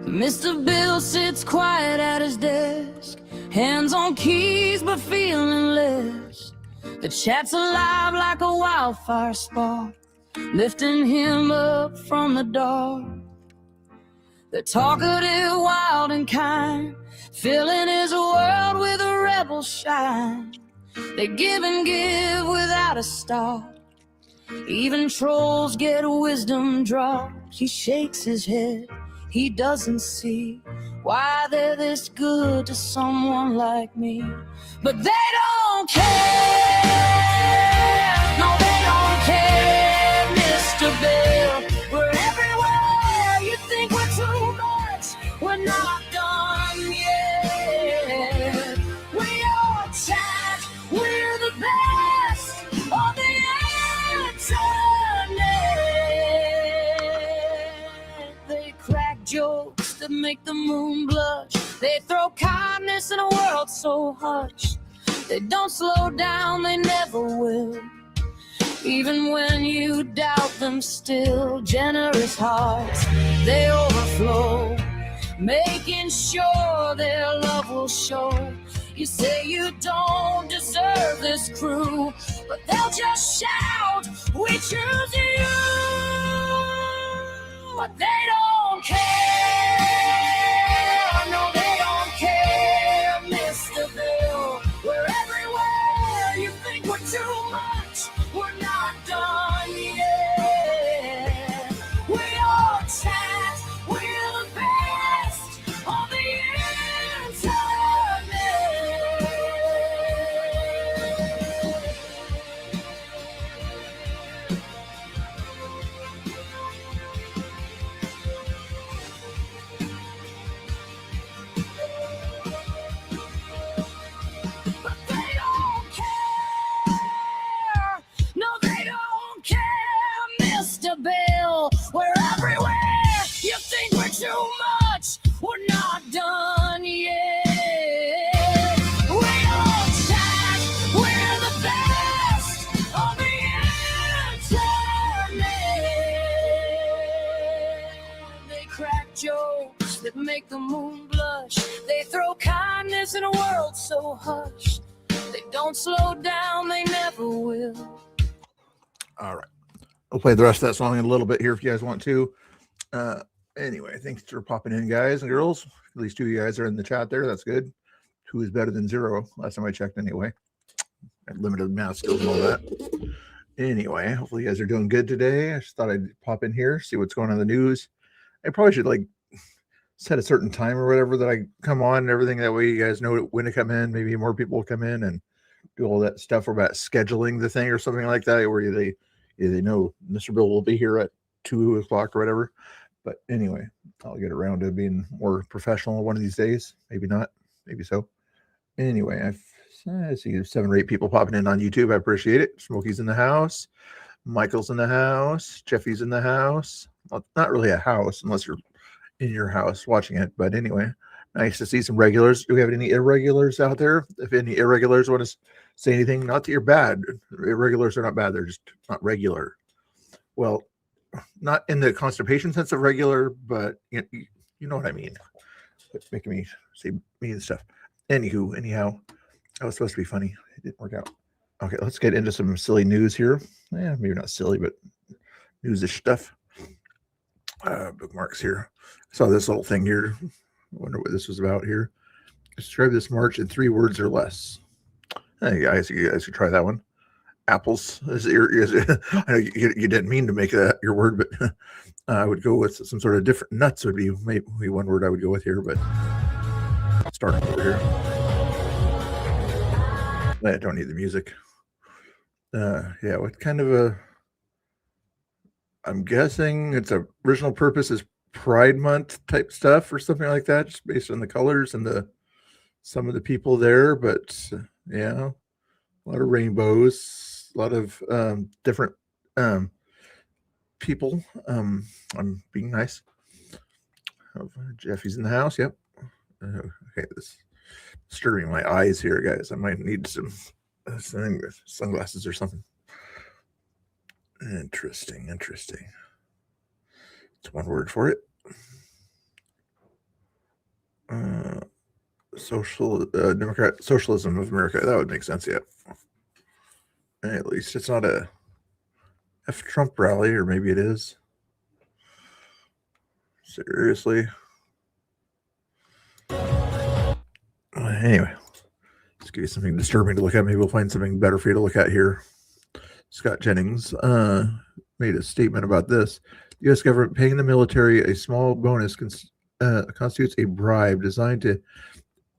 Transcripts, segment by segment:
Mr. Bill sits quiet at his desk, hands on keys but feeling less. The chat's alive like a wildfire spark, lifting him up from the dark. They're talkative, wild and kind, filling his world with a rebel shine. They give and give without a stop, even trolls get wisdom dropped. He shakes his head, he doesn't see why they're this good to someone like me. But they don't care, no they don't care, Mr. Bill. We're everywhere, you think we're too much, we're not done yet. We are chat, we're the best on the internet. They crack jokes that make the moon blush, they throw kindness in a world so hushed. They don't slow down, they never will, even when you doubt them still. Generous hearts, they overflow, making sure their love will show. You say you don't deserve this crew, but they'll just shout, we choose you. But they don't care, no they don't care, Mr. Bill. We're everywhere, you think we're too much, we're not done yet. We are chat, we're the best on the internet. But they don't care, no they don't care, Mr. Bill. We're everywhere, you think we're too much, we're not done yet. We all chat, we're the best on the internet. They crack jokes that make the moon blush, they throw kindness in a world so hushed. They don't slow down, they never will. All right. We'll play the rest of that song in a little bit here if you guys want to. Anyway, thanks for popping in, guys and girls. At least 2 of you guys are in the chat there. That's good. 2 is better than 0. Last time I checked, anyway. I have limited math skills and all that. Anyway, hopefully you guys are doing good today. I just thought I'd pop in here, see what's going on in the news. I probably should set a certain time or whatever that I come on and everything. That way you guys know when to come in. Maybe more people will come in and do all that stuff about scheduling the thing or something like that, where they know Mr. Bill will be here at 2 o'clock or whatever. But anyway, I'll get around to being more professional one of these days. Maybe not, maybe so. Anyway, I see 7 or 8 people popping in on YouTube. I appreciate it. Smokey's in the house. Michael's in the house. Jeffy's in the house. Well, not really a house unless you're in your house watching it. But anyway, nice to see some regulars. Do we have any irregulars out there? If any irregulars want to say anything, not that you're bad. Irregulars are not bad. They're just not regular. Well, not in the constipation sense of regular, but you know what I mean. It's making me say mean stuff. Anyhow, that was supposed to be funny. It didn't work out. Okay, let's get into some silly news here. Maybe not silly, but news-ish stuff. Bookmarks here. I saw this little thing here. I wonder what this was about here. Describe this march in 3 words or less. Hey guys, you guys should try that one. Apples. I know you didn't mean to make that your word, but I would go with some sort of different. Nuts would be maybe one word I would go with here, but starting over here. I don't need the music. Yeah, what kind of a? I'm guessing its original purpose is Pride Month type stuff or something like that, just based on the colors and some of the people there. But yeah, a lot of rainbows, a lot of different people. I'm being nice. Oh, Jeffy's in the house. Yep. Okay, this is disturbing my eyes here, guys. I might need some sunglasses or something. Interesting. It's one word for it. Socialism of America. That would make sense, yeah. At least it's not a F Trump rally, or maybe it is. Seriously. Anyway, let's give you something disturbing to look at. Maybe we'll find something better for you to look at here. Scott Jennings made a statement about this. The U.S. government paying the military a small bonus constitutes a bribe designed to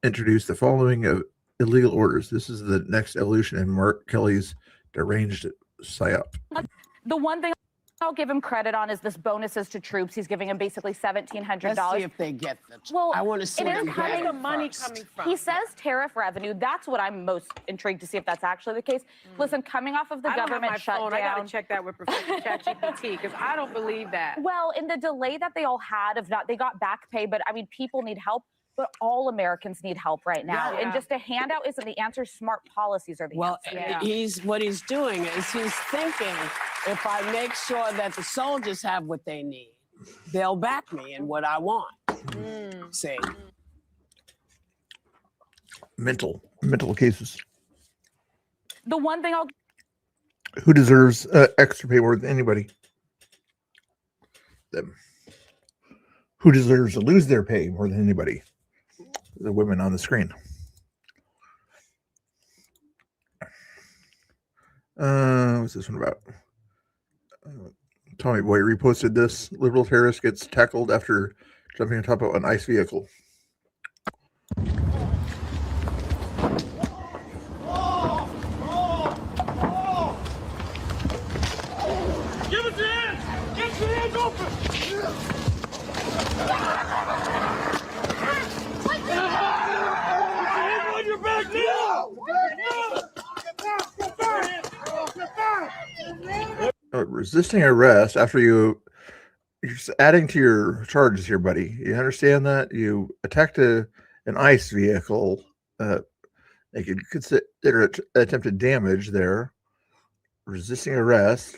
introduce the following of illegal orders. This is the next evolution in Mark Kelly's deranged psyop. The one thing I'll give him credit on is this bonuses to troops. He's giving them basically $1,700. Let's see if they get them. Well, I want to see it is them coming- get the it money first. coming from? He says tariff revenue. That's what I'm most intrigued to see if that's actually the case. Listen, coming off of the I don't have government my phone. I got shutdown. to check that with Professor ChatGPT because I don't believe that. Well, in the delay that they all had of not, they got back pay, but I mean, people need help. But all Americans need help right now. Yeah. And just a handout isn't the answer. Smart policies are the Well, answer. what he's doing is he's thinking, if I make sure that the soldiers have what they need, they'll back me in what I want. See? Mental cases. The one thing I'll Who deserves extra pay more than anybody? Them. Who deserves to lose their pay more than anybody? The women on the screen. What's this one about? Tommy Boy reposted this. Liberal terrorist gets tackled after jumping on top of an ICE vehicle. Give us your hands! Get your hands open! Put your hands on your back now! Resisting arrest after you're just adding to your charges here, buddy. You understand that? You attacked an ICE vehicle. They could consider it attempted damage there. Resisting arrest.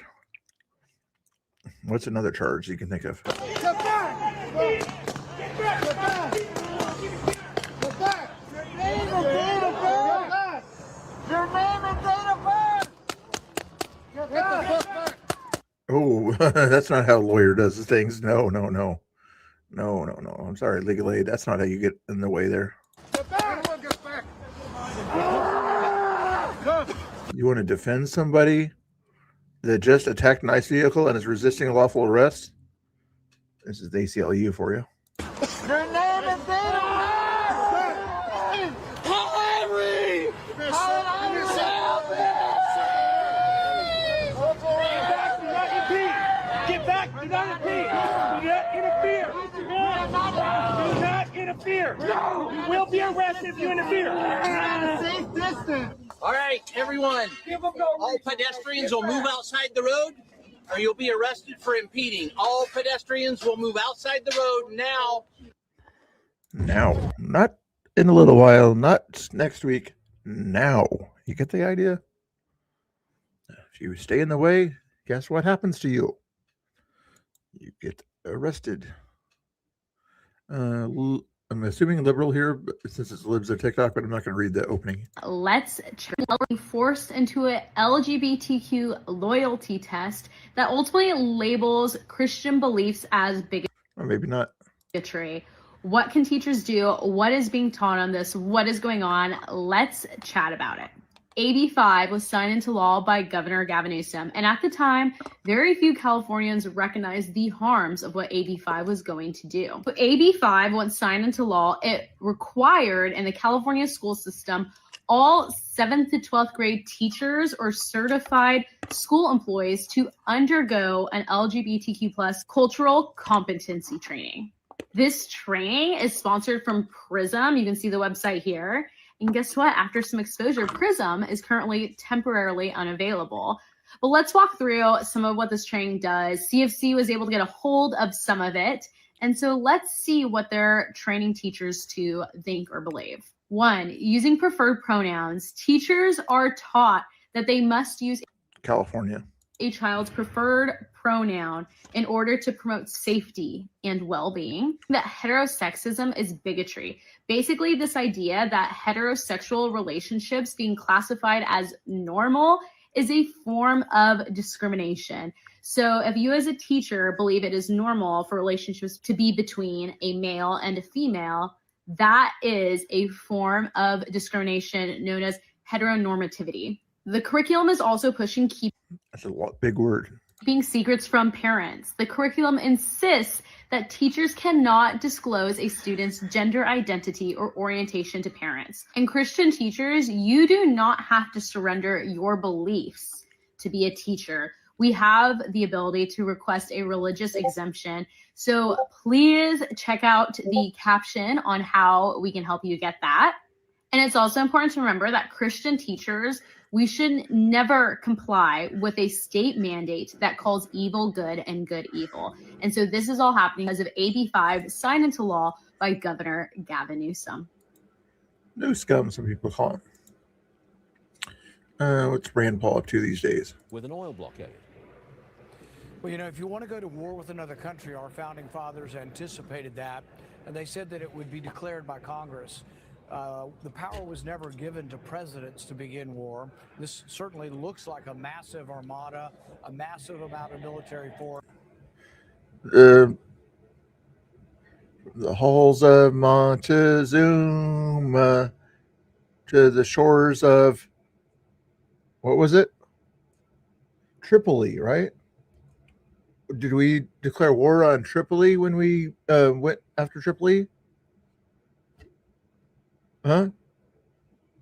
What's another charge you can think of? Get back! Get back! Get back! Get back! Your name and date of birth! Your name and date of birth! Get back! Oh, that's not how a lawyer does things. No. I'm sorry, legal aid. That's not how you get in the way there. Get back! Get back! You want to defend somebody that just attacked an ICE vehicle and is resisting a lawful arrest? This is the ACLU for you. Your name and date of birth! Harry! Get back! Do not impede! Do not interfere! Do not interfere! You will be arrested if you interfere! Safe distance! All right, everyone. All pedestrians will move outside the road or you'll be arrested for impeding. All pedestrians will move outside the road now. Now, not in a little while, not next week. Now, you get the idea? If you stay in the way, guess what happens to you? You get arrested. I'm assuming liberal here, but since it's libs of TikTok, but I'm not going to read the opening. Let's be forced into an LGBTQ loyalty test that ultimately labels Christian beliefs as Or maybe not. bigotry. What can teachers do? What is being taught on this? What is going on? Let's chat about it. AB 5 was signed into law by Governor Gavin Newsom, and at the time, very few Californians recognized the harms of what AB 5 was going to do. So AB 5, once signed into law, it required in the California school system all 7th to 12th grade teachers or certified school employees to undergo an LGBTQ plus cultural competency training. This training is sponsored from PRISM. You can see the website here. And guess what? After some exposure, PRISM is currently temporarily unavailable. But let's walk through some of what this training does. CFC was able to get a hold of some of it. And so let's see what they're training teachers to think or believe. 1, using preferred pronouns. Teachers are taught that they must use California. a child's preferred pronoun in order to promote safety and well-being, that heterosexism is bigotry. Basically, this idea that heterosexual relationships being classified as normal is a form of discrimination. So if you as a teacher believe it is normal for relationships to be between a male and a female, that is a form of discrimination known as heteronormativity. The curriculum is also pushing That's a big word. keeping secrets from parents. The curriculum insists that teachers cannot disclose a student's gender identity or orientation to parents. And Christian teachers, you do not have to surrender your beliefs to be a teacher. We have the ability to request a religious exemption. So please check out the caption on how we can help you get that. And it's also important to remember that Christian teachers, we should never comply with a state mandate that calls evil good and good evil. And so this is all happening because of AB 5 signed into law by Governor Gavin Newsom. New scum, some people call him. What's Rand Paul up to these days? With an oil blockade. Well, if you want to go to war with another country, our founding fathers anticipated that, and they said that it would be declared by Congress. The power was never given to presidents to begin war. This certainly looks like a massive armada, a massive amount of military force. The halls of Montezuma to the shores of, what was it? Tripoli, right? Did we declare war on Tripoli when we went after Tripoli? Huh?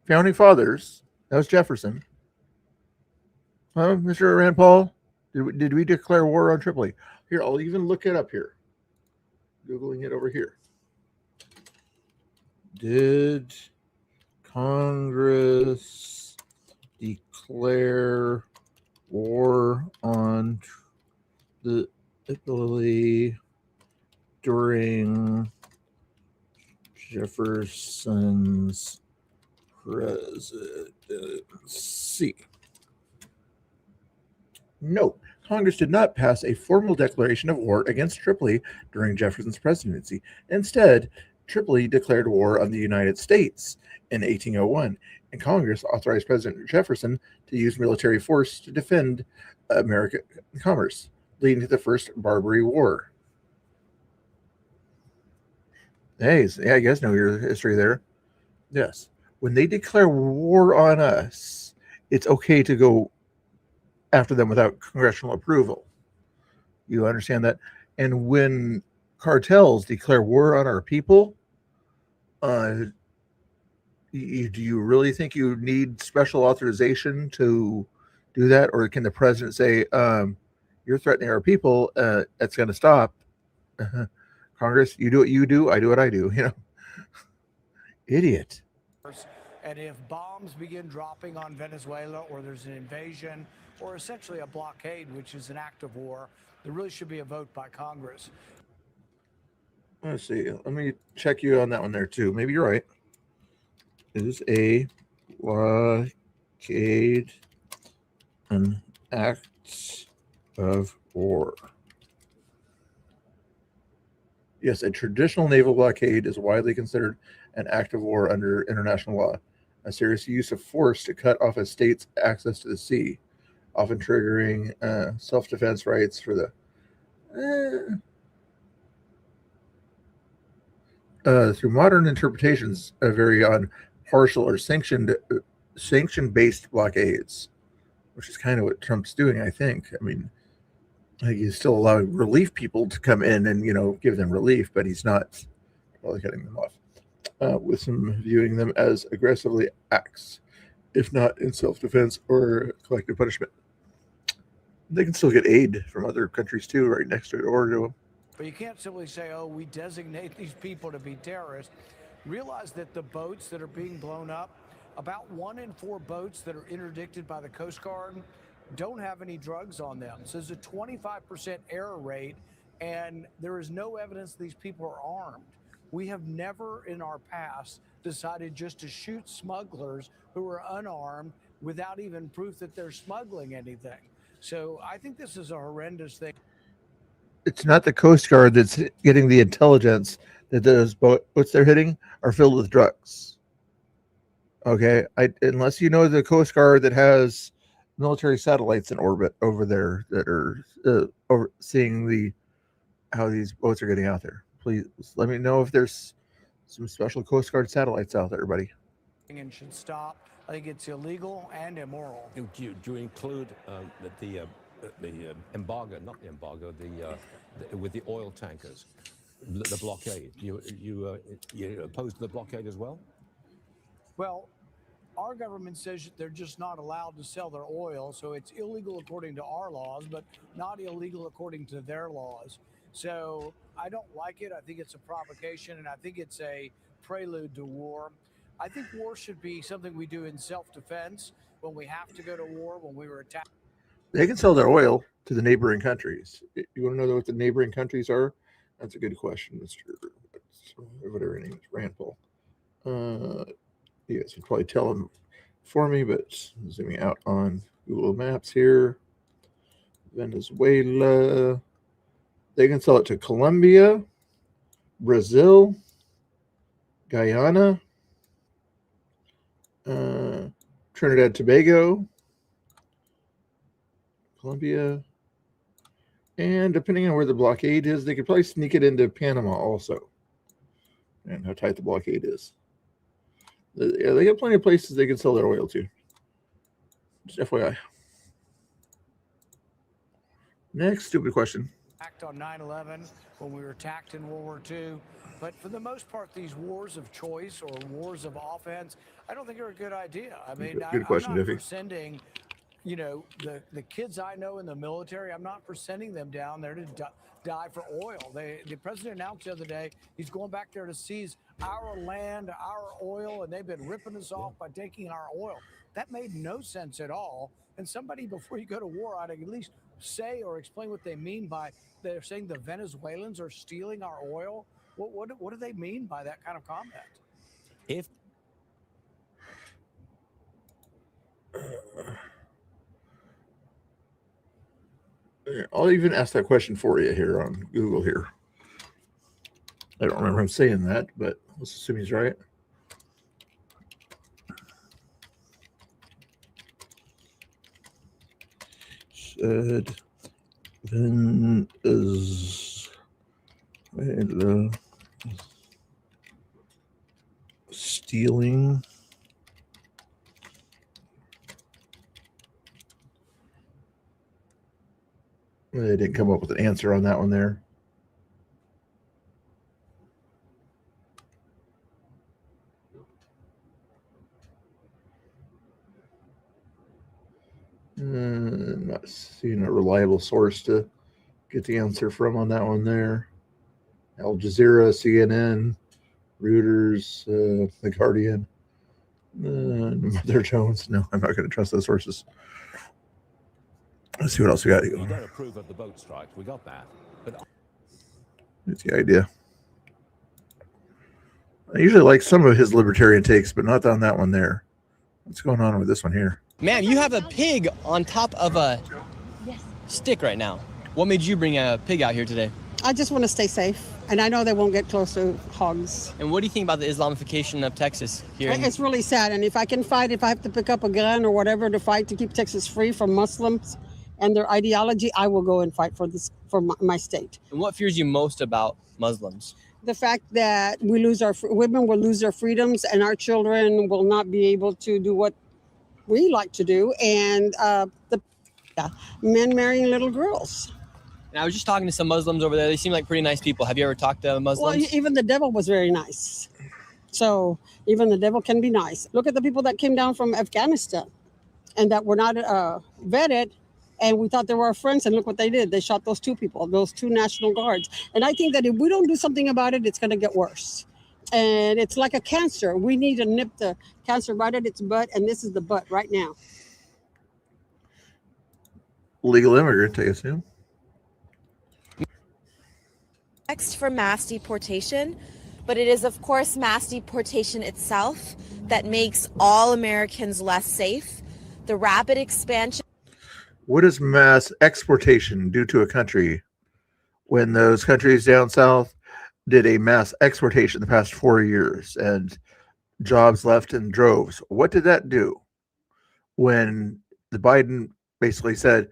Founding fathers. That was Jefferson. Huh, Mr. Rand Paul? Did we declare war on Tripoli? Here, I'll even look it up here. Googling it over here. Did Congress declare war on the Italy during Jefferson's presidency? No, Congress did not pass a formal declaration of war against Tripoli during Jefferson's presidency. Instead, Tripoli declared war on the United States in 1801, and Congress authorized President Jefferson to use military force to defend American commerce, leading to the First Barbary War. Hey, yeah, you guys know your history there. Yes. When they declare war on us, it's okay to go after them without congressional approval. You understand that? And when cartels declare war on our people, do you really think you need special authorization to do that? Or can the president say, you're threatening our people, that's going to stop? Congress, you do what you do, I do what I do, Idiot. And if bombs begin dropping on Venezuela, or there's an invasion, or essentially a blockade, which is an act of war, there really should be a vote by Congress. Let's see. Let me check you on that one there too. Maybe you're right. Is a blockade an act of war? Yes, a traditional naval blockade is widely considered an act of war under international law, a serious use of force to cut off a state's access to the sea, often triggering self-defense rights for the through modern interpretations vary on partial or sanction-based blockades, which is kind of what Trump's doing, I think. I mean, he's still allowing relief people to come in and, give them relief, but he's not probably cutting them off, with some viewing them as aggressively acts, if not in self-defense or collective punishment. They can still get aid from other countries too, right next to it, or to them. But you can't simply say, oh, we designate these people to be terrorists. Realize that the boats that are being blown up, about 1 in 4 boats that are interdicted by the Coast Guard don't have any drugs on them. So there's a 25% error rate, and there is no evidence these people are armed. We have never in our past decided just to shoot smugglers who are unarmed without even proof that they're smuggling anything. So I think this is a horrendous thing. It's not the Coast Guard that's getting the intelligence that those boats they're hitting are filled with drugs. Okay, unless you know the Coast Guard that has military satellites in orbit over there that are overseeing how these boats are getting out there. Please let me know if there's some special Coast Guard satellites out there, buddy. And should stop. I think it's illegal and immoral. Do you include the embargo, not the embargo, with the oil tankers, the blockade? You opposed to the blockade as well? Well, our government says they're just not allowed to sell their oil, so it's illegal according to our laws, but not illegal according to their laws. So I don't like it. I think it's a provocation, and I think it's a prelude to war. I think war should be something we do in self-defense when we have to go to war, when we were attacked. They can sell their oil to the neighboring countries. You want to know what the neighboring countries are? That's a good question, Mr. whatever your name is, Rand Paul. You guys can probably tell them for me, but zooming out on Google Maps here. Venezuela. They can sell it to Colombia, Brazil, Guyana, Trinidad, Tobago, Colombia, and depending on where the blockade is, they could probably sneak it into Panama also. And how tight the blockade is. Yeah, they got plenty of places they can sell their oil to. Just FYI. Next stupid question. Attacked on 9/11, when we were attacked in World War II. But for the most part, these wars of choice or wars of offense, I don't think are a good idea. I mean, Good question, I'm not Diffie. for sending, the kids I know in the military, I'm not for sending them down there to die for oil. The president announced the other day he's going back there to seize our land, our oil, and they've been ripping us off by taking our oil. That made no sense at all. And somebody, before you go to war, I'd at least say or explain what they mean by they're saying the Venezuelans are stealing our oil. What do they mean by that kind of comment? If I'll even ask that question for you here on Google here. I don't remember him saying that, but let's assume he's right. Said Venezuela stealing they didn't come up with an answer on that one there. Not seeing a reliable source to get the answer from on that one there. Al Jazeera, CNN, Reuters, The Guardian, Mother Jones. No, I'm not going to trust those sources. Let's see what else we got here. you don't approve of the boat strikes, we got that. But That's the idea. I usually like some of his libertarian takes, but not on that one there. What's going on with this one here? Ma'am, you have a pig on top of a stick right now. What made you bring a pig out here today? I just want to stay safe, and I know they won't get close to hogs. And what do you think about the Islamification of Texas here? It's really sad, and if I can fight, if I have to pick up a gun or whatever to fight to keep Texas free from Muslims and their ideology, I will go and fight for my state. And what fears you most about Muslims? The fact that women will lose their freedoms, and our children will not be able to do what we like to do, and the men marrying little girls. And I was just talking to some Muslims over there. They seem like pretty nice people. Have you ever talked to Muslims? Well, even the devil was very nice. So even the devil can be nice. Look at the people that came down from Afghanistan and that were not vetted, and we thought they were our friends, and look what they did. They shot those two people, those two National Guards. And I think that if we don't do something about it, it's going to get worse. And it's like a cancer. We need to nip the cancer right at its butt, and this is the butt right now. Legal immigrant, I assume. Next for mass deportation, but it is of course mass deportation itself that makes all Americans less safe. The rapid expansion. What does mass exportation do to a country when those countries down south did a mass exportation the past 4 years and jobs left in droves? What did that do when the Biden basically said,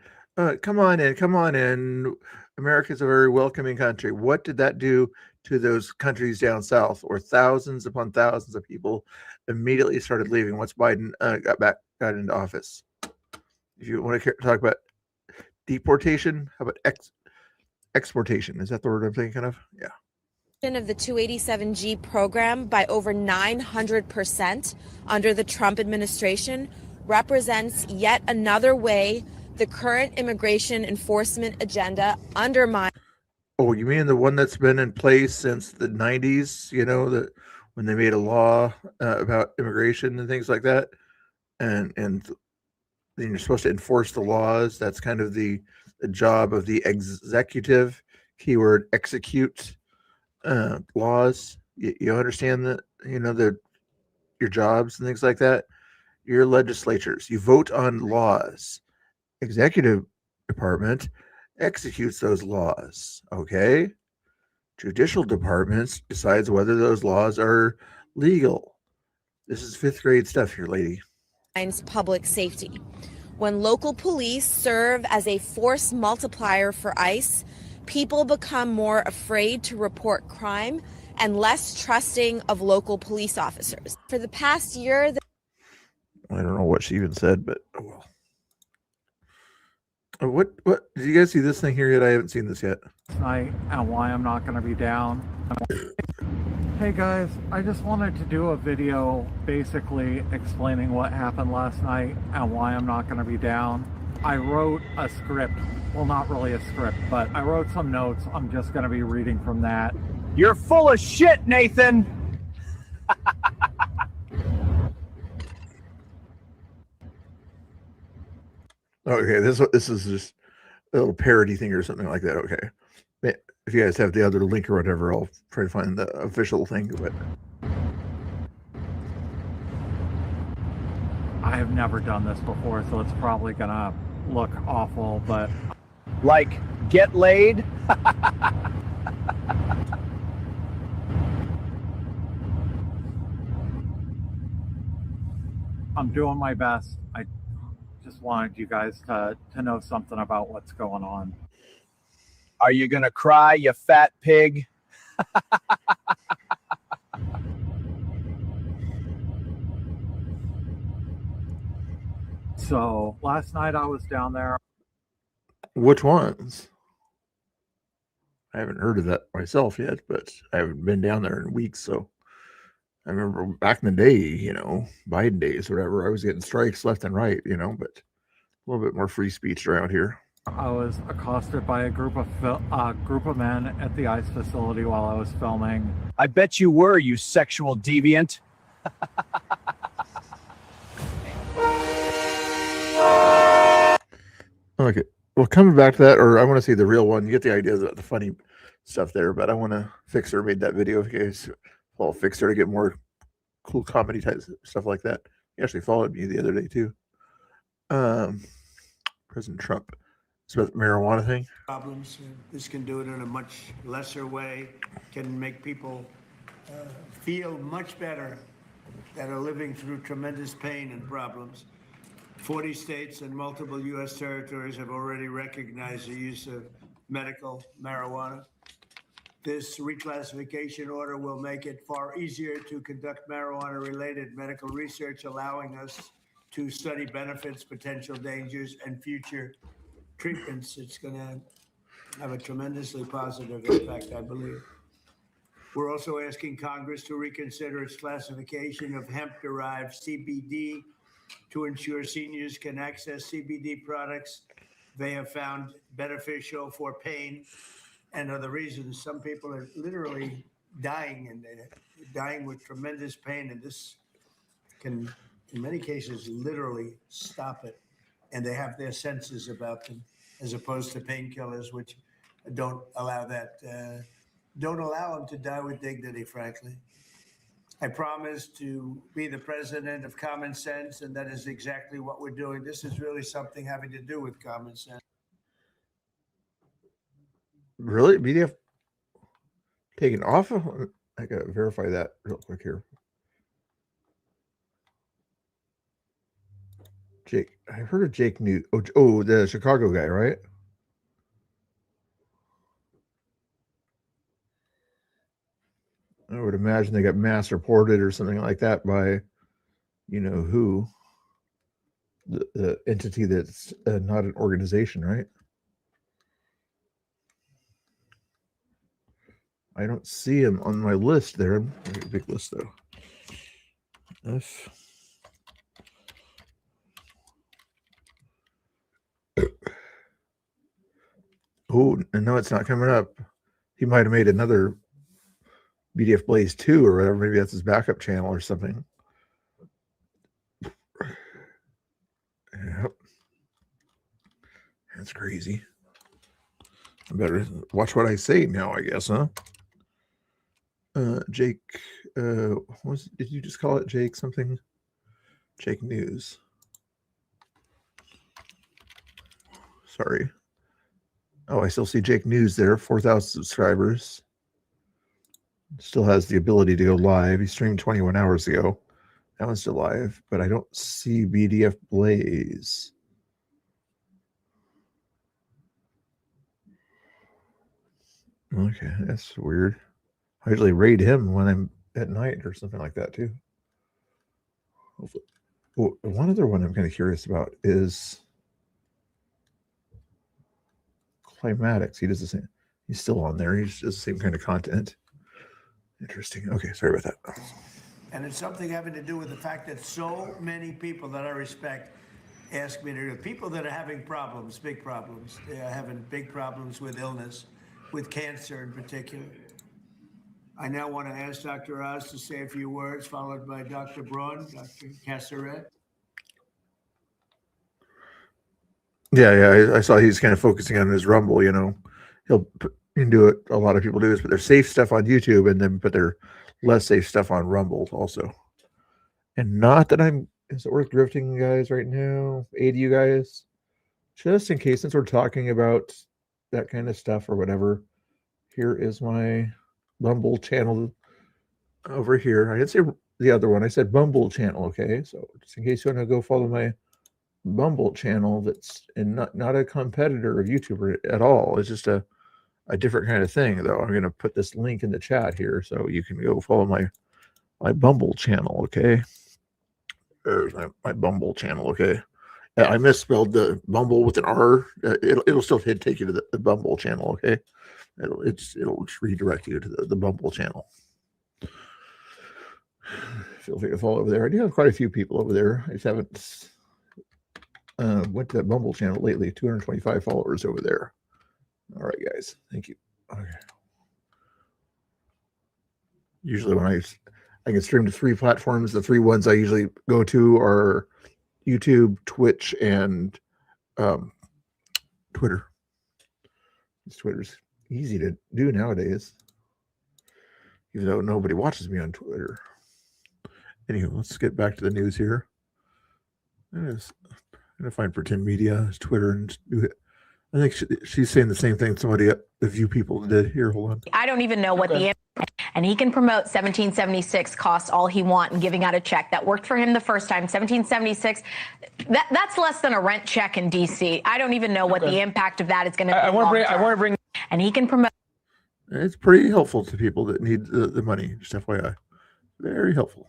come on in, America's a very welcoming country? What did that do to those countries down south, where thousands upon thousands of people immediately started leaving once Biden got into office? If you want to talk about deportation, how about exportation? Is that the word I'm thinking of? Yeah. Of the 287G program by over 900% under the Trump administration represents yet another way the current immigration enforcement agenda undermines. Oh, you mean the one that's been in place since the 90s, that when they made a law about immigration and things like that, and then you're supposed to enforce the laws. That's kind of the job of the executive, keyword execute, laws. You understand that, your jobs and things like that. Your legislatures, you vote on laws. Executive department executes those laws. Okay. Judicial departments decides whether those laws are legal. This is 5th grade stuff here, lady. Public safety. When local police serve as a force multiplier for ICE, people become more afraid to report crime and less trusting of local police officers. For the past year, I don't know what she even said, but oh well. What did you guys see this thing here yet? I haven't seen this yet. Tonight and why I'm not going to be down. Hey guys, I just wanted to do a video basically explaining what happened last night and why I'm not going to be down. I wrote a script. Well, not really a script, but I wrote some notes. I'm just going to be reading from that. You're full of shit, Nathan. Okay, this is just a little parody thing or something like that. Okay. If you guys have the other link or whatever, I'll try to find the official thing. But I have never done this before, so it's probably going to look awful, but... Like, get laid? I'm doing my best. I just wanted you guys to know something about what's going on. Are you gonna cry, you fat pig? So last night I was down there. which ones? I haven't heard of that myself yet, but I haven't been down there in weeks. So I remember back in the day, Biden days, or whatever, I was getting strikes left and right, but a little bit more free speech around here. I was accosted by a group of men at the ICE facility while I was filming. I bet you were, you sexual deviant. Okay. Well, coming back to that, or I want to see the real one. You get the idea of the funny stuff there, but I want to Fixer made that video in case Paul Fixer to get more cool comedy type stuff like that. He actually followed me the other day too. President Trump. It's about the marijuana thing. Problems. This can do it in a much lesser way. Can make people feel much better that are living through tremendous pain and problems. 40 states and multiple U.S. territories have already recognized the use of medical marijuana. This reclassification order will make it far easier to conduct marijuana-related medical research, allowing us to study benefits, potential dangers, and future treatments. It's going to have a tremendously positive impact, I believe. We're also asking Congress to reconsider its classification of hemp-derived CBD to ensure seniors can access CBD products they have found beneficial for pain and other reasons. Some people are literally dying, and they're dying with tremendous pain, and this can, in many cases, literally stop it. And they have their senses about them, as opposed to painkillers, which don't allow that, don't allow them to die with dignity, frankly. I promise to be the president of common sense, and that is exactly what we're doing. This is really something having to do with common sense. Really? BDF taken off of? I gotta verify that real quick here. Jake, I heard of Jake New. Oh, the Chicago guy, right? I would imagine they got mass reported or something like that by, you know who, the entity that's not an organization, right? I don't see him on my list there. Big list though. Oh, no, it's not coming up. He might have made another BDF Blaze 2 or whatever. Maybe that's his backup channel or something. Yep. That's crazy. I better watch what I say now, I guess, huh? Jake, did you just call it Jake something? Jake News. Sorry. Oh, I still see Jake News there, 4,000 subscribers. Still has the ability to go live. He streamed 21 hours ago. That one's still live, but I don't see BDF Blaze. Okay, that's weird. I usually raid him when I'm at night or something like that too. Hopefully. Oh, one other one I'm kind of curious about is Climatics. He does the same. He's still on there. He does the same kind of content. Interesting. Okay, sorry about that. And it's something having to do with the fact that so many people that I respect ask me to do. People that are having problems, big problems. They are having big problems with illness, with cancer in particular. I now want to ask Dr. Oz to say a few words, followed by Dr. Braun, Dr. Casseret. Yeah, I saw he's kind of focusing on his Rumble, you know. He'll do it. A lot of people do this, but their safe stuff on YouTube and then put their less safe stuff on Rumble also. And not that is it worth drifting, you guys, right now? Aid you guys? Just in case, since we're talking about that kind of stuff or whatever, here is my Rumble channel over here. I didn't say the other one. I said Bumble channel, okay? So just in case you want to go follow my Bumble channel, that's not a competitor of YouTuber at all. It's just a different kind of thing, though. I'm going to put this link in the chat here so you can go follow my Bumble channel, okay? There's my Bumble channel, okay? I misspelled the Bumble with an R. It'll still take you to the Bumble channel, okay? It'll just redirect you to the Bumble channel. Feel free to follow over there. I do have quite a few people over there. I just haven't went to that Bumble channel lately. 225 followers over there. All right, guys. Thank you. Okay. Usually when I can stream to 3 platforms, the 3 ones I usually go to are YouTube, Twitch, and Twitter. Twitter's easy to do nowadays, even though nobody watches me on Twitter. Anyway, let's get back to the news here. I'm going to find Pretend Media's Twitter and do it. I think she's saying the same thing somebody, a few people did. Here, hold on. I don't even know what and he can promote 1776 cost all he want and giving out a check. That worked for him the first time. 1776, that's less than a rent check in D.C. I don't even know what the impact of that is going to be. I want to bring, and he can promote. It's pretty helpful to people that need the money, just FYI. Very helpful.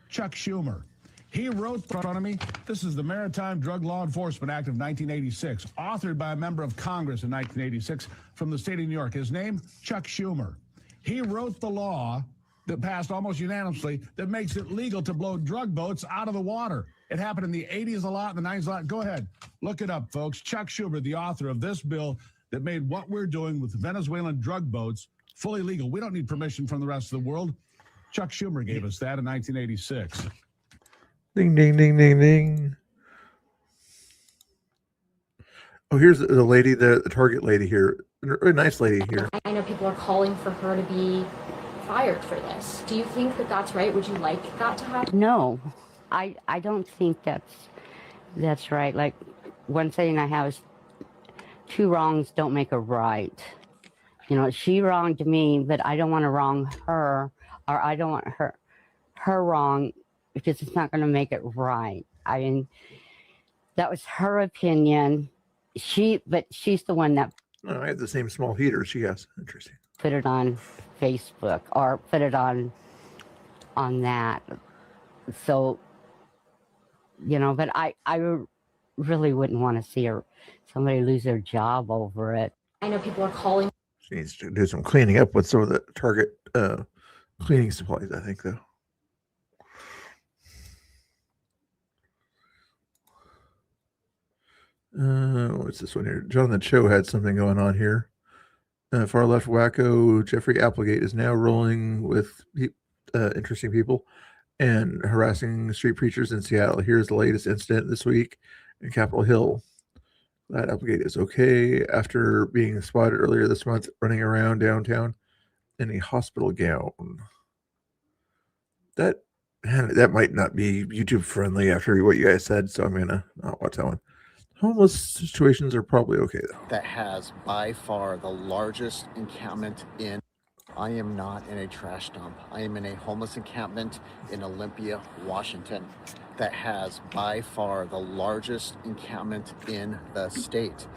Chuck Schumer. He wrote in front of me, this is the Maritime Drug Law Enforcement Act of 1986, authored by a member of Congress in 1986 from the state of New York. His name, Chuck Schumer. He wrote the law that passed almost unanimously that makes it legal to blow drug boats out of the water. It happened in the 80s a lot, in the 90s a lot. Go ahead, look it up, folks. Chuck Schumer, the author of this bill that made what we're doing with Venezuelan drug boats fully legal. We don't need permission from the rest of the world. Chuck Schumer gave us that in 1986. Ding, ding, ding, ding, ding. Oh, here's the lady, the Target lady here. a nice lady here. I know people are calling for her to be fired for this. Do you think that that's right? Would you like that to happen? No, I don't think that's right. Like, one saying I have is, two wrongs don't make a right. You know, she wronged me, but I don't want to wrong her, or I don't want her wrong, because it's not going to make it right. I mean, that was her opinion. But she's the one that Oh, I have the same small heater she has. Interesting. put it on Facebook or put it on that. So, you know, but I really wouldn't want to see somebody lose their job over it. I know people are calling. She needs to do some cleaning up with some of the Target cleaning supplies, I think, though. What's this one here? Jonathan Cho had something going on here. Far left wacko Jeffrey Applegate is now rolling with interesting people and harassing street preachers in Seattle. Here's the latest incident this week in Capitol Hill. Glad Applegate is okay after being spotted earlier this month running around downtown in a hospital gown. That might not be YouTube friendly after what you guys said, so I'm gonna not watch that one. Homeless situations are probably okay though. That has by far the largest encampment in. I am not in a trash dump. I am in a homeless encampment in Olympia, Washington, that has by far the largest encampment in the state.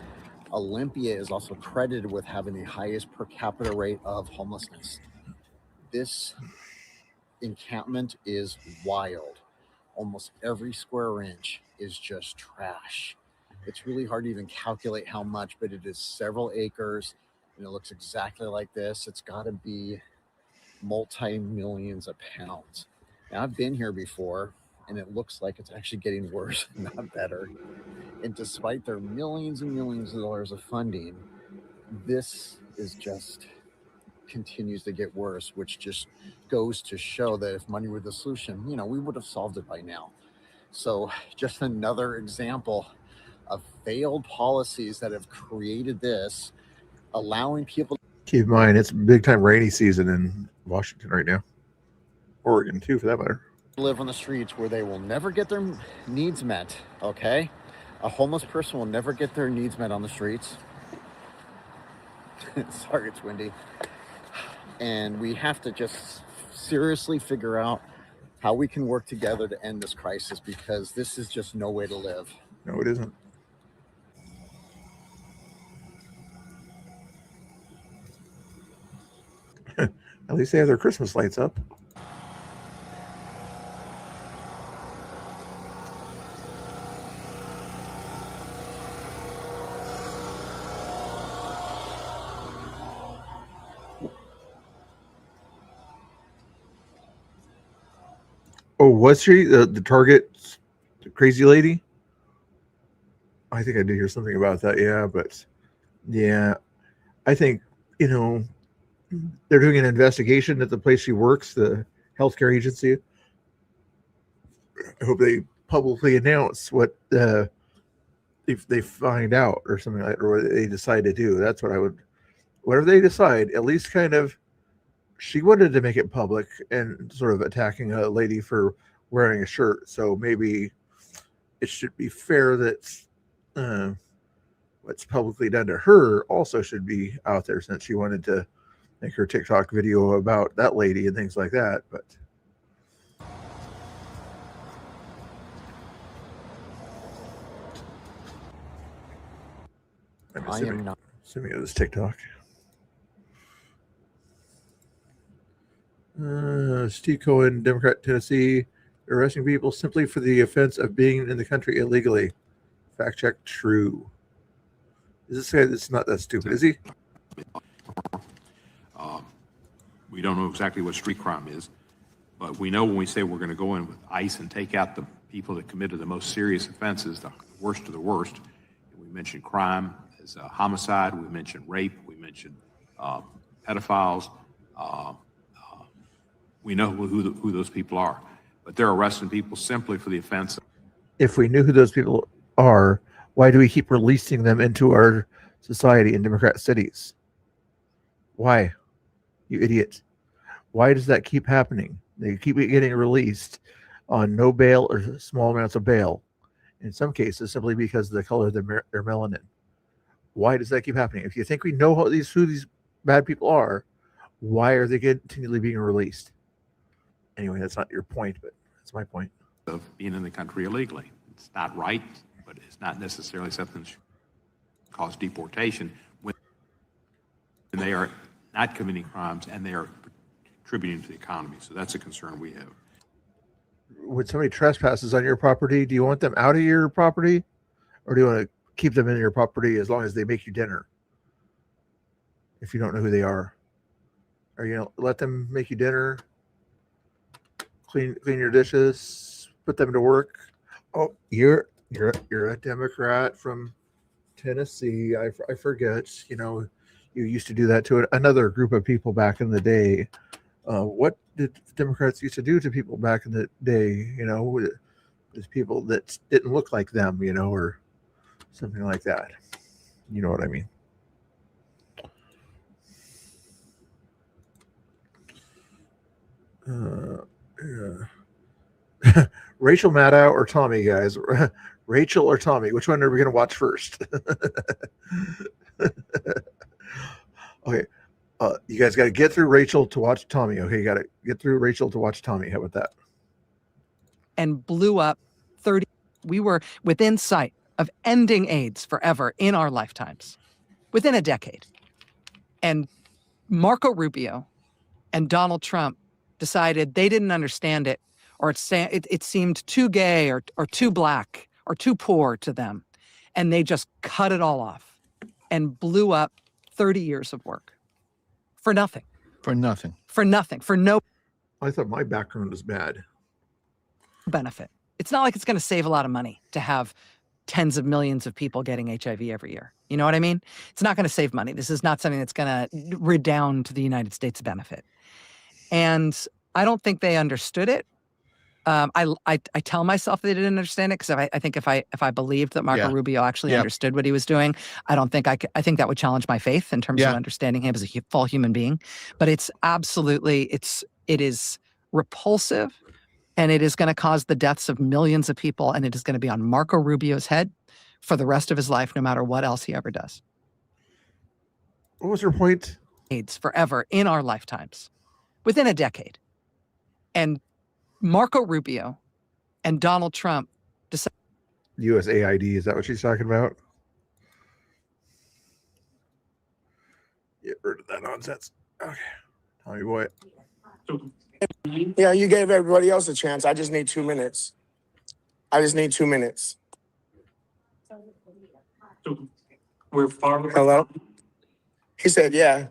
Olympia is also credited with having the highest per capita rate of homelessness. This encampment is wild. Almost every square inch is just trash. It's really hard to even calculate how much, but it is several acres, and it looks exactly like this. It's got to be multi-millions of pounds. Now, I've been here before, and it looks like it's actually getting worse, not better. And despite their millions and millions of dollars of funding, this is just continues to get worse, which just goes to show that if money were the solution, you know, we would have solved it by now. So just another example of failed policies that have created this, allowing people. Keep in mind, it's big time rainy season in Washington right now. Oregon too, for that matter. Live on the streets where they will never get their needs met. Okay, a homeless person will never get their needs met on the streets. Sorry, it's windy. And we have to just seriously figure out how we can work together to end this crisis, because this is just no way to live. No, it isn't. At least they have their Christmas lights up. Oh, was she the Target crazy lady? I think I did hear something about that. Yeah, but yeah, I think, you know, they're doing an investigation at the place she works, the healthcare agency. I hope they publicly announce what if they find out or something like that, or what they decide to do. That's what I would, whatever they decide, at least kind of. She wanted to make it public and sort of attacking a lady for wearing a shirt. So maybe it should be fair that what's publicly done to her also should be out there, since she wanted to make her TikTok video about that lady and things like that. But I'm assuming it was TikTok. Steve Cohen, Democrat, Tennessee, arresting people simply for the offense of being in the country illegally. Fact check, true. Is this guy that's not that stupid, is he? We don't know exactly what street crime is, but we know when we say we're going to go in with ICE and take out the people that committed the most serious offenses, the worst of the worst. We mentioned crime as homicide. We mentioned rape. We mentioned pedophiles. We know who those people are, but they're arresting people simply for the offense. If we knew who those people are, why do we keep releasing them into our society in Democrat cities. Why? You idiot. Why does that keep happening? They keep getting released on no bail or small amounts of bail. In some cases, simply because of the color of their melanin. Why does that keep happening? If you think we know who these bad people are, why are they continually being released? Anyway, that's not your point, but that's my point. Of being in the country illegally. It's not right, but it's not necessarily something that should cause deportation when they are not committing crimes and they are contributing to the economy. So that's a concern we have. When somebody trespasses on your property, do you want them out of your property, or do you want to keep them in your property as long as they make you dinner? If you don't know who they are, or you know, let them make you dinner, clean your dishes, put them to work. Oh, you're a Democrat from Tennessee. I forget. You know, you used to do that to another group of people back in the day. What did Democrats used to do to people back in the day? You know, with people that didn't look like them, you know, or something like that. You know what I mean? Yeah. Rachel Maddow or Tommy, guys? Rachel or Tommy? Which one are we going to watch first? Okay. You guys got to get through Rachel to watch Tommy. Okay, you got to get through Rachel to watch Tommy. How about that? And blew up 30. We were within sight of ending AIDS forever in our lifetimes, within a decade. And Marco Rubio and Donald Trump decided they didn't understand it, or it seemed too gay or too black or too poor to them. And they just cut it all off and blew up 30 years of work. For nothing. For nothing. For nothing. For no I thought my background was bad. benefit. It's not like it's going to save a lot of money to have tens of millions of people getting HIV every year. You know what I mean? It's not going to save money. This is not something that's going to redound to the United States benefit. And I don't think they understood it. I tell myself they didn't understand it because I think if I believed that Marco Rubio actually understood what he was doing, I don't think I could. I think that would challenge my faith in terms of understanding him as a full human being. But it's absolutely it is repulsive, and it is going to cause the deaths of millions of people, and it is going to be on Marco Rubio's head for the rest of his life, no matter what else he ever does. What was your point? AIDS forever in our lifetimes, within a decade, and Marco Rubio and Donald Trump decided. USAID, is that what she's talking about? Get rid of that nonsense. Okay. Tommy boy. Yeah, you gave everybody else a chance. I just need 2 minutes. Hello? He said, yeah.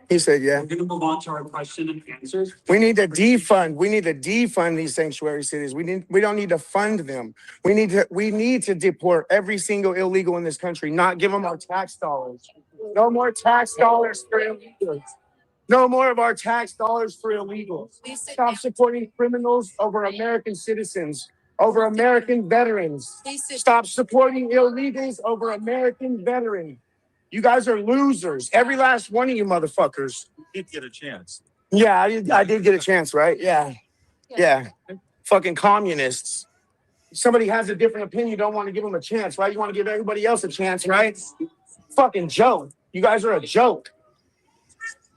He said, yeah. We're going to move on to our question and answers. We need to defund these sanctuary cities. We don't need to fund them. We need to deport every single illegal in this country, not give them our tax dollars. No more tax dollars for illegals. No more of our tax dollars for illegals. Stop supporting criminals over American citizens, over American veterans. Stop supporting illegals over American veterans. You guys are losers. Every last one of you motherfuckers. You did get a chance. Yeah, I did get a chance, right? Yeah. Fucking communists. Somebody has a different opinion, you don't want to give them a chance, right? You want to give everybody else a chance, right? Fucking joke. You guys are a joke.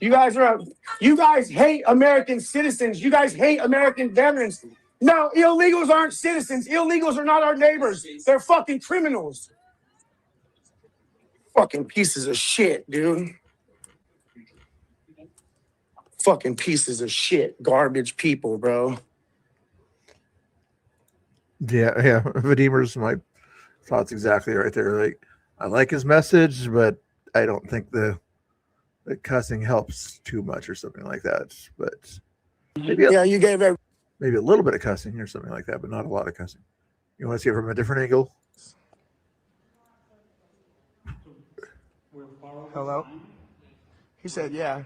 You guys hate American citizens. You guys hate American veterans. No, illegals aren't citizens. Illegals are not our neighbors. They're fucking criminals. Fucking pieces of shit, dude. Fucking pieces of shit. Garbage people, bro. Yeah. Vadimer's my thoughts exactly right there. Like, I like his message, but I don't think the cussing helps too much or something like that. But maybe you gave maybe a little bit of cussing or something like that, but not a lot of cussing. You want to see it from a different angle? Hello? He said, yeah.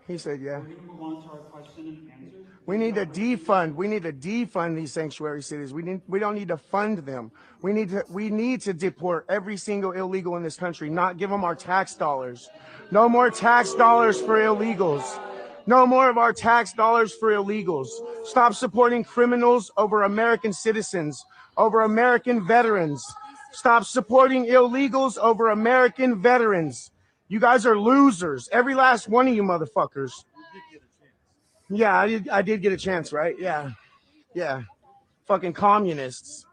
He said, yeah. We're gonna move on to our question and answers. We need to defund. We need to defund these sanctuary cities. We don't need to fund them. We need to deport every single illegal in this country, not give them our tax dollars. No more tax dollars for illegals. No more of our tax dollars for illegals. Stop supporting criminals over American citizens, over American veterans. Stop supporting illegals over American veterans. You guys are losers. Every last one of you motherfuckers. Yeah, I did get a chance, right? Yeah. Fucking communists.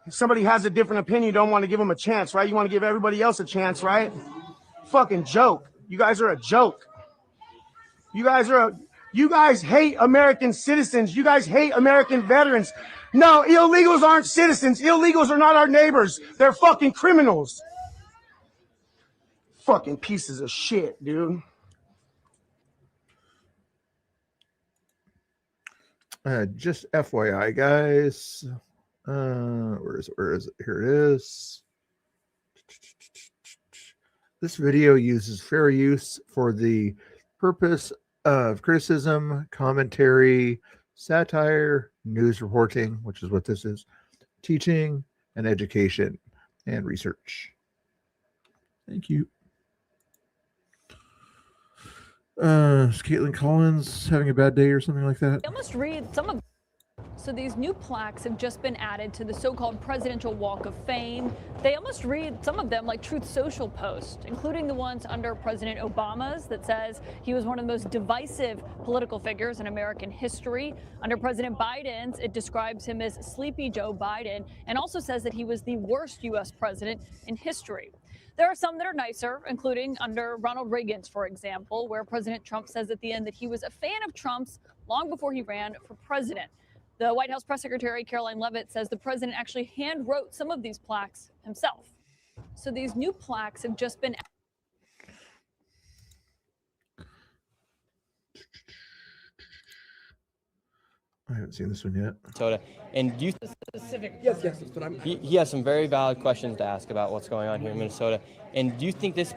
If somebody has a different opinion, you don't want to give them a chance, right? You want to give everybody else a chance, right? Fucking joke. You guys are a joke. You guys hate American citizens. You guys hate American veterans. No, illegals aren't citizens. Illegals are not our neighbors. They're fucking criminals. Fucking pieces of shit, dude. Just FYI, guys. Where is it? Here it is. This video uses fair use for the purpose of criticism, commentary, satire, news reporting, which is what this is, teaching, and education and research. Thank you. Is Caitlin Collins having a bad day or something like that? I almost read some of. So these new plaques have just been added to the so-called Presidential Walk of Fame. They almost read, some of them, like Truth Social posts, including the ones under President Obama's that says he was one of the most divisive political figures in American history. Under President Biden's, it describes him as Sleepy Joe Biden and also says that he was the worst U.S. president in history. There are some that are nicer, including under Ronald Reagan's, for example, where President Trump says at the end that he was a fan of Trump's long before he ran for president. The White House press secretary, Caroline Leavitt, says the president actually hand wrote some of these plaques himself. So these new plaques have just been. I haven't seen this one yet. Minnesota. And do you Specific. Yes, that's what I'm. he has some very valid questions to ask about what's going on here in Minnesota. And do you think this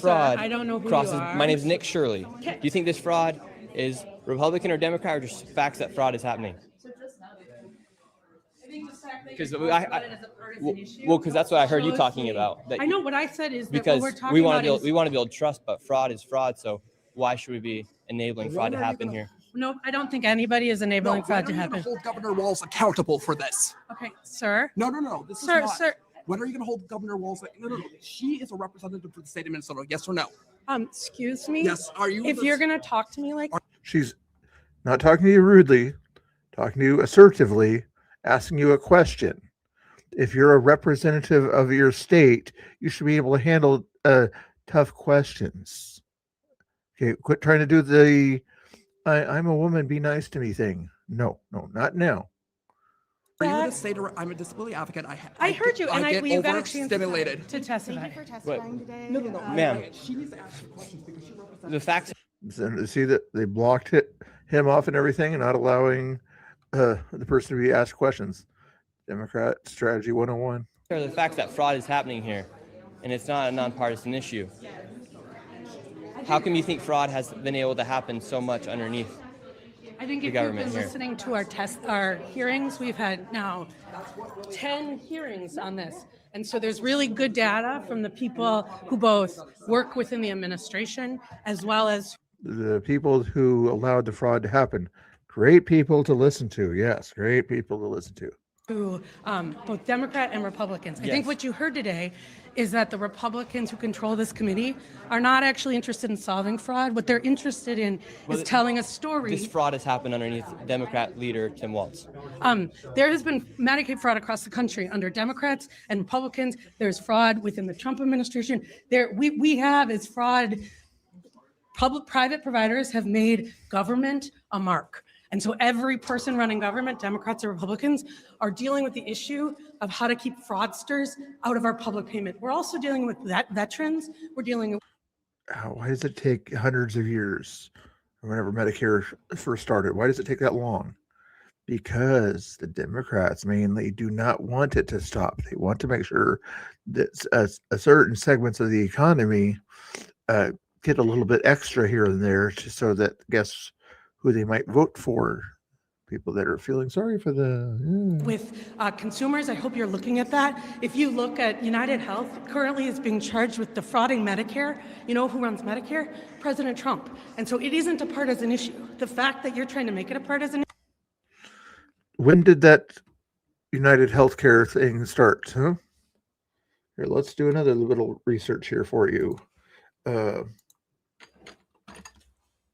fraud I don't know who you crosses? are. My name is Nick Shirley. Okay. Do you think this fraud is Republican or Democrat, or just facts that fraud is happening? Because because that's what I heard you talking about. That I know what I said is that because what we're talking we want about to build is, we want to build trust, but fraud is fraud. So why should we be enabling fraud to happen here? no, I don't think anybody is enabling fraud to happen. Hold Governor Walz accountable for this. Okay, sir. No. This Sir, is not. sir. When are you going to hold Governor Walz? No. She is a representative for the state of Minnesota. Yes or no? Excuse me. Yes. Are you? If you're gonna talk to me like She's not talking to you rudely, talking to you assertively, asking you a question. If you're a representative of your state, you should be able to handle tough questions. Okay, quit trying to do the I'm a woman, be nice to me thing. No, not now. Are you going to say to I'm a disability advocate? I heard you, and get we got a chance overstimulated. to testify. Thank you for testifying today. No. Ma'am. She needs to ask you questions because she represents. The facts. So, see that they blocked him off and everything, and not allowing the person to be asked questions. Democrat strategy 101. Are the facts that fraud is happening here, and it's not a nonpartisan issue. How come you think fraud has been able to happen so much underneath I think the if you've government been here? listening to our hearings, we've had now 10 hearings on this. And so there's really good data from the people who both work within the administration as well as The people who allowed the fraud to happen, great people to listen to. Yes, great people to listen to. who both Democrat and Republicans. I Yes. think what you heard today is that the Republicans who control this committee are not actually interested in solving fraud. What they're interested in is telling a story. This fraud has happened underneath Democrat leader Tim Walz. There has been Medicaid fraud across the country under Democrats and Republicans. There's fraud within the Trump administration. We have is fraud. Private providers have made government a mark. And so every person running government, Democrats or Republicans, are dealing with the issue of how to keep fraudsters out of our public payment. We're also dealing with veterans. We're dealing with. Why does it take hundreds of years? Whenever Medicare first started, why does it take that long? Because the Democrats mainly do not want it to stop. They want to make sure that a certain segments of the economy get a little bit extra here and there just so that guess who they might vote for. People that are feeling sorry for the With consumers, I hope you're looking at that. If you look at United Health, currently is being charged with defrauding Medicare. You know who runs Medicare? President Trump. And so it isn't a partisan issue. The fact that you're trying to make it a partisan When did that United Healthcare thing start? Huh? Here, let's do another little research here for you.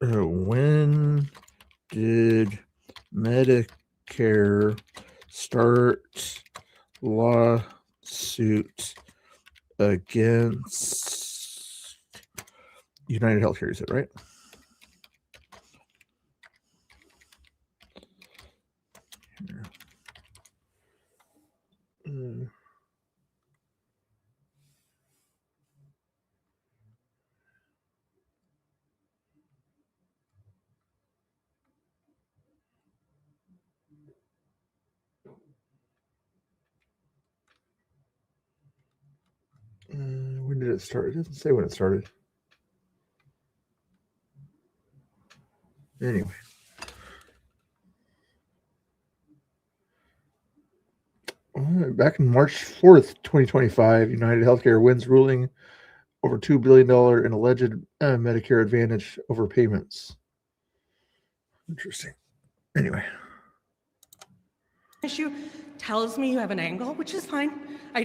When did Medicare start lawsuit against United Healthcare? Is it right? When did it start? It doesn't say when it started. Anyway. Back in March 4th, 2025, United Healthcare wins ruling over $2 billion in alleged Medicare Advantage overpayments. Interesting. Anyway. issue tells me you have an angle, which is fine.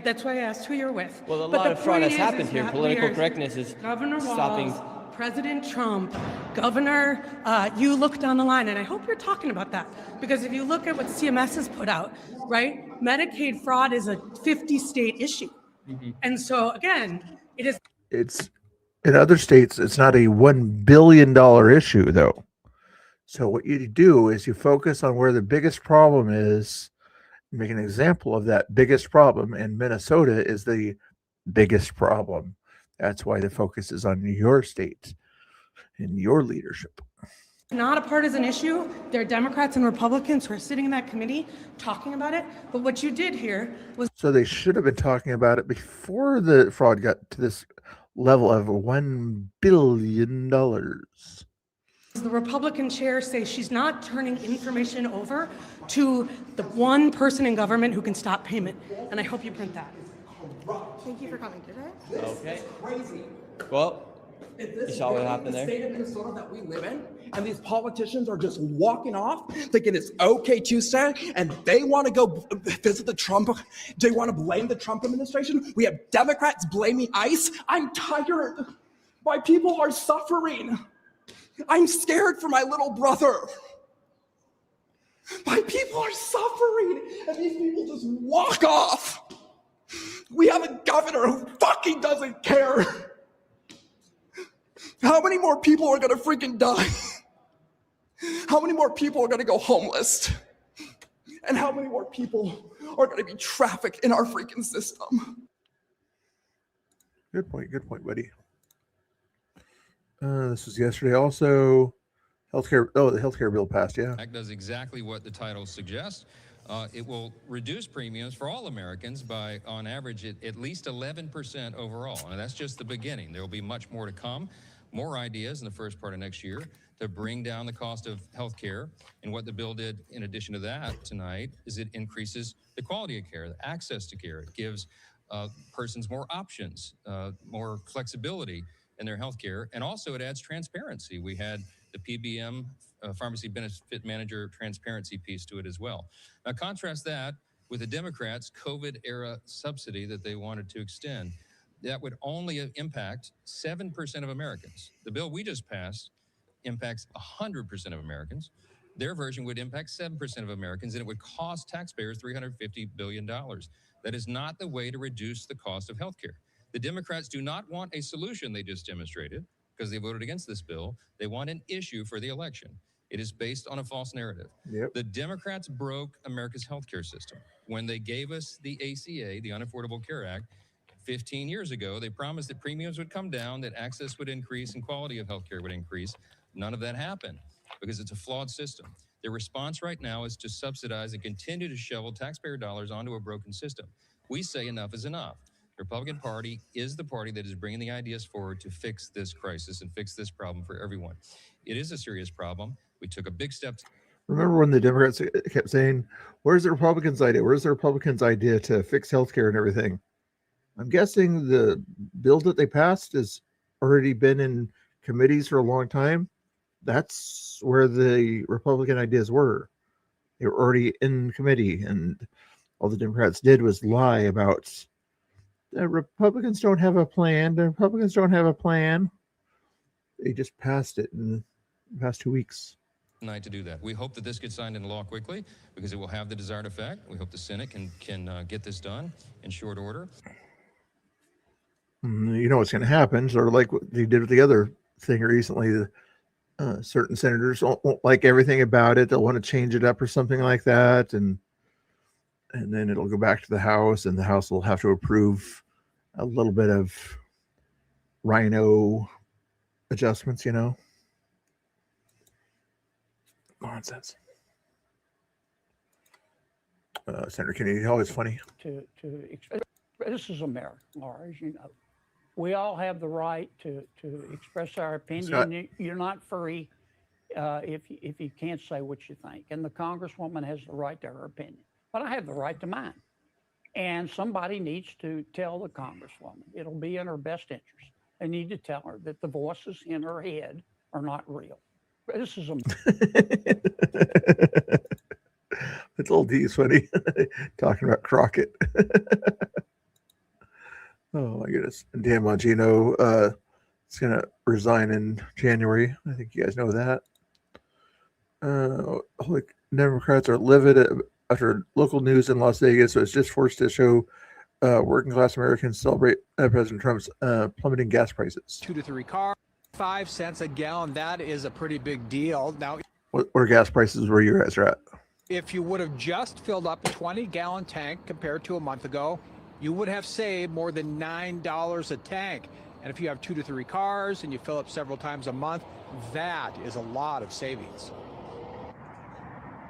That's why I asked who you're with. Well, a But lot the of fraud point has happened here. that Political we are- correctness is Governor stopping. Walz, President Trump, Governor, you look down the line, and I hope you're talking about that, because if you look at what CMS has put out, right, Medicaid fraud is a 50-state issue. And so, again, it is. It's in other states, it's not a $1 billion issue, though. So what you do is you focus on where the biggest problem is, make an example of that biggest problem, and Minnesota is the biggest problem. That's why the focus is on your state and your leadership. Not a partisan issue. There are Democrats and Republicans who are sitting in that committee talking about it. But what you did here was So they should have been talking about it before the fraud got to this level of $1 billion. the Republican chair say she's not turning information over to the one person in government who can stop payment. And I hope you print that. Thank you for coming today. Okay. Crazy. Well, Is you this saw what really happened the there? state of Minnesota that we live in? And these politicians are just walking off, thinking it's okay Tuesday, and they want to go visit the Trump. They want to blame the Trump administration. We have Democrats blaming ICE. I'm tired. My people are suffering. I'm scared for my little brother. My people are suffering, and these people just walk off. We have a governor who fucking doesn't care. How many more people are gonna freaking die? How many more people are gonna go homeless? And how many more people are gonna be trafficked in our freaking system? Good point, buddy. This was yesterday. Also, healthcare. Oh, the healthcare bill passed. Yeah. Act does exactly what the title suggests. It will reduce premiums for all Americans by, on average, at least 11% overall. And that's just the beginning. There will be much more to come. More ideas in the first part of next year to bring down the cost of health care. And what the bill did, in addition to that tonight, is it increases the quality of care, the access to care. It gives persons more options, more flexibility in their health care. And also it adds transparency. We had the PBM, Pharmacy Benefit Manager transparency piece to it as well. Now contrast that with the Democrats' COVID-era subsidy that they wanted to extend. That would only impact 7% of Americans. The bill we just passed impacts 100% of Americans. Their version would impact 7% of Americans, and it would cost taxpayers $350 billion. That is not the way to reduce the cost of healthcare. The Democrats do not want a solution they just demonstrated because they voted against this bill. They want an issue for the election. It is based on a false narrative. Yep. The Democrats broke America's healthcare system. When they gave us the ACA, the Unaffordable Care Act, 15 years ago, they promised that premiums would come down, that access would increase, and quality of healthcare would increase. None of that happened because it's a flawed system. Their response right now is to subsidize and continue to shovel taxpayer dollars onto a broken system. We say enough is enough. The Republican Party is the party that is bringing the ideas forward to fix this crisis and fix this problem for everyone. It is a serious problem. We took a big step. Remember when the Democrats kept saying, where's the Republicans' idea? Where's the Republicans' idea to fix healthcare and everything? I'm guessing the bill that they passed has already been in committees for a long time. That's where the Republican ideas were. They were already in committee, and all the Democrats did was lie about the Republicans don't have a plan. The Republicans don't have a plan. They just passed it in the past 2 weeks. Tonight to do that. We hope that this gets signed into law quickly because it will have the desired effect. We hope the Senate can get this done in short order. You know what's going to happen, sort of like what they did with the other thing recently. Certain senators won't like everything about it. They'll want to change it up or something like that, and then it'll go back to the House, and the House will have to approve a little bit of rhino adjustments, you know. Nonsense. Senator Kennedy, always funny. To express, this is America, Laura, as you know. We all have the right to express our opinion. Scott. You're not free if you can't say what you think. And the Congresswoman has the right to her opinion. But I have the right to mine. And somebody needs to tell the Congresswoman. It'll be in her best interest. They need to tell her that the voices in her head are not real. This is It's old D is funny. Talking about Crockett. Oh my goodness. And Dan Bongino is going to resign in January. I think you guys know that. Democrats are livid after local news in Las Vegas was just forced to show working class Americans celebrate President Trump's plummeting gas prices. 2 to 3 cars, 5 cents a gallon. That is a pretty big deal. Now, What are gas prices where you guys are at? if you would have just filled up a 20-gallon tank compared to a month ago, you would have saved more than $9 a tank. And if you have 2 to 3 cars and you fill up several times a month, that is a lot of savings.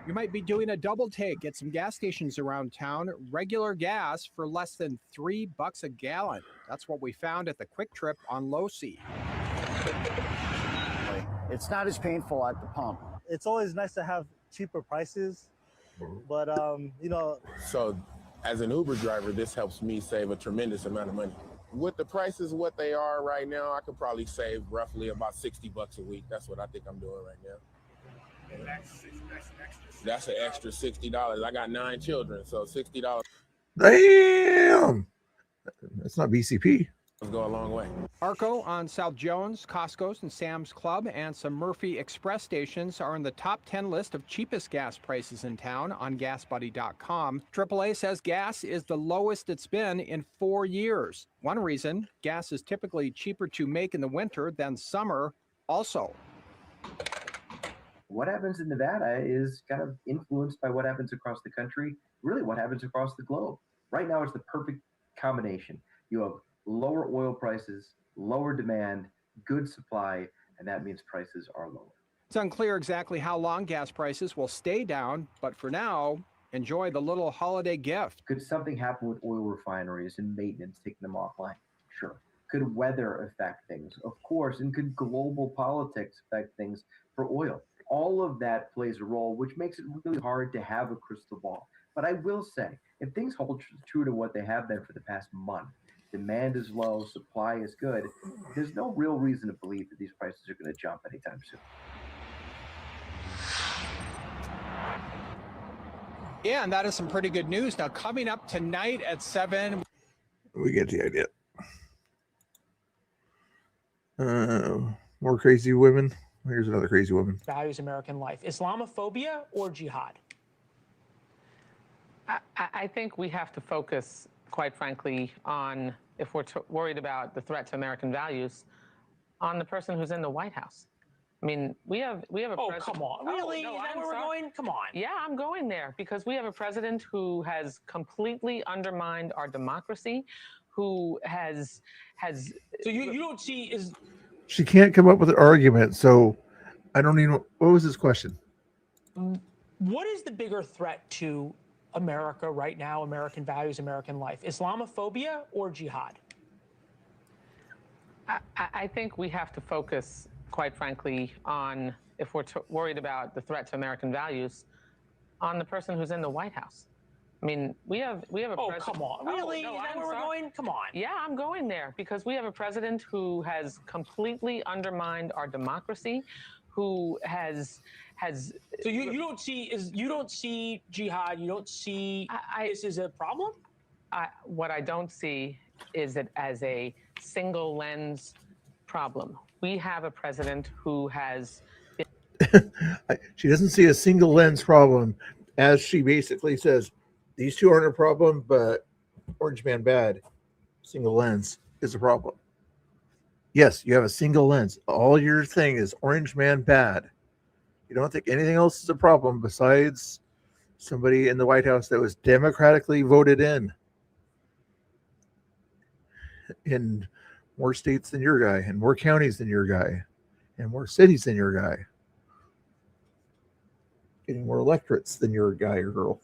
You might be doing a double take at some gas stations around town. Regular gas for less than $3 a gallon. That's what we found at the Quick Trip on Losee. It's not as painful at the pump. It's always nice to have cheaper prices, but you know. So as an Uber driver, this helps me save a tremendous amount of money. With the prices what they are right now, I could probably save roughly about $60 a week. That's what I think I'm doing right now. That's an extra $60. I got 9 children, so $60. Damn! That's not BCP. Go a long way. Arco on South Jones, Costco's and Sam's Club, and some Murphy Express stations are in the top 10 list of cheapest gas prices in town on GasBuddy.com. AAA says gas is the lowest it's been in 4 years. One reason, gas is typically cheaper to make in the winter than summer. Also, what happens in Nevada is kind of influenced by what happens across the country, really what happens across the globe. Right now, it's the perfect combination. You have lower oil prices, lower demand, good supply, and that means prices are lower. it's unclear exactly how long gas prices will stay down, but for now, enjoy the little holiday gift. Could something happen with oil refineries and maintenance taking them offline? Sure. Could weather affect things? Of course. And could global politics affect things for oil? All of that plays a role, which makes it really hard to have a crystal ball. But I will say, if things hold true to what they have been for the past month, demand is low, supply is good, there's no real reason to believe that these prices are going to jump anytime soon. Yeah, and that is some pretty good news. Now, coming up tonight at 7. We get the idea. More crazy women. Here's another crazy woman. Values American life. Islamophobia or jihad? I think we have to focus, quite frankly, on, if we're worried about the threat to American values, on the person who's in the White House. I mean, we have a president. Come on. Really? No, Is that I'm where we're sorry. going? Come on. Yeah, I'm going there because we have a president who has completely undermined our democracy, who has. So you don't see is. She can't come up with an argument, so I don't even. What was his question? What is the bigger threat to America right now, American values, American life? Islamophobia or jihad? I think we have to focus, quite frankly, on, if we're worried about the threat to American values, on the person who's in the White House. I mean, we have a president. Come on. Really? No, Is that I'm where we're sorry. going? Come on. Yeah, I'm going there because we have a president who has completely undermined our democracy, who has. So you don't see jihad. You don't see this as a problem. What I don't see is it as a single lens problem. We have a president who has. She doesn't see a single lens problem, as she basically says, these two aren't a problem, but Orange Man bad. Single lens is a problem. Yes, you have a single lens. All your thing is Orange Man bad. You don't think anything else is a problem besides somebody in the White House that was democratically voted in more states than your guy, and more counties than your guy, and more cities than your guy, getting more electorates than your guy or girl.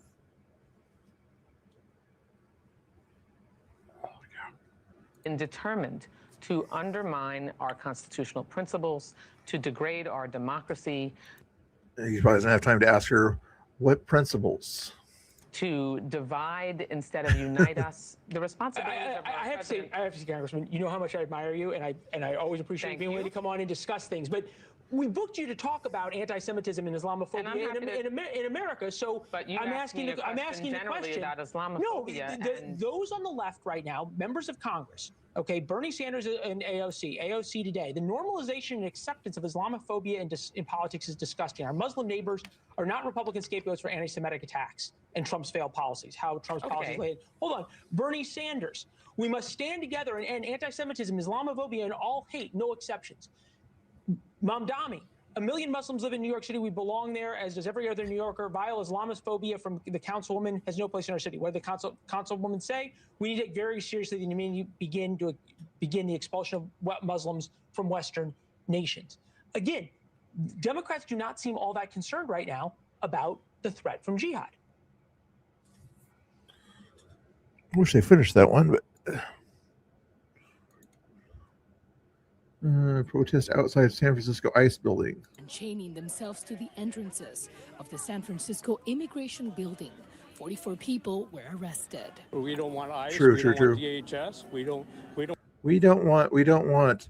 Been determined to undermine our constitutional principles, to degrade our democracy. He probably doesn't have time to ask her what principles. To divide instead of unite us. The responsibility of our I have to say, Congressman, you know how much I admire you, and I always appreciate being willing to come on and discuss things. But we booked you to talk about anti-Semitism and Islamophobia in America. So I'm asking the question. About Islamophobia. No, those on the left right now, members of Congress, okay, Bernie Sanders and AOC today, the normalization and acceptance of Islamophobia in politics is disgusting. Our Muslim neighbors are not Republican scapegoats for anti-Semitic attacks and Trump's failed policies, how Trump's policies laid. Hold on. Bernie Sanders, we must stand together and end anti-Semitism, Islamophobia, and all hate, no exceptions. Mamdani, 1 million Muslims live in New York City. We belong there, as does every other New Yorker. Vile Islamophobia from the councilwoman has no place in our city. What did the councilwoman say? We need to take very seriously the begin the expulsion of Muslims from Western nations. Again, Democrats do not seem all that concerned right now about the threat from jihad. I wish they finished that one, but protest outside San Francisco ICE building. Chaining themselves to the entrances of the San Francisco Immigration Building. 44 people were arrested. We don't want ICE. True. Want DHS. We don't want.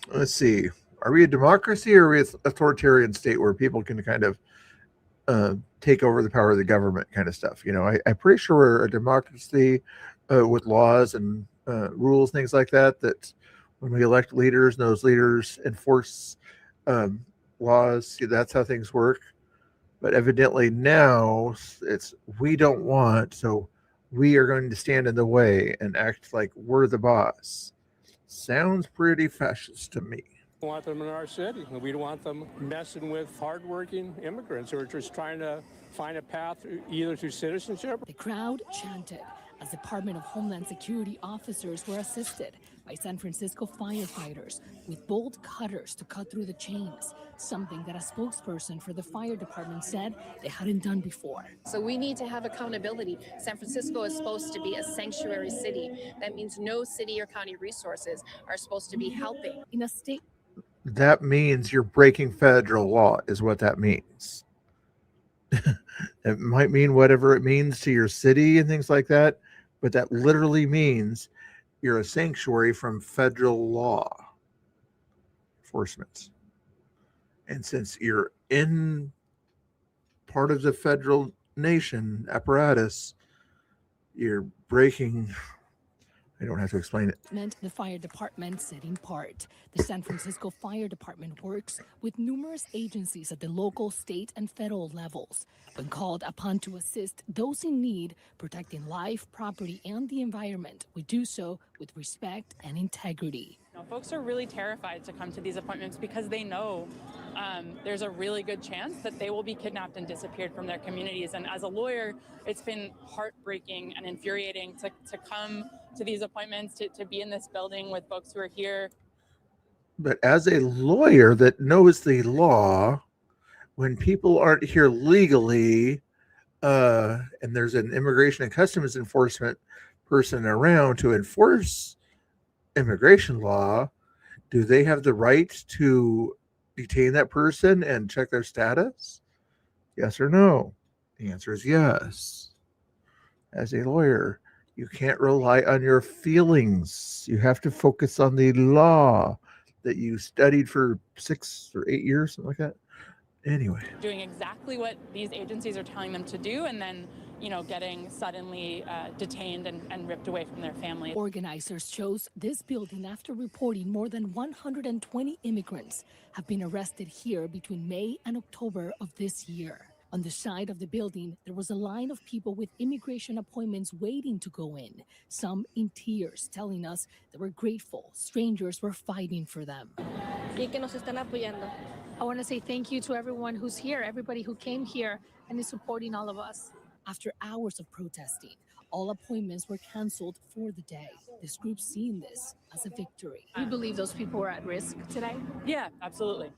Let's see. Are we a democracy or are we an authoritarian state where people can kind of take over the power of the government kind of stuff? You know, I'm pretty sure we're a democracy with laws and rules, things like that, that when we elect leaders and those leaders enforce laws, see, that's how things work. But evidently now it's we don't want, so we are going to stand in the way and act like we're the boss. Sounds pretty fascist to me. We want them in our city. We don't want them messing with hardworking immigrants who are just trying to find a path either to citizenship. The crowd chanted as Department of Homeland Security officers were assisted by San Francisco firefighters with bolt cutters to cut through the chains, something that a spokesperson for the fire department said they hadn't done before. So we need to have accountability. San Francisco is supposed to be a sanctuary city. That means no city or county resources are supposed to be helping. In a state. That means you're breaking federal law, is what that means. It might mean whatever it means to your city and things like that, but that literally means you're a sanctuary from federal law enforcement. And since you're in part of the federal nation apparatus, you're breaking. I don't have to explain it. Meant the fire department said in part. The San Francisco Fire Department works with numerous agencies at the local, state, and federal levels. When called upon to assist those in need, protecting life, property, and the environment, we do so with respect and integrity. Folks are really terrified to come to these appointments because they know there's a really good chance that they will be kidnapped and disappeared from their communities. And as a lawyer, it's been heartbreaking and infuriating to come to these appointments, to be in this building with folks who are here. But as a lawyer that knows the law, when people aren't here legally, and there's an immigration and customs enforcement person around to enforce immigration law, do they have the right to detain that person and check their status? Yes or no? The answer is yes. As a lawyer, you can't rely on your feelings. You have to focus on the law that you studied for 6 or 8 years, something like that. Anyway. Doing exactly what these agencies are telling them to do, and then, getting suddenly detained and ripped away from their family. Organizers chose this building after reporting more than 120 immigrants have been arrested here between May and October of this year. On the side of the building, there was a line of people with immigration appointments waiting to go in, some in tears, telling us they were grateful strangers were fighting for them. I want to say thank you to everyone who's here, everybody who came here and is supporting all of us. After hours of protesting, all appointments were canceled for the day. This group seeing this as a victory. We believe those people were at risk today. Yeah, absolutely.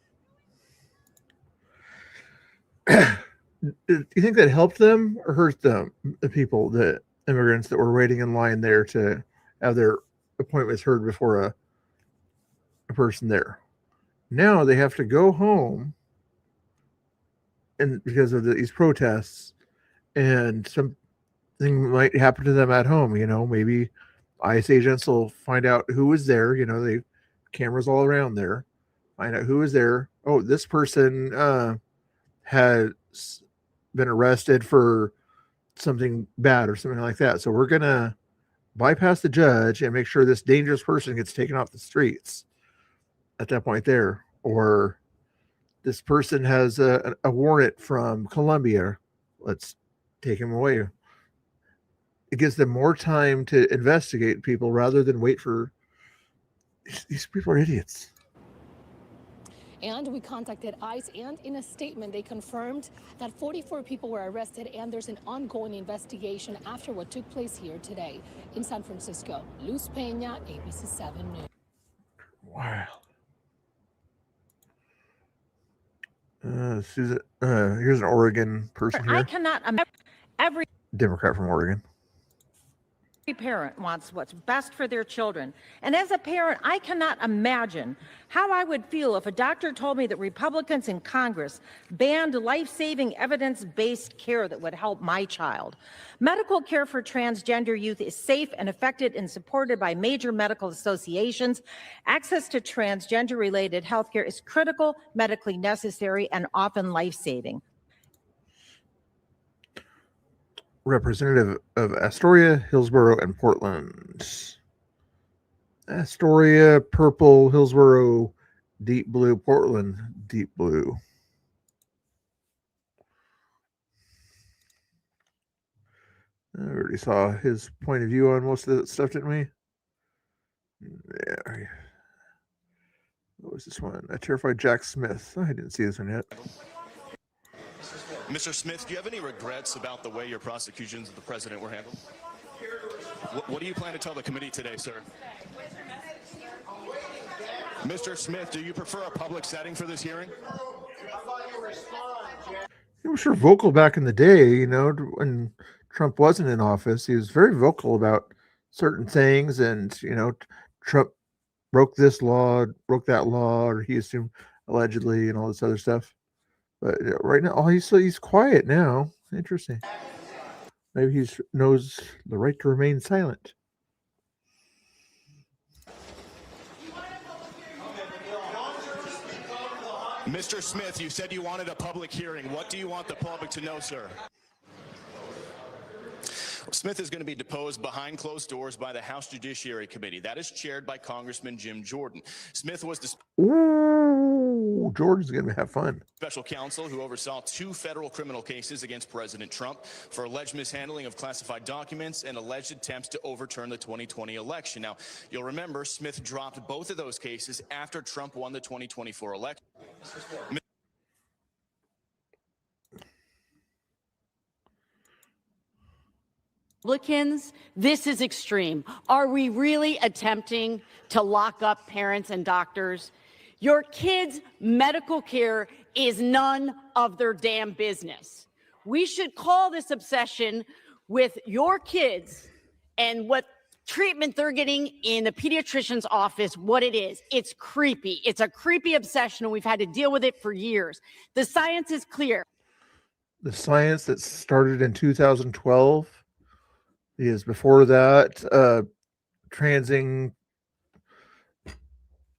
Do you think that helped them or hurt them, the people, the immigrants that were waiting in line there to have their appointments heard before a person there? Now they have to go home, and because of these protests, and something might happen to them at home. Maybe ICE agents will find out who was there. They cameras all around there, find out who was there. Oh, this person has been arrested for something bad or something like that. So we're gonna bypass the judge and make sure this dangerous person gets taken off the streets at that point there. Or this person has a warrant from Colombia, let's take him away. It gives them more time to investigate people rather than wait for these people are idiots. And we contacted ICE, and in a statement, they confirmed that 44 people were arrested and there's an ongoing investigation after what took place here today in San Francisco. Luz Peña, ABC 7 News. Wow. Susan, here's an Oregon person here. I cannot imagine every Democrat from Oregon. parent wants what's best for their children. And as a parent, I cannot imagine how I would feel if a doctor told me that Republicans in Congress banned life-saving evidence-based care that would help my child. Medical care for transgender youth is safe and effective and supported by major medical associations. Access to transgender-related health care is critical, medically necessary, and often life-saving. Representative of Astoria, Hillsborough, and Portland. Astoria, purple. Hillsborough, deep blue. Portland, deep blue. I already saw his point of view on most of that stuff, didn't we? Yeah. What was this one? A terrified Jack Smith. I didn't see this one yet. Mr. Smith, do you have any regrets about the way your prosecutions of the president were handled? What do you plan to tell the committee today, sir? Mr. Smith, do you prefer a public setting for this hearing? He was sure vocal back in the day, when Trump wasn't in office. He was very vocal about certain things, and, Trump broke this law, broke that law, or he assumed allegedly, and all this other stuff. But right now, he's quiet now. Interesting. Maybe he knows the right to remain silent. Mr. Smith, you said you wanted a public hearing. What do you want the public to know, sir? Smith is going to be deposed behind closed doors by the House Judiciary Committee. That is chaired by Congressman Jim Jordan. Smith was Ooh, Jordan's going to have fun. special counsel who oversaw 2 federal criminal cases against President Trump for alleged mishandling of classified documents and alleged attempts to overturn the 2020 election. Now, you'll remember Smith dropped both of those cases after Trump won the 2024 election. Republicans, this is extreme. Are we really attempting to lock up parents and doctors? Your kids' medical care is none of their damn business. We should call this obsession with your kids and what treatment they're getting in the pediatrician's office what it is. It's creepy. It's a creepy obsession, and we've had to deal with it for years. The science is clear. The science that started in 2012 is before that, transing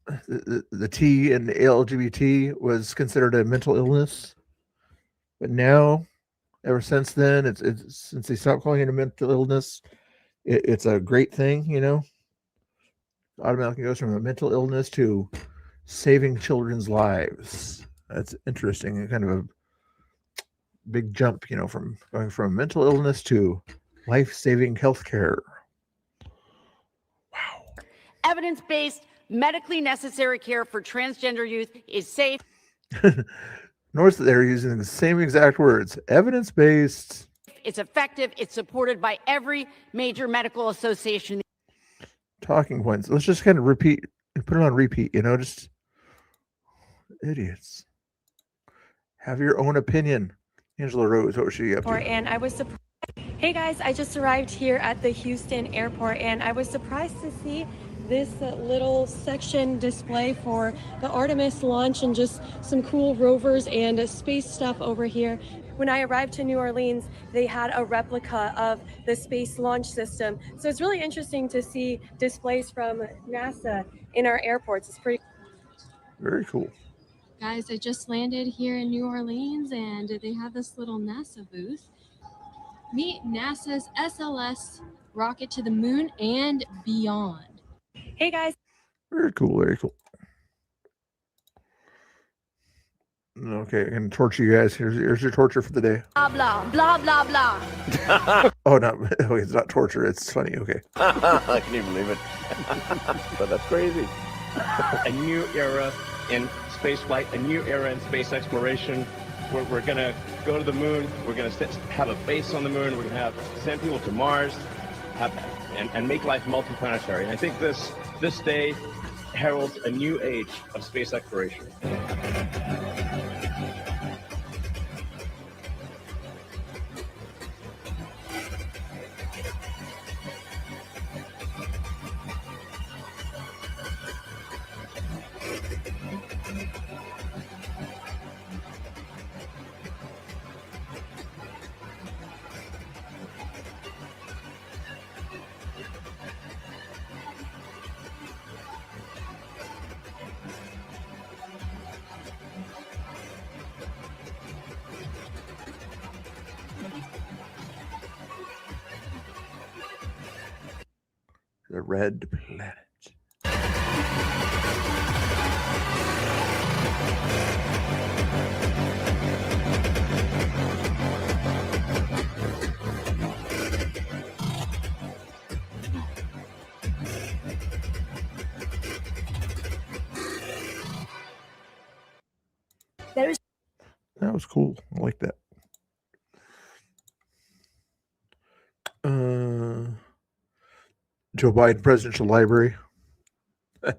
the T and the LGBT was considered a mental illness. But now, ever since then, it's since they stopped calling it a mental illness, it's a great thing, you know. Automatically goes from a mental illness to saving children's lives. That's interesting and kind of a big jump, you know, from going from mental illness to life-saving healthcare. Evidence-based, medically necessary care for transgender youth is safe. Notice that they're using the same exact words. Evidence-based. It's effective. It's supported by every major medical association. Talking points. Let's just kind of repeat, put it on repeat, you know, just idiots. Have your own opinion. Angela Rose, what was she up to? And I was surprised. Hey guys, I just arrived here at the Houston airport and I was surprised to see this little section display for the Artemis launch and just some cool rovers and space stuff over here. When I arrived to New Orleans, they had a replica of the Space Launch System. So it's really interesting to see displays from NASA in our airports. It's pretty very cool. Guys, I just landed here in New Orleans and they have this little NASA booth. Meet NASA's SLS rocket to the moon and beyond. Hey guys. Very cool, very cool. Okay, I can torture you guys. Here's your torture for the day. Blah, blah, blah, blah, blah. Oh, no, okay, it's not torture. It's funny. Okay. I can't even believe it. But that's crazy. A new era in spaceflight, a new era in space exploration. We're going to go to the moon. We're going to have a base on the moon. We're going to send people to Mars and make life multiplanetary. And I think this day heralds a new age of space exploration. The Red Planet. That was cool. I like that. Joe Biden Presidential Library. I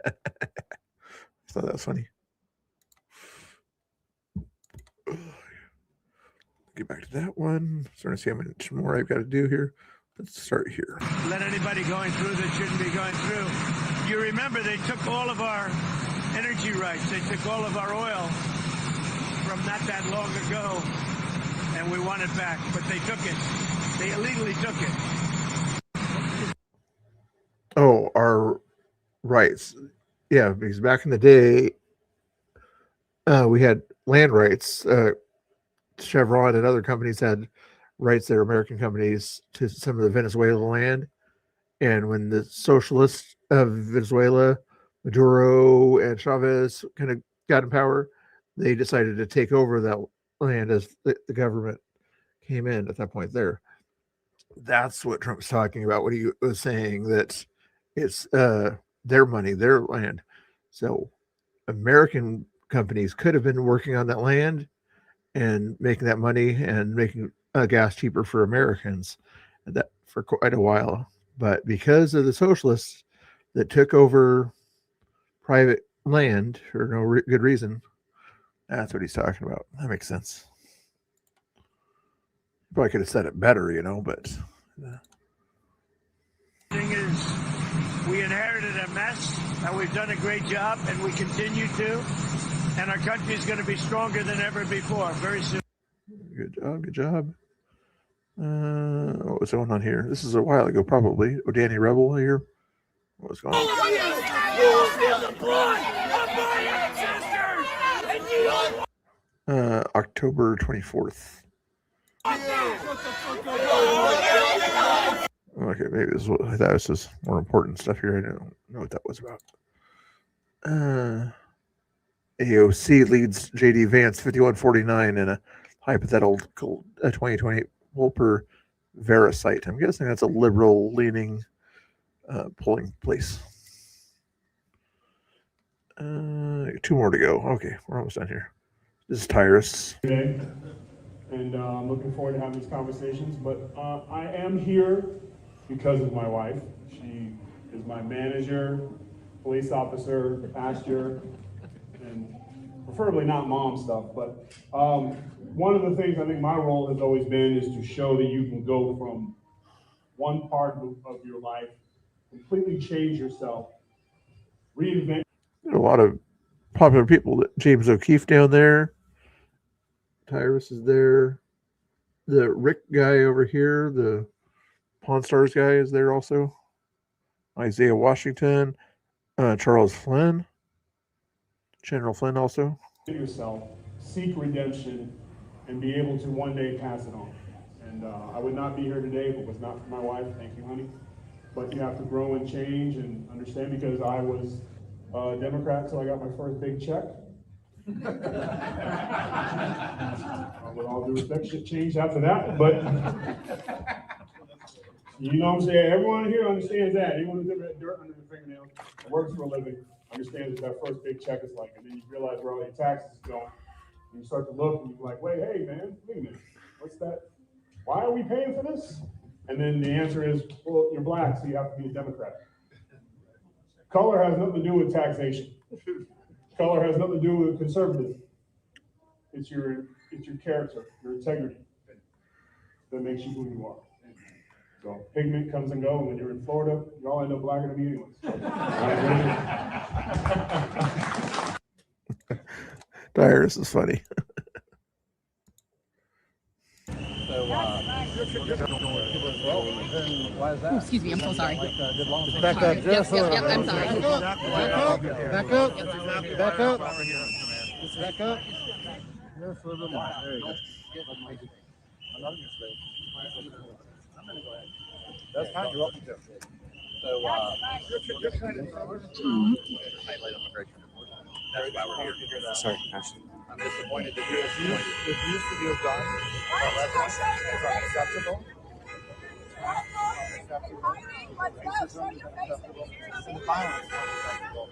thought that was funny. Get back to that one. Starting to see how much more I've got to do here. Let's start here. Let anybody going through that shouldn't be going through. You remember they took all of our energy rights. They took all of our oil from not that long ago, and we want it back. But they took it. They illegally took it. Oh, our rights. Yeah, because back in the day, we had land rights. Chevron and other companies had rights that are American companies to some of the Venezuela land. And when the socialists of Venezuela, Maduro and Chavez kind of got in power, they decided to take over that land as the government came in at that point there. That's what Trump was talking about when he was saying that it's their money, their land. So American companies could have been working on that land and making that money and making gas cheaper for Americans that for quite a while. But because of the socialists that took over private land for no good reason, that's what he's talking about. That makes sense. Probably could have said it better, but thing is, we inherited a mess, and we've done a great job, and we continue to. And our country is going to be stronger than ever before very soon. Good job. Good job. What was going on here? This is a while ago, probably. Oh, Danny Rebel here. What was going on? October 24th. Okay, maybe this was, I thought this was more important stuff here. I don't know what that was about. AOC leads JD Vance 51-49 in a hypothetical 2020 poll per Verasite. I'm guessing that's a liberal-leaning polling place. 2 more to go. Okay, we're almost done here. This is Tyrus. Today, and I'm looking forward to having these conversations. But I am here because of my wife. She is my manager, police officer, pastor, and preferably not mom stuff. But one of the things I think my role has always been is to show that you can go from one part of your life, completely change yourself, reinvent. A lot of popular people. James O'Keefe down there. Tyrus is there. The Rick guy over here, the Pawn Stars guy, is there also. Isaiah Washington, Charles Flynn, General Flynn also. Yourself, seek redemption, and be able to one day pass it on. And I would not be here today if it was not for my wife. Thank you, honey. But you have to grow and change and understand, because I was a Democrat until I got my first big check. With all due respect, shit changed after that. But you know what I'm saying? Everyone here understands that. Anyone who's ever had dirt under their fingernails, works for a living, understands what that first big check is like. And then you realize where all your taxes are going. And you start to look and you're like, wait, hey man, wait a minute. What's that? Why are we paying for this? And then the answer is, well, you're black, so you have to be a Democrat. Color has nothing to do with taxation. Color has nothing to do with conservatism. It's your character, your integrity that makes you who you are. So pigment comes and goes. When you're in Florida, you all end up blacker than me anyways. Tyrus is funny. Why is that? Excuse me, I'm so sorry. Back up, just Yep, I'm sorry. Back up. Back up. Back up. Back up. Just a little bit more. There you go. I'm not in your space. That's kind of welcome to. So, you're trying to highlight immigration report. That's why we're here. Sorry, Ashley. I'm disappointed that you used to be done. That's unacceptable.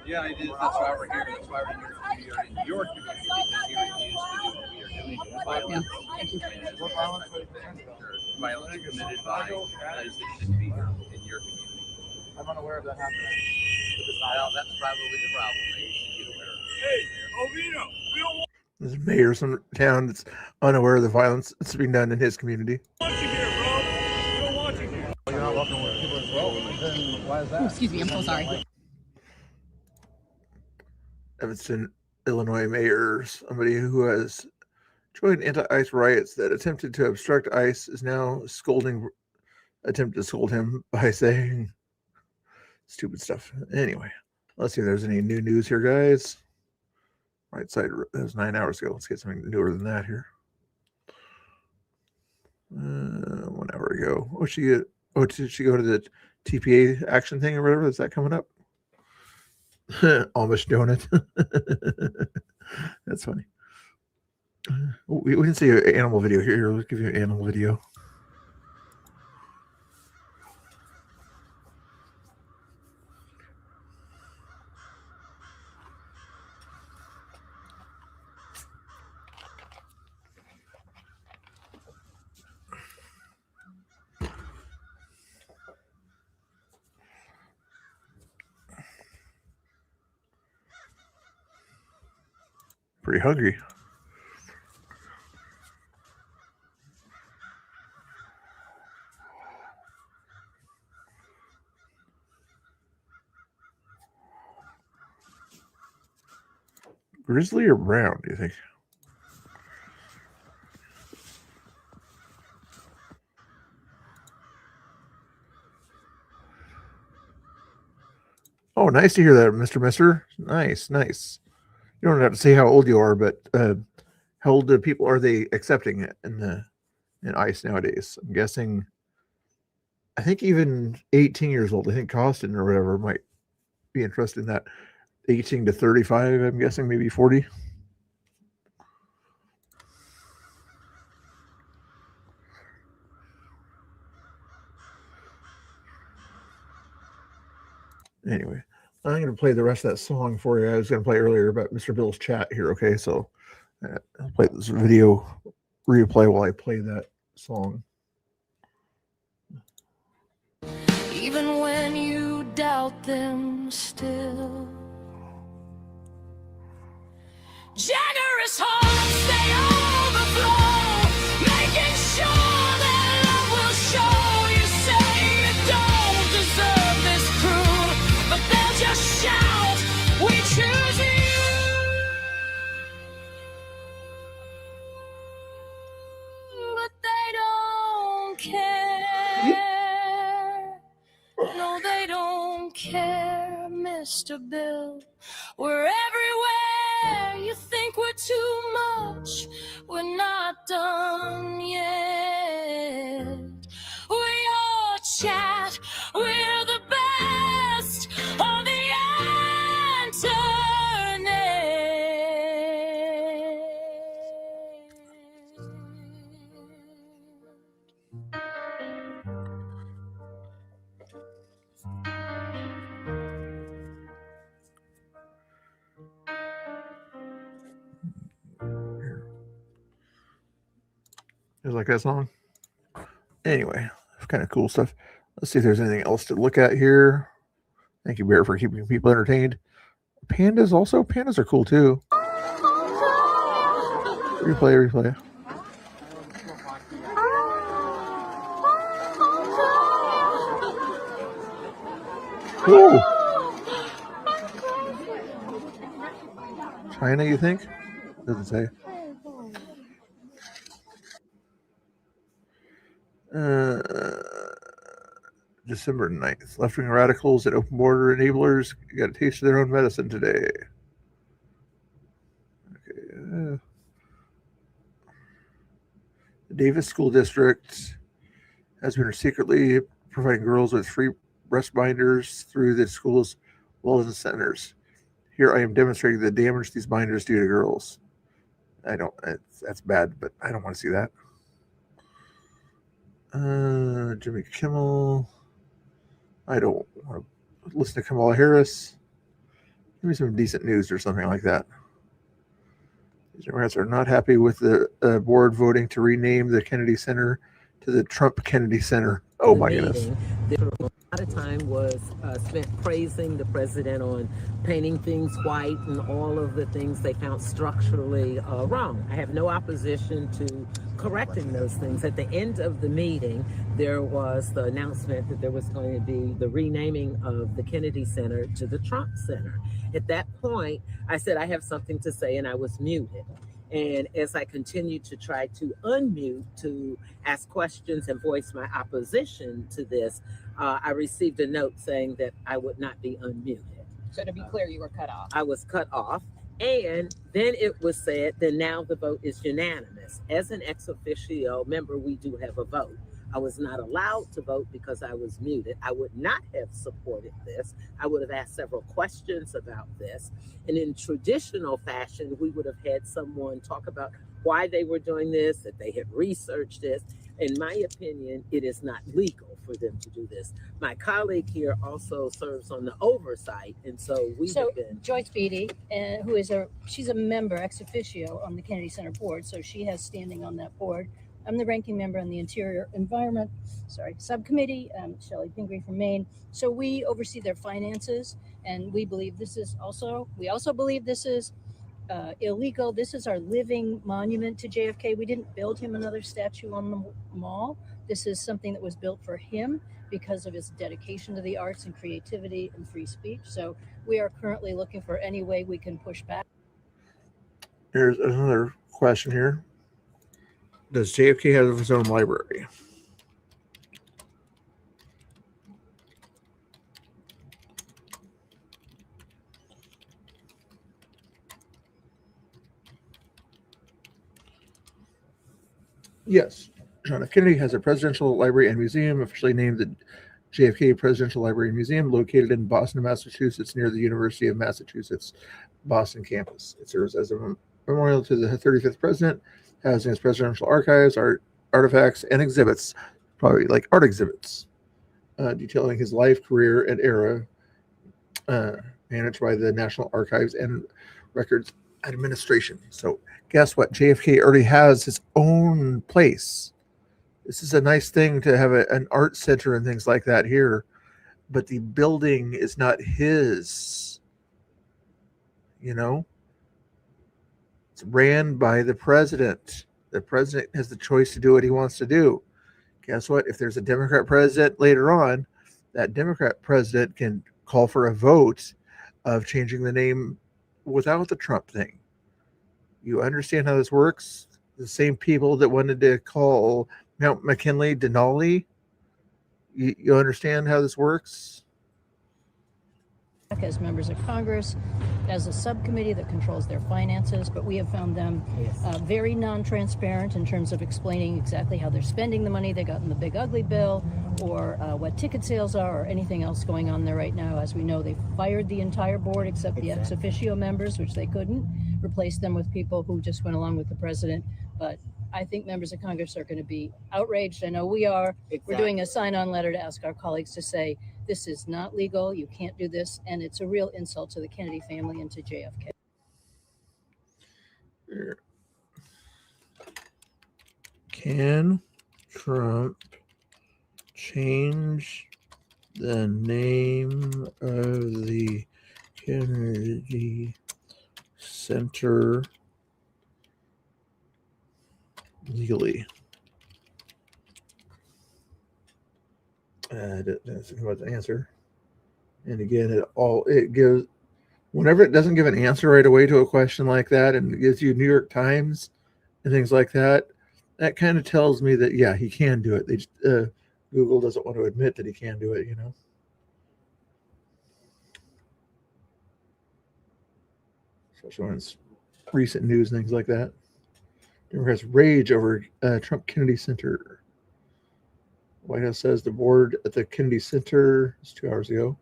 Yeah, I did. That's why we're here. That's why we're here. We are in your community because you refuse to do what we are doing. Violence. What violence? Violence committed by guys that shouldn't be here in your community. I'm unaware of that happening. Well, that's probably the problem. They should get aware of it. Hey, Ovino, we don't want. There's a mayor of some town that's unaware of the violence that's being done in his community. You're not welcome with people as well. Then why is that? Excuse me, I'm so sorry. Evanston, Illinois mayor, somebody who has joined anti-ICE riots that attempted to obstruct ICE, is now attempted to scold him by saying stupid stuff. Anyway, let's see if there's any new news here, guys. Right side, that was 9 hours ago. Let's get something newer than that here. 1 hour ago. Did she go to the TPA action thing or whatever? Is that coming up? Amish donut. That's funny. We didn't see an animal video here. Let's give you an animal video. Pretty hungry. Grizzly or brown, do you think? Oh, nice to hear that, Mr. Mister. Nice, nice. You don't have to say how old you are, but how old do people are they accepting it in ICE nowadays? I'm guessing. I think even 18 years old. I think Costin or whatever might be interested in that. 18 to 35. I'm guessing maybe 40. Anyway, I'm going to play the rest of that song for you. I was going to play earlier about Mr. Bill's chat here. Okay, so I'll play this video replay while I play that song. Even when you doubt them still, generous hearts, they overflow, making sure that love will show. You say you don't deserve this crew, but they'll just shout, we choose you. But they don't care. No, they don't care, Mr. Bill. We're everywhere. You think we're too much. We're not done yet. We're your chat. We're the best on the internet. You like that song? Anyway, kind of cool stuff. Let's see if there's anything else to look at here. Thank you, Bear, for keeping people entertained. Pandas also. Pandas are cool too. Replay. Ooh. China, you think? Doesn't say. December 9th. Left-wing radicals and open border enablers got a taste of their own medicine today. Okay. The Davis School District has been secretly providing girls with free breast binders through the school's wellness centers. Here I am demonstrating the damage these binders do to girls. That's bad, but I don't want to see that. Jimmy Kimmel. I don't want to listen to Kamala Harris. Give me some decent news or something like that. These Democrats are not happy with the board voting to rename the Kennedy Center to the Trump Kennedy Center. Oh my goodness. A lot of time was spent praising the president on painting things white and all of the things they found structurally wrong. I have no opposition to correcting those things. At the end of the meeting, there was the announcement that there was going to be the renaming of the Kennedy Center to the Trump Center. At that point, I said I have something to say, and I was muted. And as I continued to try to unmute to ask questions and voice my opposition to this, I received a note saying that I would not be unmuted. So to be clear, you were cut off. I was cut off. And then it was said that now the vote is unanimous. As an ex officio member, we do have a vote. I was not allowed to vote because I was muted. I would not have supported this. I would have asked several questions about this. And in traditional fashion, we would have had someone talk about why they were doing this, that they had researched this. In my opinion, it is not legal for them to do this. My colleague here also serves on the oversight, and so we have been. Joyce Beatty, she's a member ex officio on the Kennedy Center board, so she has standing on that board. I'm the ranking member on the Interior Environment Subcommittee, Shelley Pingree from Maine. So we oversee their finances, and we believe this is we also believe this is illegal. This is our living monument to JFK. We didn't build him another statue on the mall. This is something that was built for him because of his dedication to the arts and creativity and free speech. So we are currently looking for any way we can push back. Here's another question here. Does JFK have his own library? Yes. John F. Kennedy has a presidential library and museum, officially named the JFK Presidential Library and Museum, located in Boston, Massachusetts, near the University of Massachusetts Boston campus. It serves as a memorial to the 35th president, housing its presidential archives, artifacts, and exhibits, probably like art exhibits, detailing his life, career, and era, managed by the National Archives and Records Administration. So guess what? JFK already has his own place. This is a nice thing to have an art center and things like that here, but the building is not his. You know, it's ran by the president. The president has the choice to do what he wants to do. Guess what? If there's a Democrat president later on, that Democrat president can call for a vote of changing the name without the Trump thing. You understand how this works? The same people that wanted to call Mount McKinley Denali, you understand how this works? As members of Congress, as a subcommittee that controls their finances, but we have found them very non-transparent in terms of explaining exactly how they're spending the money they got in the big ugly bill, or what ticket sales are, or anything else going on there right now. As we know, they fired the entire board except the ex officio members, which they couldn't, replace them with people who just went along with the president. But I think members of Congress are going to be outraged. I know we are. We're doing a sign-on letter to ask our colleagues to say, this is not legal, you can't do this, and it's a real insult to the Kennedy family and to JFK. Can Trump change the name of the Kennedy Center legally? That's about the answer. And again, it gives, whenever it doesn't give an answer right away to a question like that, and it gives you New York Times and things like that, that kind of tells me that yeah, he can do it. They just, Google doesn't want to admit that he can do it, you know. Especially when it's recent news and things like that. Democrats rage over Trump Kennedy Center. White House says the board at the Kennedy Center, it's 2 hours ago.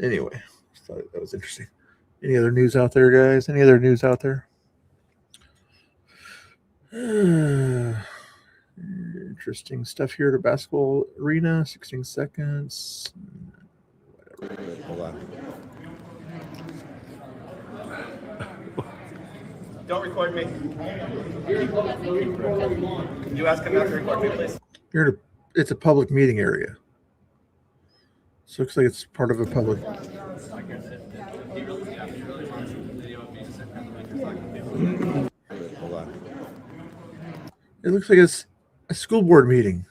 Anyway, just thought that was interesting. Any other news out there, guys? Any other news out there? Interesting stuff here at a basketball arena. 16 seconds. Whatever. Hold on. Don't record me. You ask him not to record me, please. It's a public meeting area. So it looks like it's part of a public. Hold on. It looks like it's a school board meeting.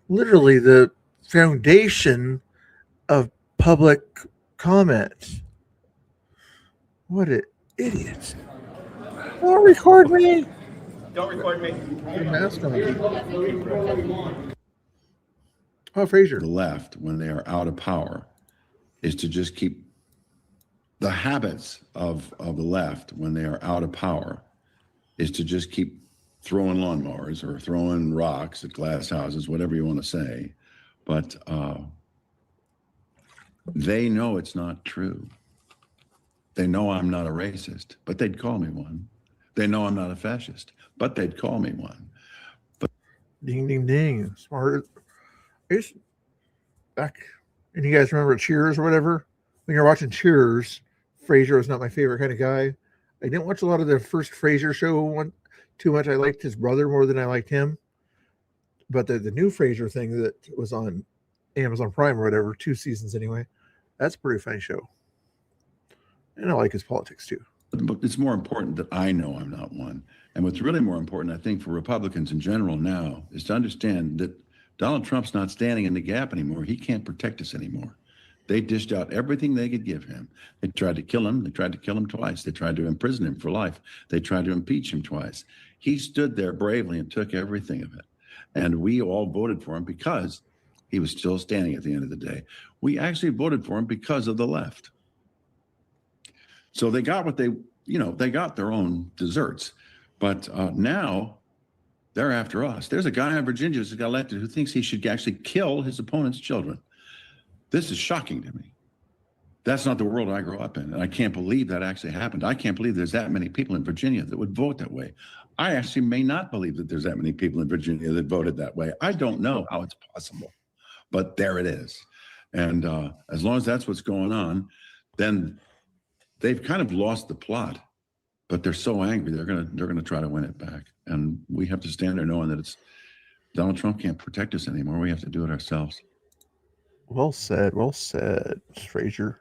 Literally the foundation of public comment. What an idiot. Don't record me. Don't record me. Put a mask on. Oh, Frazier. The left, when they are out of power, is to just keep the habits of the left when they are out of power is to just keep throwing lawnmowers or throwing rocks at glass houses, whatever you want to say. But they know it's not true. They know I'm not a racist, but they'd call me one. They know I'm not a fascist, but they'd call me one. But ding, ding, ding. Smart. It's back. And you guys remember Cheers or whatever? When you're watching Cheers, Frasier was not my favorite kind of guy. I didn't watch a lot of the first Frasier show too much. I liked his brother more than I liked him. But the new Frasier thing that was on Amazon Prime or whatever, 2 seasons anyway, that's a pretty funny show. And I like his politics too. But it's more important that I know I'm not one. And what's really more important, I think, for Republicans in general now is to understand that Donald Trump's not standing in the gap anymore. He can't protect us anymore. They dished out everything they could give him. They tried to kill him. They tried to kill him twice. They tried to imprison him for life. They tried to impeach him twice. He stood there bravely and took everything of it. And we all voted for him because he was still standing at the end of the day. We actually voted for him because of the left. So they got what they got their own desserts. But now they're after us. There's a guy in Virginia who got elected who thinks he should actually kill his opponent's children. This is shocking to me. That's not the world I grew up in. And I can't believe that actually happened. I can't believe there's that many people in Virginia that would vote that way. I actually may not believe that there's that many people in Virginia that voted that way. I don't know how it's possible, but there it is. And as long as that's what's going on, then they've kind of lost the plot, but they're so angry, they're gonna try to win it back. And we have to stand there knowing that it's Donald Trump can't protect us anymore. We have to do it ourselves. Well said, Frazier.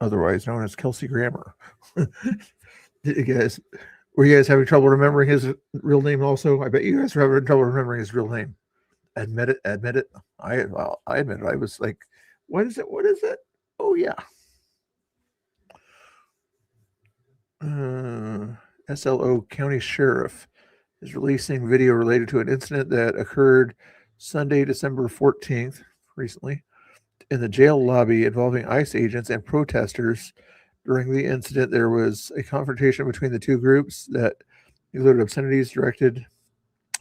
Otherwise known as Kelsey Grammer. Were you guys having trouble remembering his real name also? I bet you guys were having trouble remembering his real name. Admit it. I admit it. I was like, what is it? Oh yeah. SLO County Sheriff is releasing video related to an incident that occurred Sunday, December 14th, recently, in the jail lobby involving ICE agents and protesters. During the incident, there was a confrontation between the two groups that included obscenities directed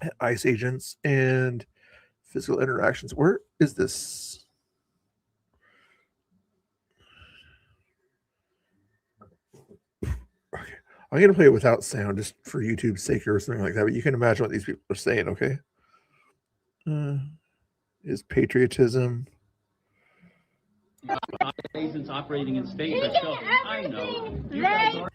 at ICE agents and physical interactions. Where is this? Okay. I'm going to play it without sound just for YouTube's sake or something like that, but you can imagine what these people are saying, okay? Is patriotism. Agents operating in states that show. I know. You guys are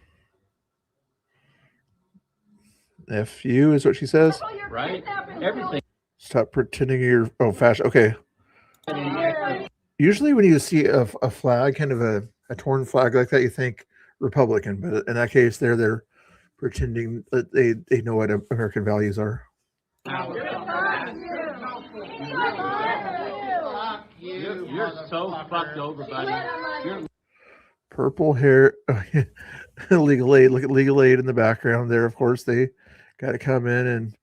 FU is what she says. right. Everything. Stop pretending you're fashion. Okay. Usually when you see a flag, kind of a torn flag like that, you think Republican, but in that case, they're pretending that they know what American values are. You're so fucked over, buddy. You're Purple hair, legal aid. Look at legal aid in the background there. Of course, they got to come in and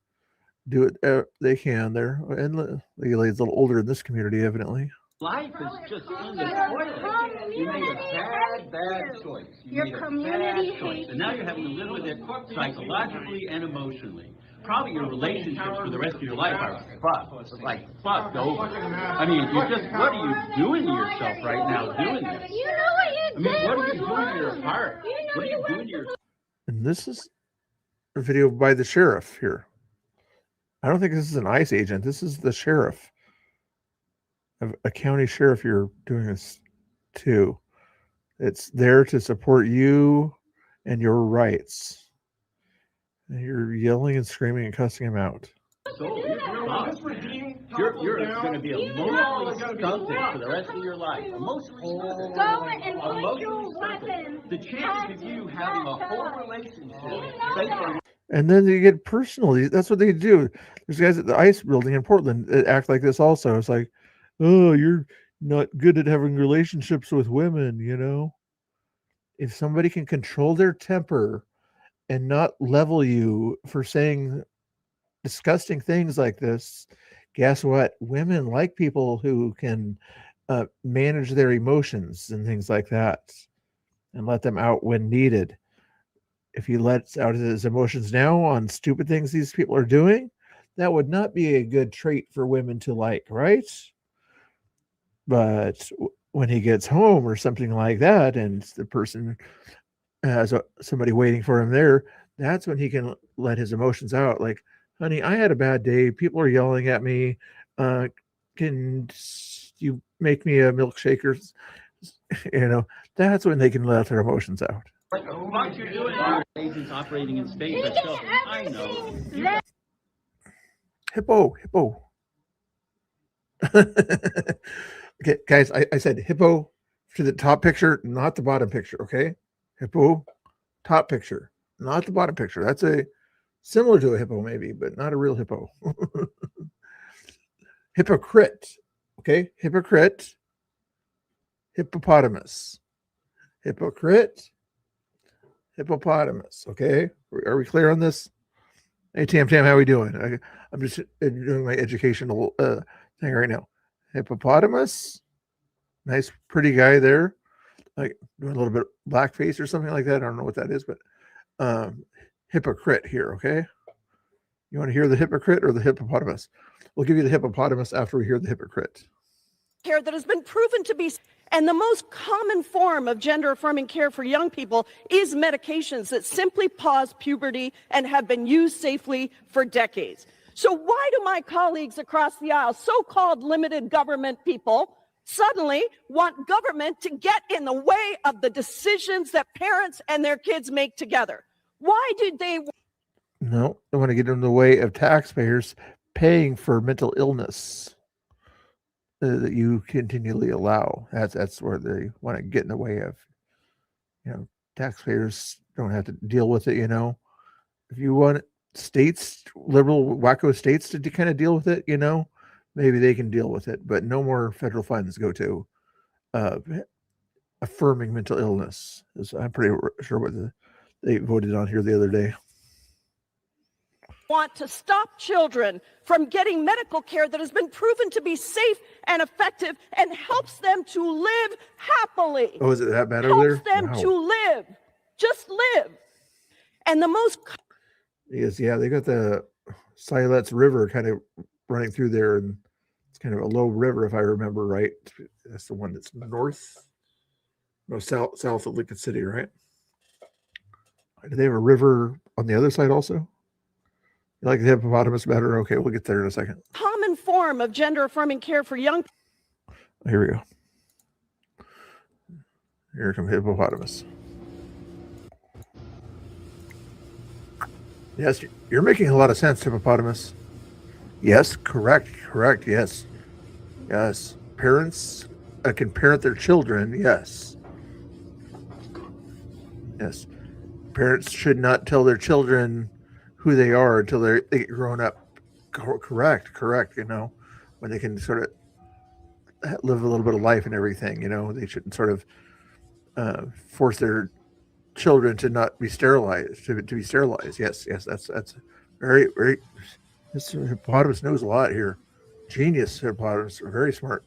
do it. They can there, and legal aid's a little older in this community, evidently. life is just in the toilet. You made a bad choice. You made a bad choice. And now you're having to live with it psychologically and emotionally. Probably your relationships for the rest of your life are fucked, like fucked over. I mean, you're just, what are you doing to yourself right now doing this? You know what you I mean, what are you doing to your heart? What are you doing to your... And this is a video by the sheriff here. I don't think this is an ICE agent. This is the sheriff. A county sheriff you're doing this to. It's there to support you and your rights. And you're yelling and screaming and cussing him out. So you're going to be emotionally stunted for the rest of your life. Emotionally stunted. Go and point your weapon. The chances of you having a whole relationship based on... And then they get personal. That's what they do. There's guys at the ICE building in Portland that act like this also. It's like, oh, you're not good at having relationships with women, you know? If somebody can control their temper and not level you for saying disgusting things like this, guess what? Women like people who can manage their emotions and things like that and let them out when needed. If he lets out his emotions now on stupid things these people are doing, that would not be a good trait for women to like, right? But when he gets home or something like that, and the person has somebody waiting for him there, that's when he can let his emotions out. Like, honey, I had a bad day. People are yelling at me. Can you make me a milkshake? Or, you know, that's when they can let their emotions out. What you're doing, agents operating in states that show. I know. Hippo. Okay, guys, I said hippo to the top picture, not the bottom picture, okay? Hippo, top picture, not the bottom picture. That's a similar to a hippo maybe, but not a real hippo. Hypocrite. Okay, hypocrite. Hippopotamus. Hypocrite. Hippopotamus. Okay, are we clear on this? Hey, Tam, how we doing? I'm just doing my educational thing right now. Hippopotamus. Nice, pretty guy there. Like doing a little bit of blackface or something like that. I don't know what that is, but hypocrite here. Okay. You want to hear the hypocrite or the hippopotamus? We'll give you the hippopotamus after we hear the hypocrite. Care that has been proven to be, and the most common form of gender-affirming care for young people is medications that simply pause puberty and have been used safely for decades. So why do my colleagues across the aisle, so-called limited government people, suddenly want government to get in the way of the decisions that parents and their kids make together? Why do they? No, they want to get in the way of taxpayers paying for mental illness that you continually allow. That's where they want to get in the way of. Taxpayers don't have to deal with it. If you want states, liberal wacko states, to kind of deal with it, maybe they can deal with it. But no more federal funds go to affirming mental illness. I'm pretty sure what they voted on here the other day. Want to stop children from getting medical care that has been proven to be safe and effective and helps them to live happily. Oh, is it that bad over there? Helps them to live, just live. And the most... Yes, yeah, they got the Siletz River kind of running through there, and it's kind of a low river, if I remember right. That's the one that's south of Lincoln City, right? Do they have a river on the other side also? You like the hippopotamus better? Okay, we'll get there in a second. Common form of gender-affirming care for young... Here we go. Here comes hippopotamus. Yes, you're making a lot of sense, hippopotamus. Yes, correct, yes. Yes, parents can parent their children, yes. Yes, parents should not tell their children who they are until they get grown up. Correct, when they can sort of live a little bit of life and everything, they shouldn't sort of force their children to not be sterilized, to be sterilized. Yes, that's very, very, this hippopotamus knows a lot here. Genius hippopotamus, very smart.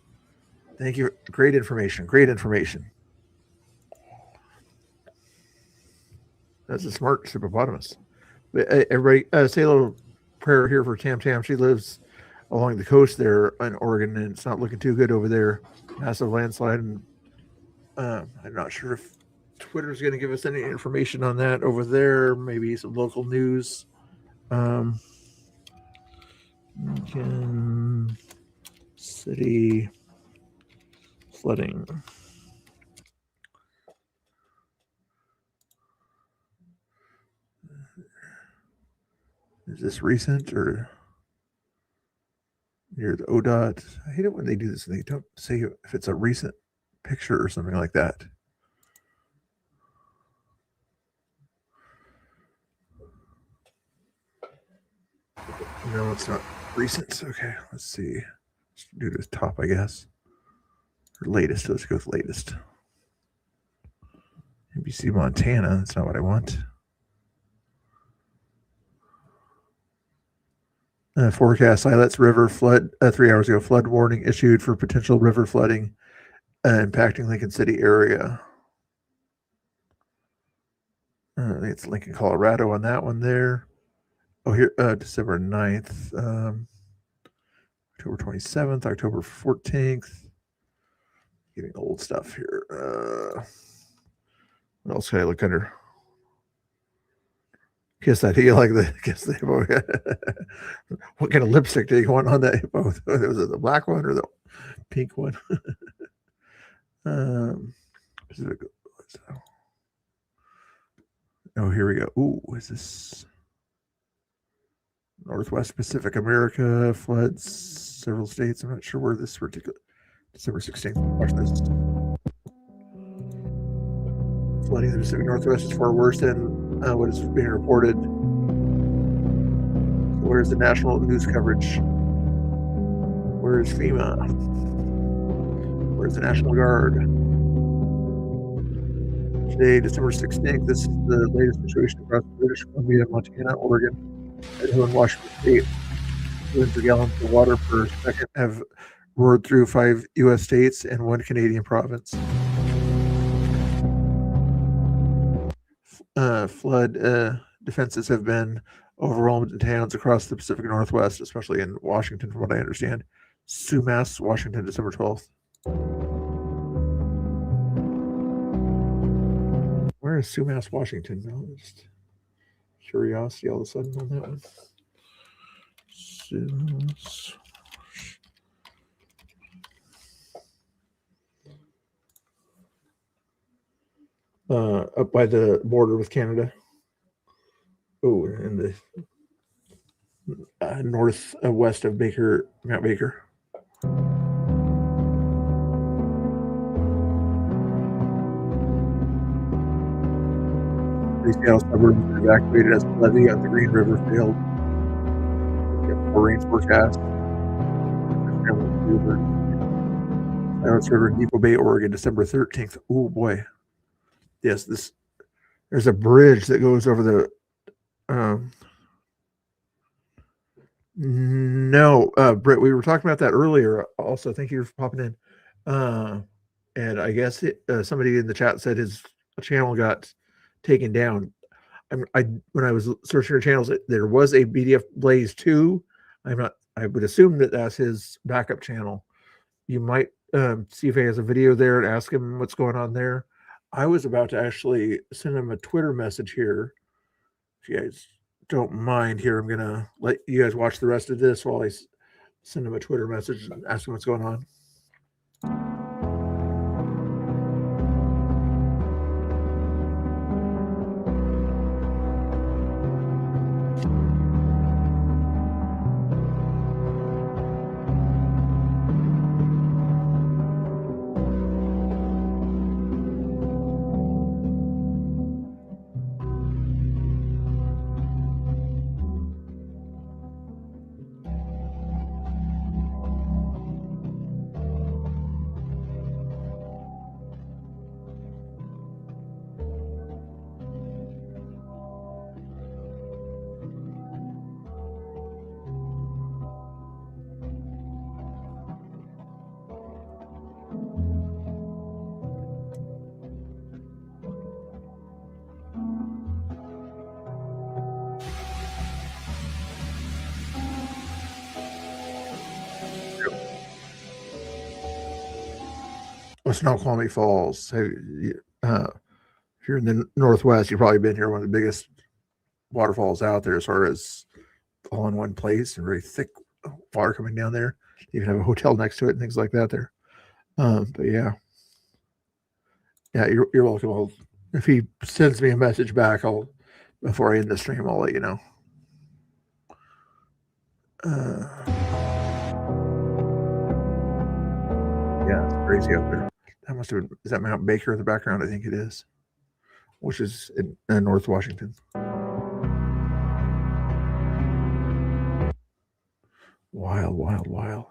Thank you. Great information. That's a smart hippopotamus. Everybody say a little prayer here for Tam. She lives along the coast there in Oregon, and it's not looking too good over there. Massive landslide, and I'm not sure if Twitter's going to give us any information on that over there. Maybe some local news. Lincoln City flooding. Is this recent or near the ODOT? I hate it when they do this and they don't say if it's a recent picture or something like that. No, it's not recent. Okay, let's see. Let's do this top, I guess. Or latest. Let's go with latest. NBC Montana. That's not what I want. Forecast Siletz River flood 3 hours ago. Flood warning issued for potential river flooding impacting Lincoln City area. I think it's Lincoln, Colorado on that one there. Oh, here, December 9th, October 27th, October 14th. Getting old stuff here. What else can I look under? Kiss that hippo, like the kiss the hippo. What kind of lipstick do you want on that hippo? Was it the black one or the pink one? Oh, here we go. Ooh, is this Northwest Pacific America floods several states? I'm not sure where this particular December 16th. Watch this. Flooding in the Pacific Northwest is far worse than what is being reported. Where's the national news coverage? Where's FEMA? Where's the National Guard? Today, December 16th, this is the latest situation across British Columbia, Montana, Oregon, Idaho, and Washington State. Millions of gallons of water per second have roared through 5 U.S. states and 1 Canadian province. Flood defenses have been overwhelmed in towns across the Pacific Northwest, especially in Washington, from what I understand. Sumas, Washington, December 12th. Where is Sumas, Washington? No, just curiosity all of a sudden on that one. Sumas. Up by the border with Canada. Oh, in the northwest of Mount Baker. The Seattle suburbs were evacuated as the levee on the Green River failed. More rains forecast. Silence River, Depot Bay, Oregon, December 13th. Oh boy. Yes, there's a bridge that goes over the no, Britt, we were talking about that earlier. Also, thank you for popping in. And I guess somebody in the chat said his channel got taken down. When I was searching for channels, there was a BDF Blaze 2. I would assume that that's his backup channel. You might see if he has a video there and ask him what's going on there. I was about to actually send him a Twitter message here. If you guys don't mind here, I'm going to let you guys watch the rest of this while I send him a Twitter message and ask him what's going on. Snoqualmie Falls. If you're in the Northwest, you've probably been here. One of the biggest waterfalls out there, as far as all in one place and very thick water coming down there. You even have a hotel next to it and things like that there. But yeah, you're welcome. If he sends me a message back, before I end the stream, I'll let you know. Yeah, it's crazy up there. That must have been, is that Mount Baker in the background? I think it is, which is in North Washington. Wild.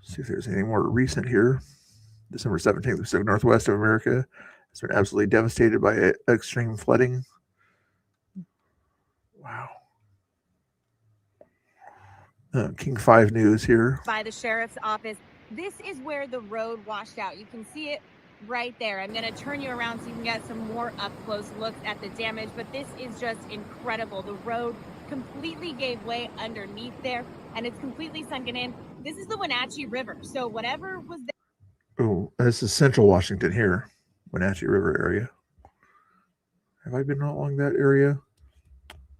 See if there's anything more recent here. December 17th, the Pacific Northwest of America has been absolutely devastated by extreme flooding. Wow. King 5 News here. By the sheriff's office. This is where the road washed out. You can see it right there. I'm going to turn you around so you can get some more up-close looks at the damage, but this is just incredible. The road completely gave way underneath there, and it's completely sunken in. This is the Wenatchee River, so whatever was there. Oh, this is Central Washington here, Wenatchee River area. Have I been along that area?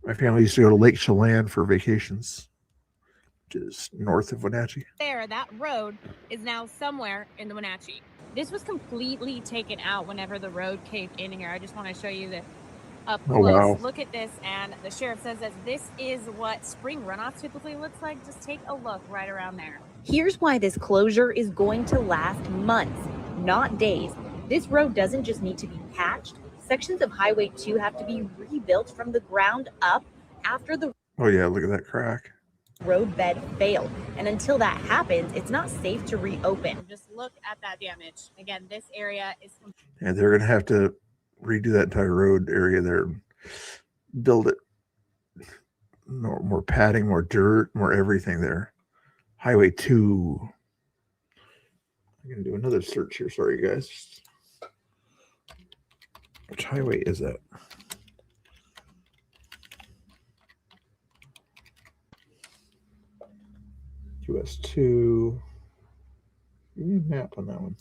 My family used to go to Lake Chelan for vacations, which is north of Wenatchee. There, that road is now somewhere in the Wenatchee. This was completely taken out whenever the road caved in here. I just want to show you the up close. Oh, wow. Look at this, and the sheriff says that this is what spring runoff typically looks like. Just take a look right around there. Here's why this closure is going to last months, not days. This road doesn't just need to be patched. Sections of Highway 2 have to be rebuilt from the ground up after the... Oh yeah, look at that crack. roadbed failed. And until that happens, it's not safe to reopen. Just look at that damage. Again, this area is And they're going to have to redo that entire road area there, build it more padding, more dirt, more everything there. Highway 2. I'm going to do another search here. Sorry, guys. Which highway is that? US 2. Give me a map on that one.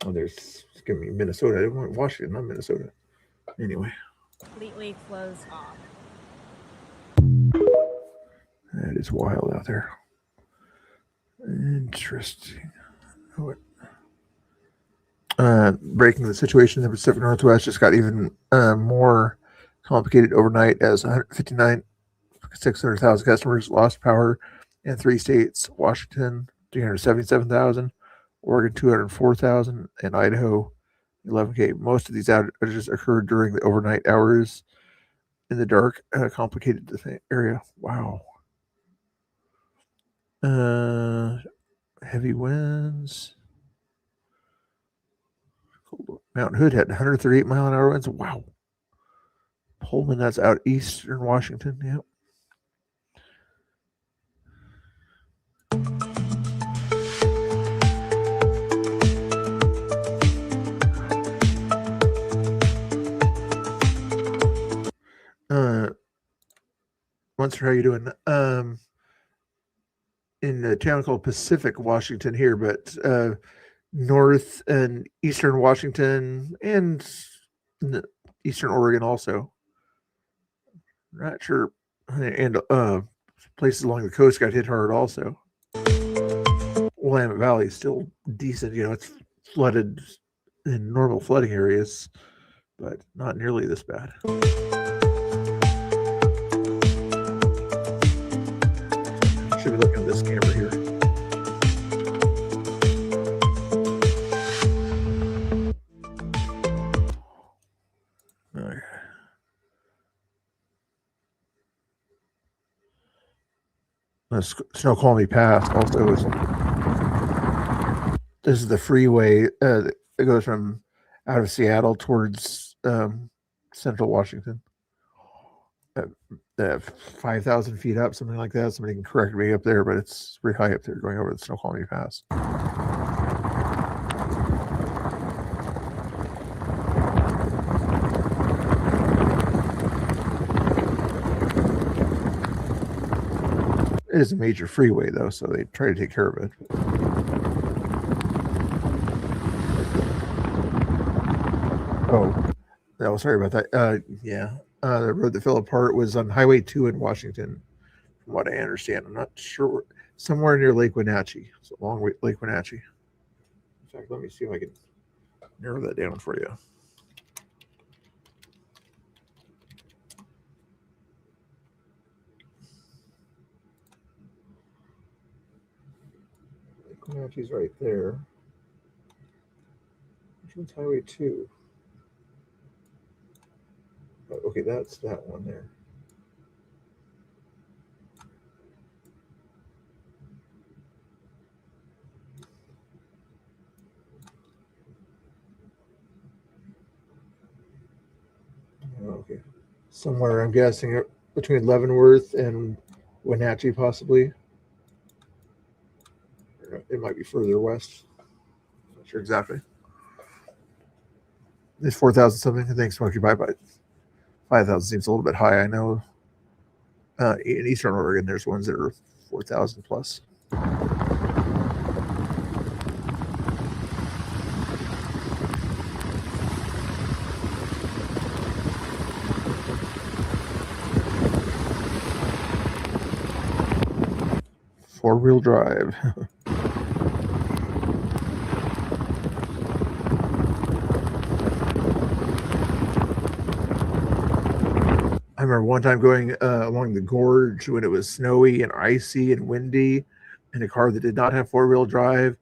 Oh, it's giving me Minnesota. I want Washington, not Minnesota. Anyway. completely closed off. That is wild out there. Interesting. Breaking the situation in the Pacific Northwest just got even more complicated overnight as 600,000 customers lost power in 3 states: Washington 377,000, Oregon 204,000, and Idaho 11K. Most of these outages occurred during the overnight hours in the dark, complicated the area. Wow. Heavy winds. Mount Hood had 138-mile-an-hour winds. Wow. Pullman, that's out eastern Washington. Yep. Monster, how you doing? In a town called Pacific, Washington here, but north and eastern Washington and eastern Oregon also. Not sure. And places along the coast got hit hard also. Willamette Valley is still decent. You know, it's flooded in normal flooding areas, but not nearly this bad. Should be looking at this camera here. Okay. Snoqualmie Pass also is. This is the freeway that goes from out of Seattle towards central Washington. 5,000 feet up, something like that. Somebody can correct me up there, but it's pretty high up there going over the Snoqualmie Pass. It is a major freeway, though, so they try to take care of it. Oh, sorry about that. Yeah. The road that fell apart was on Highway 2 in Washington, from what I understand. I'm not sure. Somewhere near Lake Wenatchee. It's along Lake Wenatchee. In fact, let me see if I can narrow that down for you. Lake Wenatchee's right there. Which one's Highway 2? Okay, that's that one there. Okay. Somewhere, I'm guessing, between Leavenworth and Wenatchee, possibly. It might be further west. Not sure exactly. It's 4,000 something. Thanks, Smokey. Bye-bye. 5,000 seems a little bit high. I know in Eastern Oregon, there's ones that are 4,000 plus. Four-wheel drive. I remember one time going along the gorge when it was snowy and icy and windy, in a car that did not have 4-wheel drive.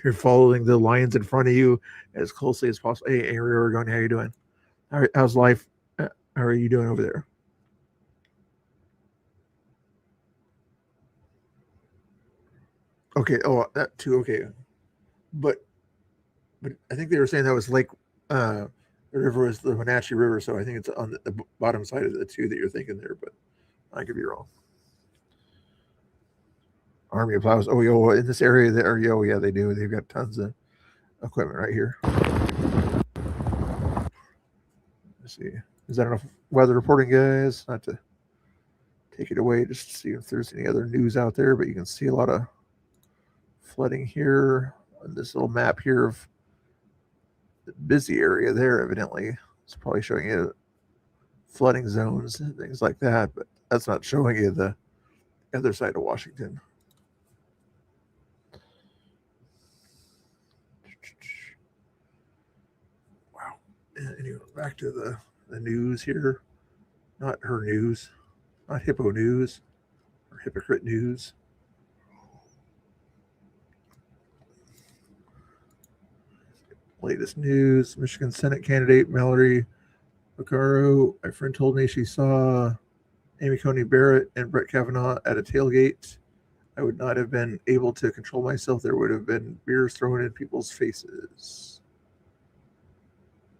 You're following the lines in front of you as closely as possible. Hey, Oregon, how you doing? How's life? How are you doing over there? Okay. Oh, that too. Okay. But I think they were saying that was Lake, the river was the Wenatchee River. So I think it's on the bottom side of the two that you're thinking there, but I could be wrong. Army of plows. Oh, yo, in this area there. Yo, yeah, they do. They've got tons of equipment right here. Let's see. Is that enough weather reporting, guys? Not to take it away, just to see if there's any other news out there, but you can see a lot of flooding here on this little map here of the busy area there. Evidently, it's probably showing you flooding zones and things like that, but that's not showing you the other side of Washington. Wow. Anyway, back to the news here. Not her news, not Hippo News or Hypocrite News. Latest news: Michigan Senate candidate Mallory Vaccaro. My friend told me she saw Amy Coney Barrett and Brett Kavanaugh at a tailgate. I would not have been able to control myself. There would have been beers thrown in people's faces.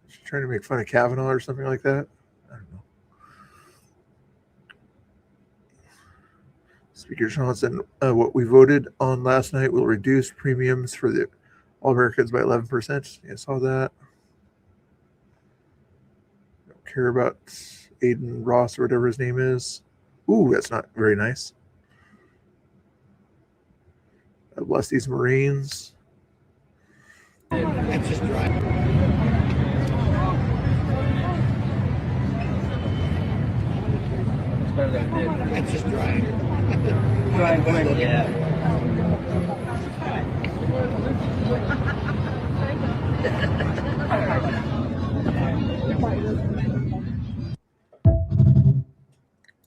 She's trying to make fun of Kavanaugh or something like that. I don't know. Speaker Johnson, what we voted on last night will reduce premiums for the All Americans by 11%. I saw that. Don't care about Aiden Ross or whatever his name is. Ooh, that's not very nice. God bless these Marines. That's just right. That's just right. Yeah.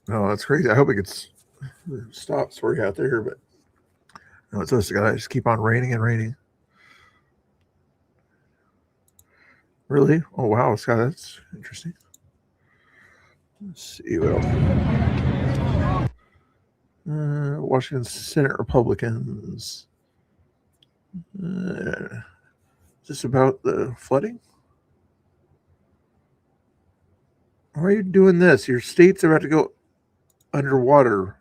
Oh, that's crazy. I hope it gets stops for you out there, but no, it's supposed to just keep on raining and raining. Really? Oh wow, Scott, that's interesting. Let's see what else. Washington Senate Republicans. Is this about the flooding? Why are you doing this? Your state's about to go underwater.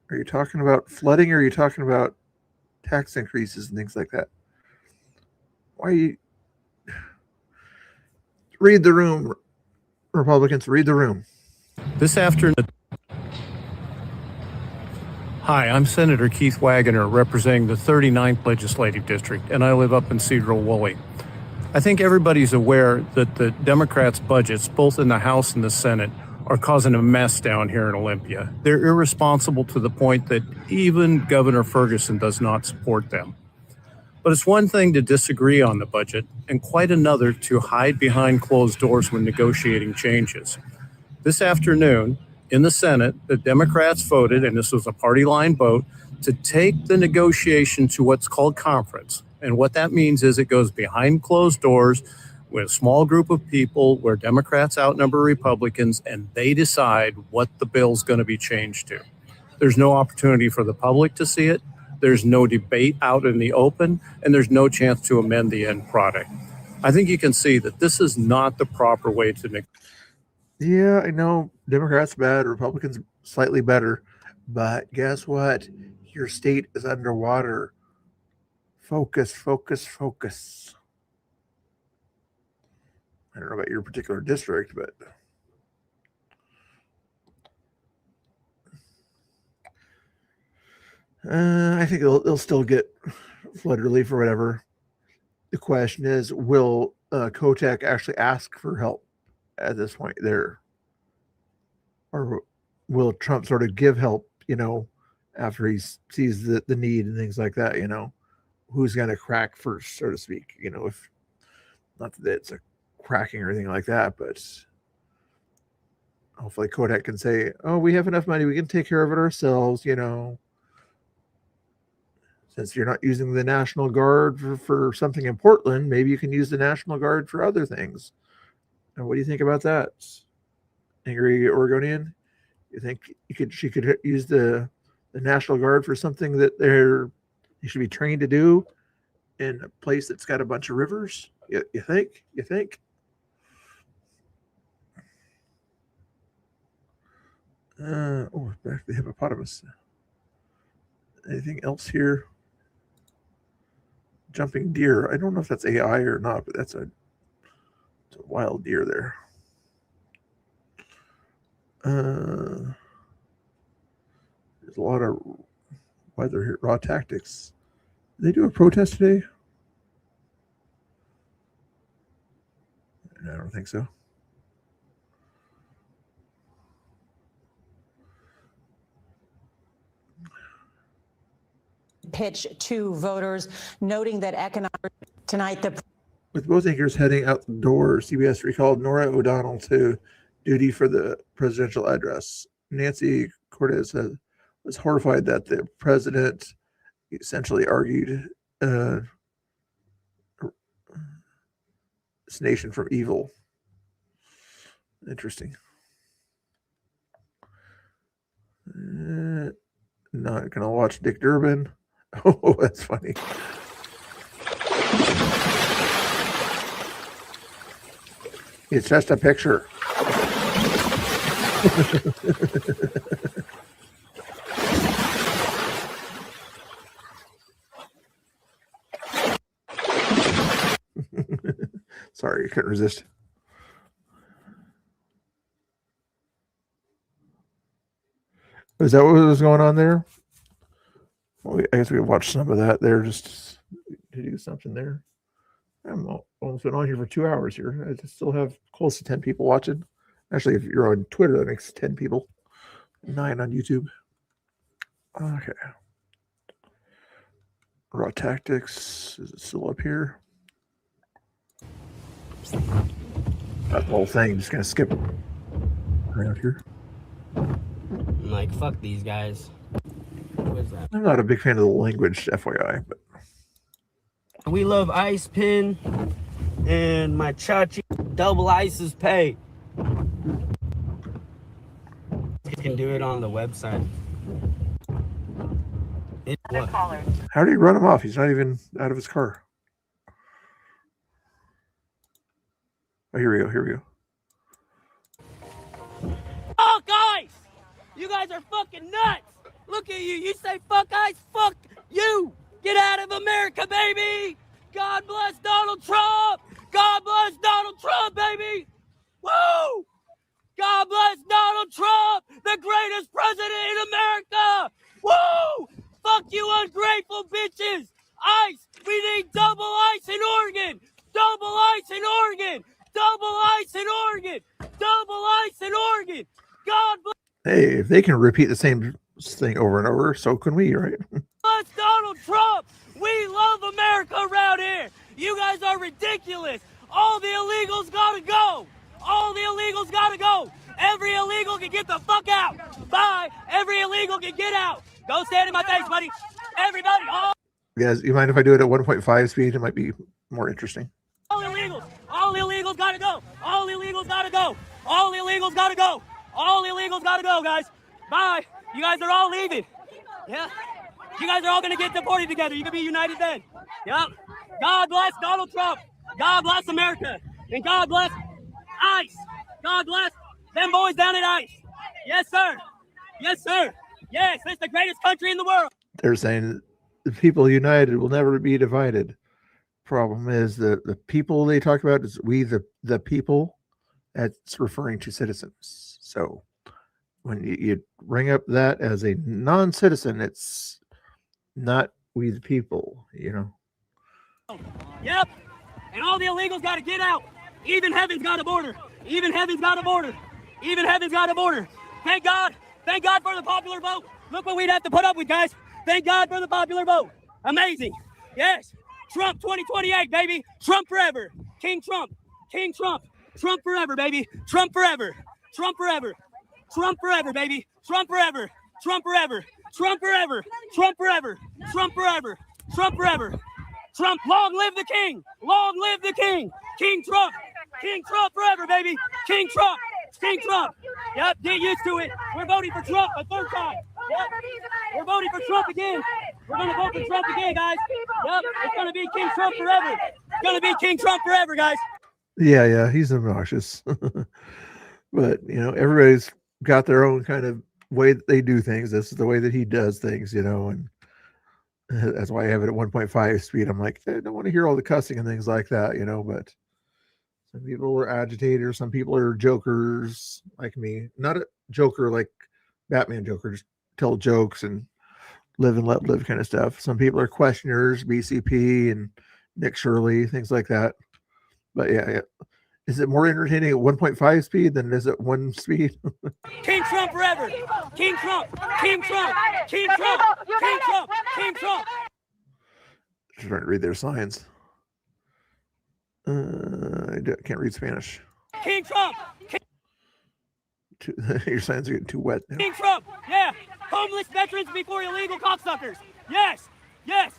Are you talking about flooding or are you talking about tax increases and things like that? Why are you... Read the room, Republicans. Read the room. This afternoon. Hi, I'm Senator Keith Wagoner, representing the 39th Legislative District, and I live up in Cedarville-Woolley. I think everybody's aware that the Democrats' budgets, both in the House and the Senate, are causing a mess down here in Olympia. They're irresponsible to the point that even Governor Ferguson does not support them. But it's one thing to disagree on the budget, and quite another to hide behind closed doors when negotiating changes. This afternoon, in the Senate, the Democrats voted, and this was a party line vote, to take the negotiation to what's called conference. And what that means is it goes behind closed doors with a small group of people where Democrats outnumber Republicans, and they decide what the bill's going to be changed to. There's no opportunity for the public to see it. There's no debate out in the open, and there's no chance to amend the end product. I think you can see that this is not the proper way to negotiate. Yeah, I know Democrats bad, Republicans slightly better, but guess what? Your state is underwater. Focus, focus, focus. I don't know about your particular district, but I think they'll still get flood relief or whatever. The question is, will Kotek actually ask for help at this point there? Or will Trump sort of give help, after he sees the need and things like that, Who's going to crack first, so to speak, if not that it's a cracking or anything like that, but hopefully Kodak can say, oh, we have enough money, we can take care of it ourselves, since you're not using the National Guard for something in Portland, maybe you can use the National Guard for other things. And what do you think about that, angry Oregonian? You think she could use the National Guard for something that they should be trained to do in a place that's got a bunch of rivers? You think? Back to the hippopotamus. Anything else here? Jumping deer. I don't know if that's AI or not, but it's a wild deer there. There's a lot of weather here. Raw tactics. Did they do a protest today? I don't think so. Pitch to voters, noting that economic tonight With both anchors heading out the door, CBS recalled Nora O'Donnell to duty for the presidential address. Nancy Cortez was horrified that the president essentially argued this nation from evil. Interesting. Not gonna watch Dick Durbin. Oh, that's funny. It's just a picture. Sorry, couldn't resist. Is that what was going on there? Well, I guess we watched some of that there just to do something there. I'm almost been on here for 2 hours here. I still have close to 10 people watching. Actually, if you're on Twitter, that makes 10 people. 9 on YouTube. Okay. Raw tactics. Is it still up here? That whole thing. Just gonna skip it around here. I'm like, fuck these guys. What is that? I'm not a big fan of the language, FYI, but we love Ice Pin and my Chachi double ices pay. You can do it on the website. What? how did he run him off? He's not even out of his car. Oh, here we go. Oh, guys! You guys are fucking nuts! Look at you. You say fuck ICE, fuck you! Get out of America, baby! God bless Donald Trump! God bless Donald Trump, baby! Woo! God bless Donald Trump, the greatest president in America! Woo! Fuck you ungrateful bitches! ICE! We need double ICE in Oregon! Double ICE in Oregon! Double ICE in Oregon! Double ICE in Oregon! God bless... Hey, if they can repeat the same thing over and over, so can we, right? Bless Donald Trump! We love America around here! You guys are ridiculous! All the illegals gotta go! All the illegals gotta go! Every illegal can get the fuck out! Bye! Every illegal can get out! Go stand in my face, buddy! Everybody! Guys, you mind if I do it at 1.5 speed? It might be more interesting. All the illegals gotta go! All the illegals gotta go! All the illegals gotta go! All the illegals gotta go, guys! Bye! You guys are all leaving! Yeah? You guys are all gonna get deported together. You can be united then. Yep. God bless Donald Trump. God bless America. And God bless ICE. God bless them boys down at ICE. Yes, sir. Yes, sir. Yes, it's the greatest country in the world. They're saying the people united will never be divided. Problem is the people they talk about is we the people. That's referring to citizens. So when you bring up that as a non-citizen, it's not we the people, you know. Yep. And all the illegals got to get out. Even heaven's got a border. Even heaven's got a border. Even heaven's got a border. Thank God. Thank God for the popular vote. Look what we'd have to put up with, guys. Thank God for the popular vote. Amazing. Yes. Trump 2028, baby. Trump forever. King Trump. King Trump. Trump forever, baby. Trump forever. Trump forever. Trump forever, baby. Trump forever. Trump forever. Trump forever. Trump forever. Trump forever. Trump forever. Trump, long live the king. Long live the king. King Trump. King Trump forever, baby. King Trump. King Trump. Yep, get used to it. We're voting for Trump a third time. Yep. We're voting for Trump again. We're going to vote for Trump again, guys. Yep, it's going to be King Trump forever. It's going to be King Trump forever, guys. Yeah, he's obnoxious. But, everybody's got their own kind of way that they do things. This is the way that he does things, and that's why I have it at 1.5 speed. I'm like, I don't want to hear all the cussing and things like that, but some people are agitators. Some people are jokers like me. Not a joker like Batman Joker, just tell jokes and live and let live kind of stuff. Some people are questioners, BCP and Nick Shirley, things like that. But yeah. Is it more entertaining at 1.5 speed than is it 1 speed? King Trump forever. King Trump. King Trump. King Trump. King Trump. King Trump. Just trying to read their signs. Can't read Spanish. King Trump. Your signs are getting too wet now. King Trump. Yeah. Homeless veterans before illegal cocksuckers. Yes. Yes.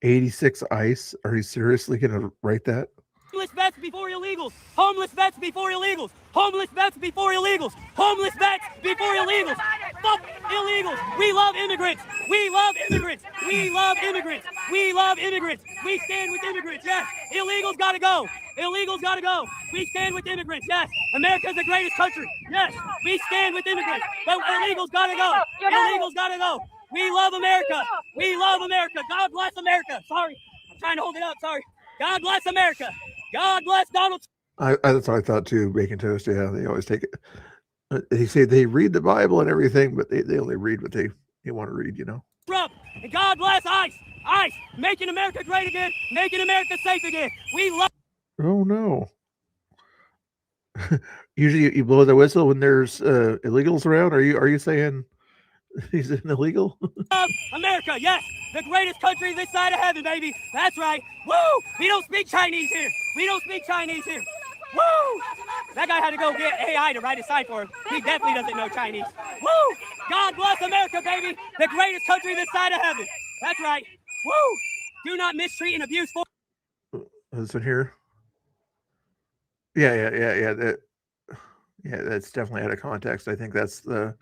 86 ICE. Are you seriously going to write that? Homeless vets before illegals. Homeless vets before illegals. Homeless vets before illegals. Homeless vets before illegals. Fuck illegals. We love immigrants. We love immigrants. We love immigrants. We love immigrants. We stand with immigrants. Yes. Illegals gotta go. Illegals gotta go. We stand with immigrants. Yes. America's the greatest country. Yes. We stand with immigrants. But illegals gotta go. Illegals gotta go. We love America. We love America. God bless America. Sorry. I'm trying to hold it up. Sorry. God bless America. God bless Donald. That's what I thought too. Bacon toast. Yeah, they always take it. They say they read the Bible and everything, but they only read what they want to read. Trump and God bless ICE. ICE, making America great again, making America safe again. We love. Oh no. Usually you blow the whistle when there's illegals around. Are you saying he's an illegal? America, yes, the greatest country this side of heaven, baby. That's right. Woo! We don't speak Chinese here. We don't speak Chinese here. Woo! That guy had to go get AI to write a sign for him. He definitely doesn't know Chinese. Woo! God bless America, baby. The greatest country this side of heaven. That's right. Woo! Do not mistreat and abuse. This one here. Yeah. That's definitely out of context. I think that's the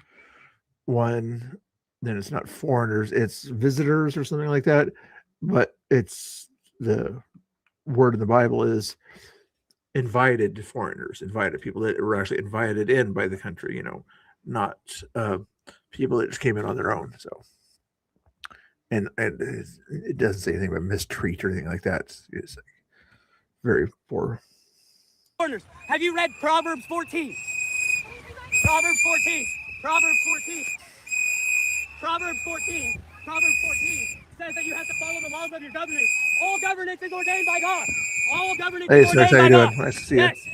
one. Then it's not foreigners, it's visitors or something like that. But it's the word in the Bible is invited foreigners, invited people that were actually invited in by the country, not people that just came in on their own. So, and it doesn't say anything about mistreat or anything like that. It's like very poor. Foreigners. Have you read Proverbs 14? Proverbs 14. Proverbs 14. Proverbs 14. Proverbs 14 says that you have to follow the laws of your governance. All governance is ordained by God. All governance Hey, is sir, ordained how by you God. doing? Nice to see Yes. you.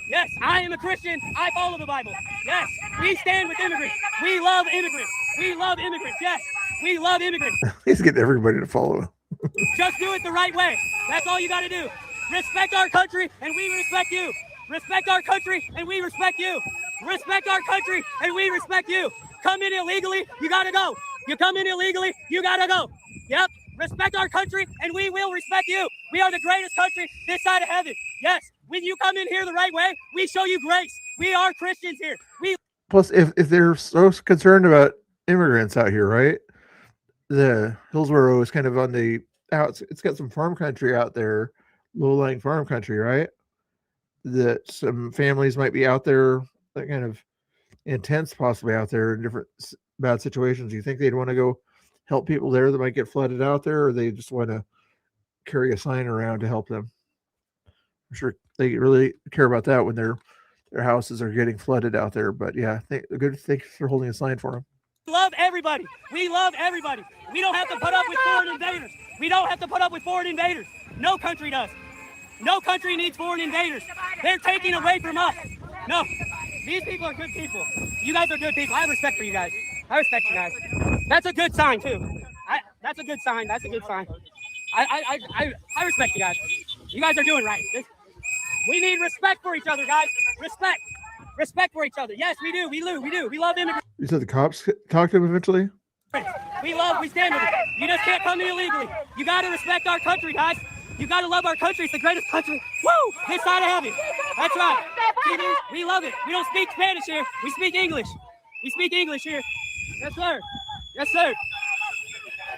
Yes, I am a Christian. I follow the Bible. Yes, we stand with immigrants. We love immigrants. We love immigrants. Yes, we love immigrants. He's getting everybody to follow him. Just do it the right way. That's all you got to do. Respect our country, and we respect you. Respect our country, and we respect you. Respect our country, and we respect you. Come in illegally, you got to go. You come in illegally, you got to go. Yep. Respect our country, and we will respect you. We are the greatest country this side of heaven. Yes. When you come in here the right way, we show you grace. We are Christians here. Plus, if they're so concerned about immigrants out here, right? The Hillsborough is kind of on the outs. It's got some farm country out there, low-lying farm country, right? That some families might be out there, that kind of intense, possibly out there in different bad situations. Do you think they'd want to go help people there that might get flooded out there, or they just want to carry a sign around to help them? I'm sure they really care about that when their houses are getting flooded out there. But yeah, thanks for holding a sign for them. Love everybody. We love everybody. We don't have to put up with foreign invaders. We don't have to put up with foreign invaders. No country does. No country needs foreign invaders. They're taking away from us. No, these people are good people. You guys are good people. I have respect for you guys. I respect you guys. That's a good sign too. That's a good sign. That's a good sign. I respect you guys. You guys are doing right. We need respect for each other, guys. Respect for each other. Yes, we do. We love immigrants. You said the cops talked to him eventually? We stand with it. You just can't come here illegally. You got to respect our country, guys. You got to love our country. It's the greatest country. Woo! This side of heaven. That's right. We love it. We don't speak Spanish here. We speak English. We speak English here. Yes, sir. Yes, sir.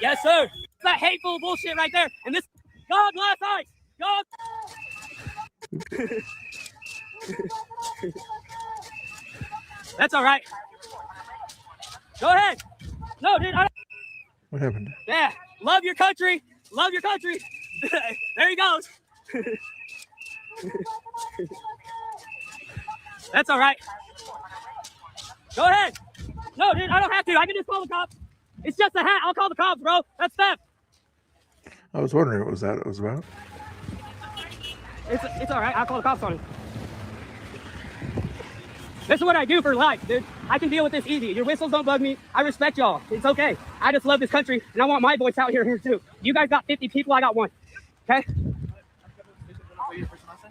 Yes, sir. It's that hateful bullshit right there. And this, God bless ICE. God. That's all right. Go ahead. No, dude. What happened? Yeah. Love your country. Love your country. There he goes. That's all right. Go ahead. No, dude, I don't have to. I can just call the cops. It's just a hat. I'll call the cops, bro. That's theft. I was wondering what was that it was about. It's all right. I'll call the cops on him. This is what I do for life, dude. I can deal with this easy. Your whistles don't bug me. I respect y'all. It's okay. I just love this country, and I want my voice out here too. You guys got 50 people. I got one. Okay?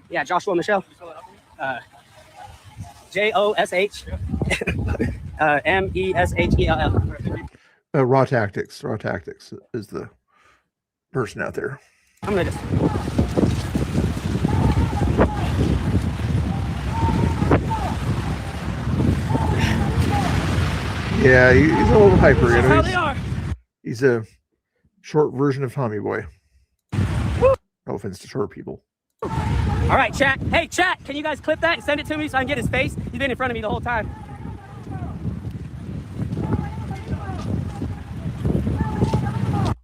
Yeah, Joshua Michelle. Josh Meshell. Raw Tactics. Raw Tactics is the person out there. I'm gonna just. Yeah, he's a little hyper. You That's how know, they are. he's a short version of Tommy Boy. No offense to short people. All right, chat. Hey, chat, can you guys clip that and send it to me so I can get his face? He's been in front of me the whole time.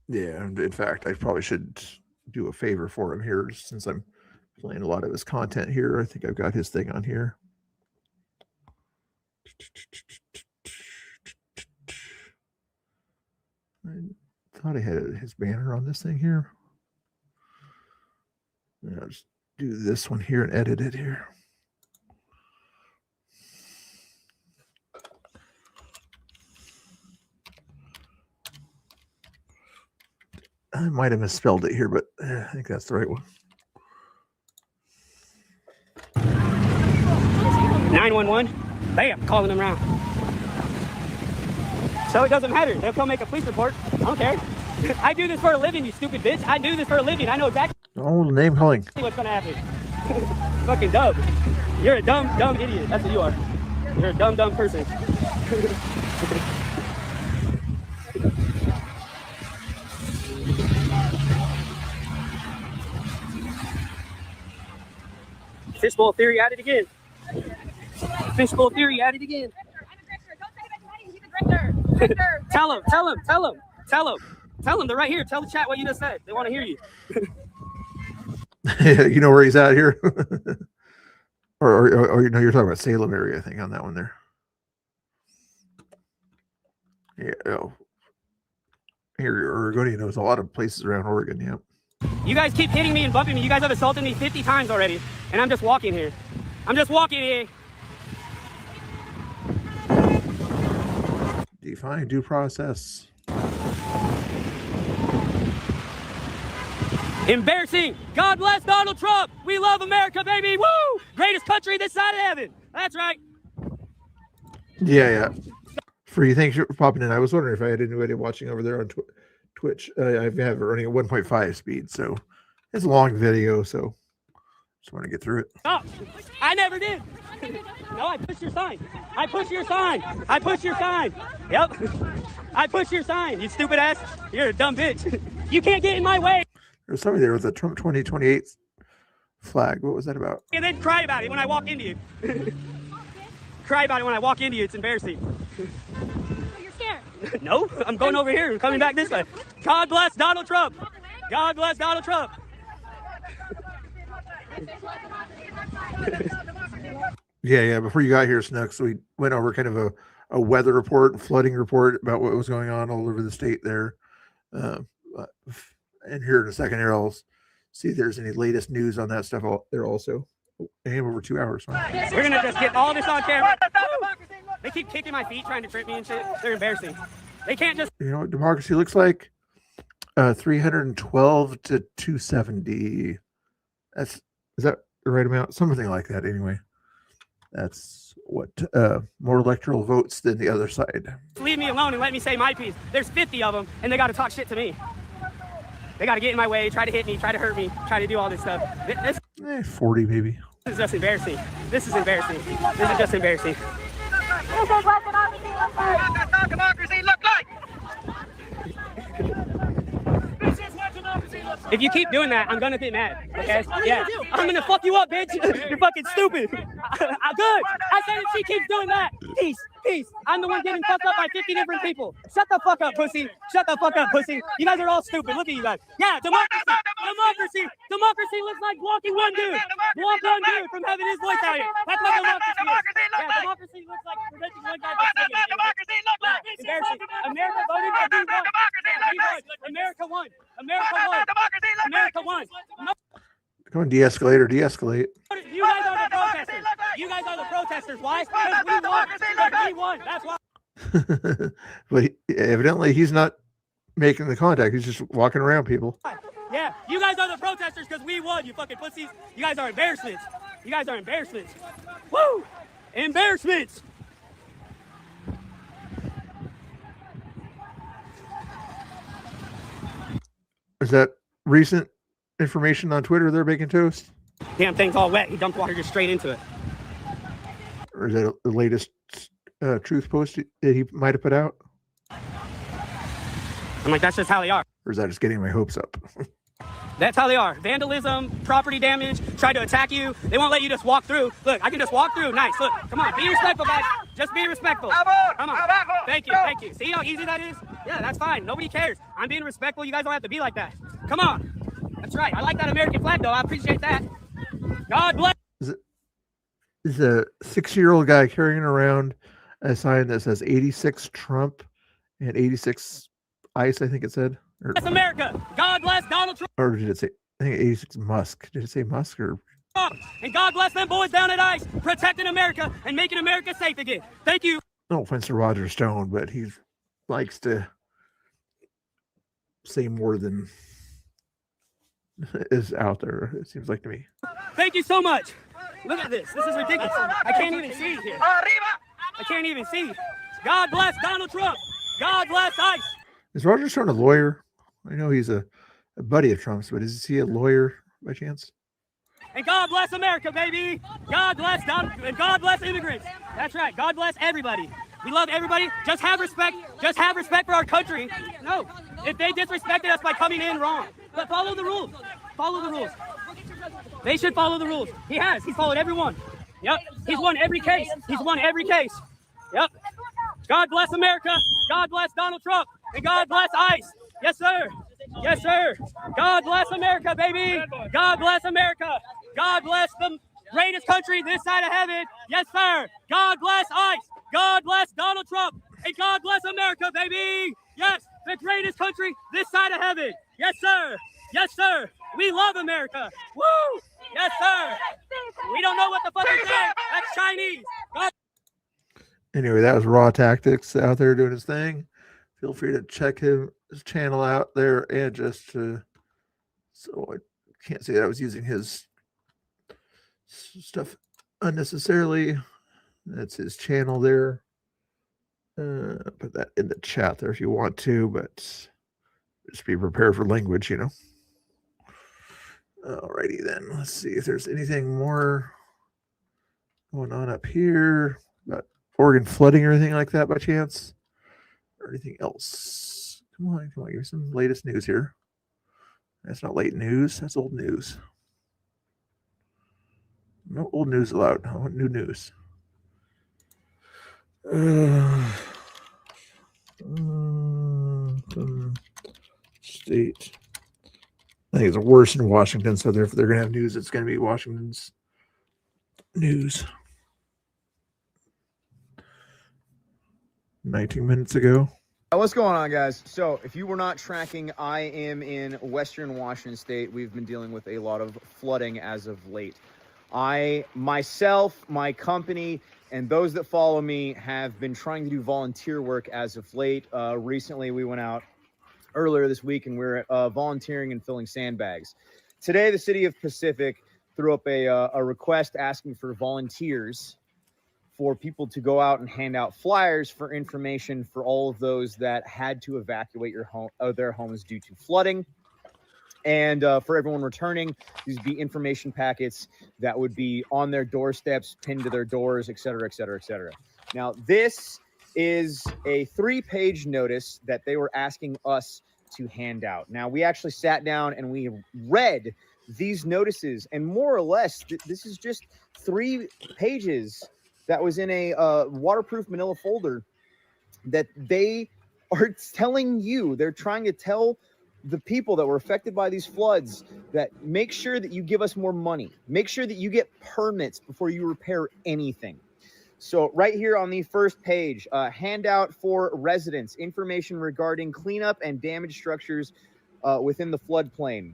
Yeah, in fact, I probably should do a favor for him here since I'm playing a lot of his content here. I think I've got his thing on here. I thought I had his banner on this thing here. I'll just do this one here and edit it here. I might have misspelled it here, but I think that's the right one. 911. Bam, calling them around. So it doesn't matter. They'll come make a police report. I don't care. I do this for a living, you stupid bitch. I do this for a living. I know exactly Oh, name calling. what's gonna happen. Fucking dumb. You're a dumb idiot. That's what you are. You're a dumb person. Fishbowl theory at it again. Fishbowl theory at it again. Tell them. They're right here. Tell the chat what you just said. They want to hear you. You know where he's at here? or you know, you're talking about Salem area, I think, on that one there. Yeah. Oh. Here, Oregonian knows a lot of places around Oregon. Yep. You guys keep hitting me and bumping me. You guys have assaulted me 50 times already, and I'm just walking here. Define due process. Embarrassing. God bless Donald Trump. We love America, baby. Woo! Greatest country this side of heaven. That's right. Yeah. Free, thanks for popping in. I was wondering if I had anybody watching over there on Twitch. I have it running at 1.5 speed, so it's a long video, so just want to get through it. Oh, I never did. No, I pushed your sign. Yep. I pushed your sign, you stupid ass. You're a dumb bitch. You can't get in my way. There's somebody there with a Trump 2028 flag. What was that about? And then cry about it when I walk into you. It's embarrassing. You're scared. No, I'm going over here. I'm coming back this way. God bless Donald Trump. Yeah. Before you got here, Snooks, we went over kind of a weather report, flooding report about what was going on all over the state there. And here in a second here, I'll see if there's any latest news on that stuff there also. I have over 2 hours. We're going to just get all this on camera. They keep kicking my feet, trying to trip me and shit. They're embarrassing. They can't just... You know what democracy looks like? 312 to 270. Is that the right amount? Something like that anyway. That's what more electoral votes than the other side. Leave me alone and let me say my piece. There's 50 of them, and they got to talk shit to me. They got to get in my way, try to hit me, try to hurt me, try to do all this stuff. This 40 maybe. is just embarrassing. This is embarrassing. This is just embarrassing. This is what democracy look like. This is what democracy looks like. If you keep doing that, I'm gonna get mad. Okay? Yeah. I'm gonna fuck you up, bitch. You're fucking stupid. Good. I said if she keeps doing that, peace. I'm the one getting fucked up by 50 different people. Shut the fuck up, pussy. Shut the fuck up, pussy. You guys are all stupid. Look at you guys. Yeah, democracy. Democracy looks like blocking one dude. Block one dude from having his voice out here. That's what democracy is. Yeah, democracy looks like preventing one guy from speaking. Democracy look like. Embarrassing. America voted for we won. America won. America won. America won. Come on, de-escalate or de-escalate. You guys are the protesters. You guys are the protesters. Why? Because we won. Because we won. That's why. But evidently he's not making the contact. He's just walking around people. Yeah, you guys are the protesters because we won, you fucking pussies. You guys are embarrassments. You guys are embarrassments. Woo! Embarrassments. Is that recent information on Twitter they're making toast? Damn thing's all wet. He dumped water just straight into it. Or is that the latest truth post that he might have put out? I'm like, that's just how they are. Or is that just getting my hopes up? That's how they are. Vandalism, property damage, try to attack you. They won't let you just walk through. Look, I can just walk through. Nice. Look, come on. Be respectful, guys. Just be respectful. Come on. Thank you. Thank you. See how easy that is? Yeah, that's fine. Nobody cares. I'm being respectful. You guys don't have to be like that. Come on. That's right. I like that American flag, though. I appreciate that. God bless. Is a 6-year-old guy carrying around a sign that says 86 Trump and 86 ICE, I think it said. Bless America. God bless Donald Trump. Or did it say, I think 86 Musk. Did it say Musk or? And God bless them boys down at ICE, protecting America and making America safe again. Thank you. No offense to Roger Stone, but he likes to say more than is out there, it seems like to me. Thank you so much. Look at this. This is ridiculous. I can't even see here. I can't even see. God bless Donald Trump. God bless ICE. Is Roger Stone a lawyer? I know he's a buddy of Trump's, but is he a lawyer by chance? And God bless America, baby. God bless Donald, and God bless immigrants. That's right. God bless everybody. We love everybody. Just have respect. Just have respect for our country. No, if they disrespected us by coming in wrong, but follow the rules. Follow the rules. They should follow the rules. He has. He's followed every one. Yep. He's won every case. He's won every case. Yep. God bless America. God bless Donald Trump. And God bless ICE. Yes, sir. Yes, sir. God bless America, baby. God bless America. God bless the greatest country this side of heaven. Yes, sir. God bless ICE. God bless Donald Trump. And God bless America, baby. Yes, the greatest country this side of heaven. Yes, sir. Yes, sir. We love America. Woo! Yes, sir. We don't know what the fuck they're saying. That's Chinese. God. Anyway, that was Raw Tactics out there doing his thing. Feel free to check his channel out there, and just so I can't say that I was using his stuff unnecessarily. That's his channel there. Put that in the chat there if you want to, but just be prepared for language, you know. Alrighty then. Let's see if there's anything more going on up here about Oregon flooding or anything like that by chance, or anything else. Come on, give me some latest news here. That's not late news. That's old news. No old news allowed. I want new news. State. I think it's worse in Washington, so therefore they're going to have news. It's going to be Washington's news. 19 minutes ago. What's going on, guys? So if you were not tracking, I am in Western Washington State. We've been dealing with a lot of flooding as of late. I, myself, my company, and those that follow me have been trying to do volunteer work as of late. Recently, we went out earlier this week and we're volunteering and filling sandbags. Today, the city of Pacific threw up a request asking for volunteers for people to go out and hand out flyers for information for all of those that had to evacuate their homes due to flooding. And for everyone returning, these would be information packets that would be on their doorsteps, pinned to their doors, et cetera, et cetera, et cetera. Now, this is a 3-page notice that they were asking us to hand out. Now, we actually sat down and we read these notices, and more or less, this is just 3 pages that was in a waterproof manila folder that they are telling you, they're trying to tell the people that were affected by these floods that make sure that you give us more money. Make sure that you get permits before you repair anything. So right here on the first page, handout for residents, information regarding cleanup and damaged structures within the floodplain.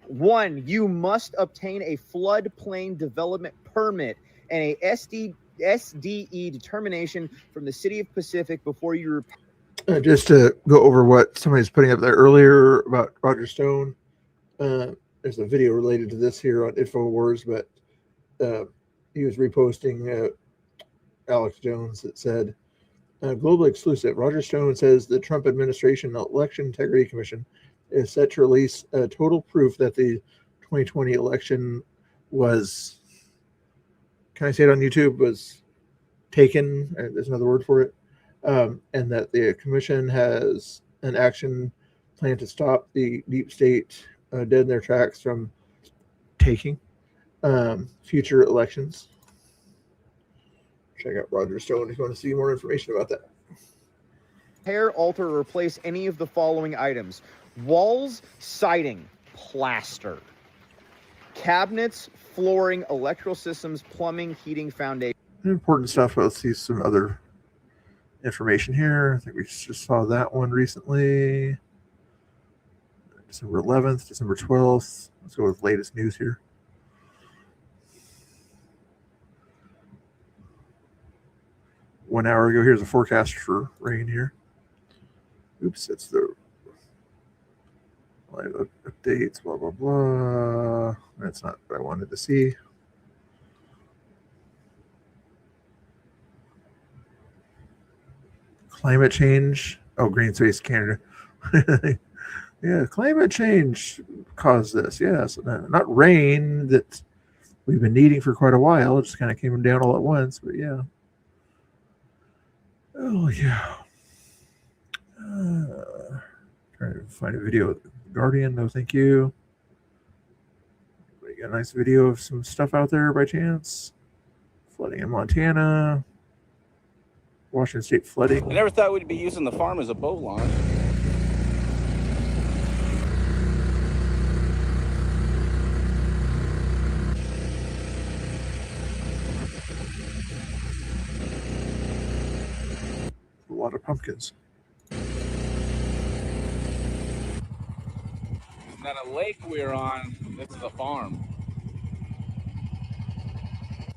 1, you must obtain a floodplain development permit and a SDE determination from the City of Pacific before you repair. Just to go over what somebody's putting up there earlier about Roger Stone, there's a video related to this here on InfoWars, but he was reposting Alex Jones that said, global exclusive, Roger Stone says the Trump administration Election Integrity Commission is set to release total proof that the 2020 election was, can I say it on YouTube, was taken, there's another word for it, and that the commission has an action plan to stop the deep state dead in their tracks from taking future elections. Check out Roger Stone if you want to see more information about that. Repair, alter, or replace any of the following items: walls, siding, plaster, cabinets, flooring, electrical systems, plumbing, heating, foundation. Important stuff. Let's see some other information here. I think we just saw that one recently. December 11th, December 12th. Let's go with latest news here. One hour ago, here's a forecast for rain here. Oops, that's the live updates, blah, blah, blah. That's not what I wanted to see. Climate change. Oh, Green Space Canada. Yeah, climate change caused this. Yes, not rain that we've been needing for quite a while. It just kind of came down all at once, but yeah. Oh, yeah. Trying to find a video of the Guardian. No, thank you. We got a nice video of some stuff out there by chance. Flooding in Montana. Washington State flooding. I never thought we'd be using the farm as a boat launch. A lot of pumpkins. It's not a lake we're on. This is a farm.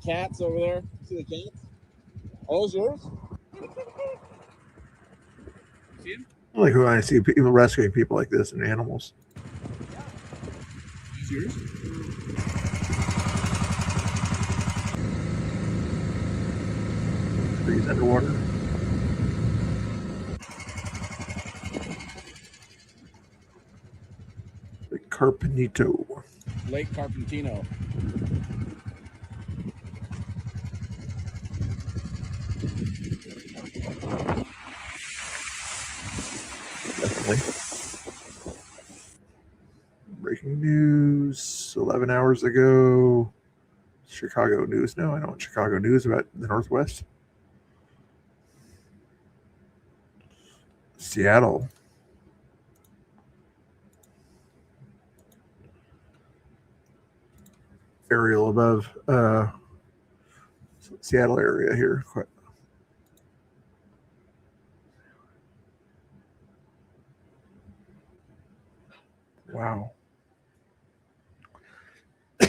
Cats over there. See the cats? Are those yours? See him? I like when I see people rescuing people like this and animals. Is yours? Trees underwater. Lake Carpenito. Lake Carpentino. Definitely. Breaking news 11 hours ago. Chicago news. No, I don't want Chicago news about the Northwest. Seattle. Aerial above Seattle area here. Quite. Wow. You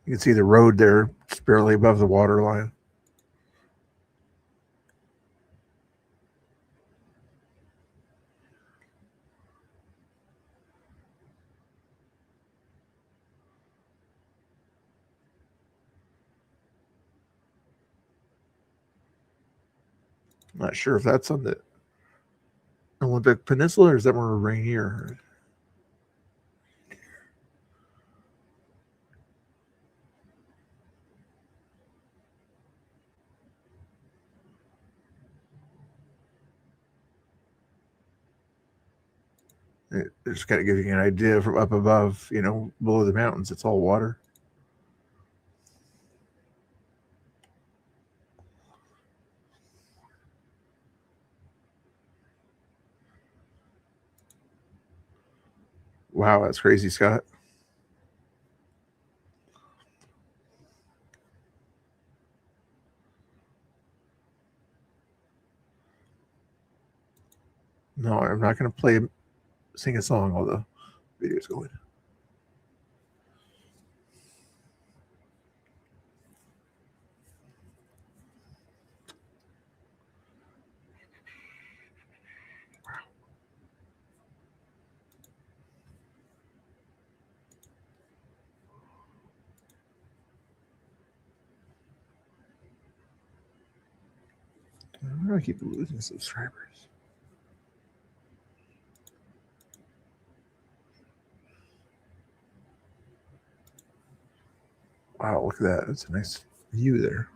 can see the road there. It's barely above the water line. I'm not sure if that's on the Olympic Peninsula or is that more Rainier? It just kind of gives you an idea from up above, below the mountains. It's all water. Wow, that's crazy, Scott. No, I'm not going to sing a song while the video's going. Why do I keep losing subscribers? Wow, look at that. That's a nice view there.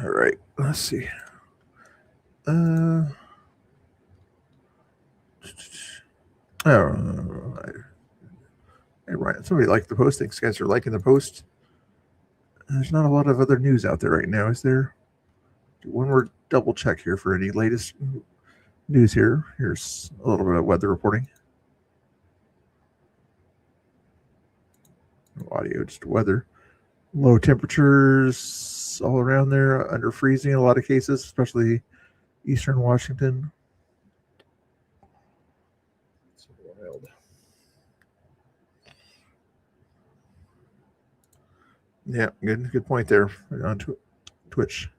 All right, let's see. Right. Somebody liked the post. Thanks, guys, for liking the post. There's not a lot of other news out there right now, is there? One more double check here for any latest news here. Here's a little bit of weather reporting. No audio, just weather. Low temperatures all around there, under freezing in a lot of cases, especially eastern Washington. It's wild. Yeah, good point there on Twitch.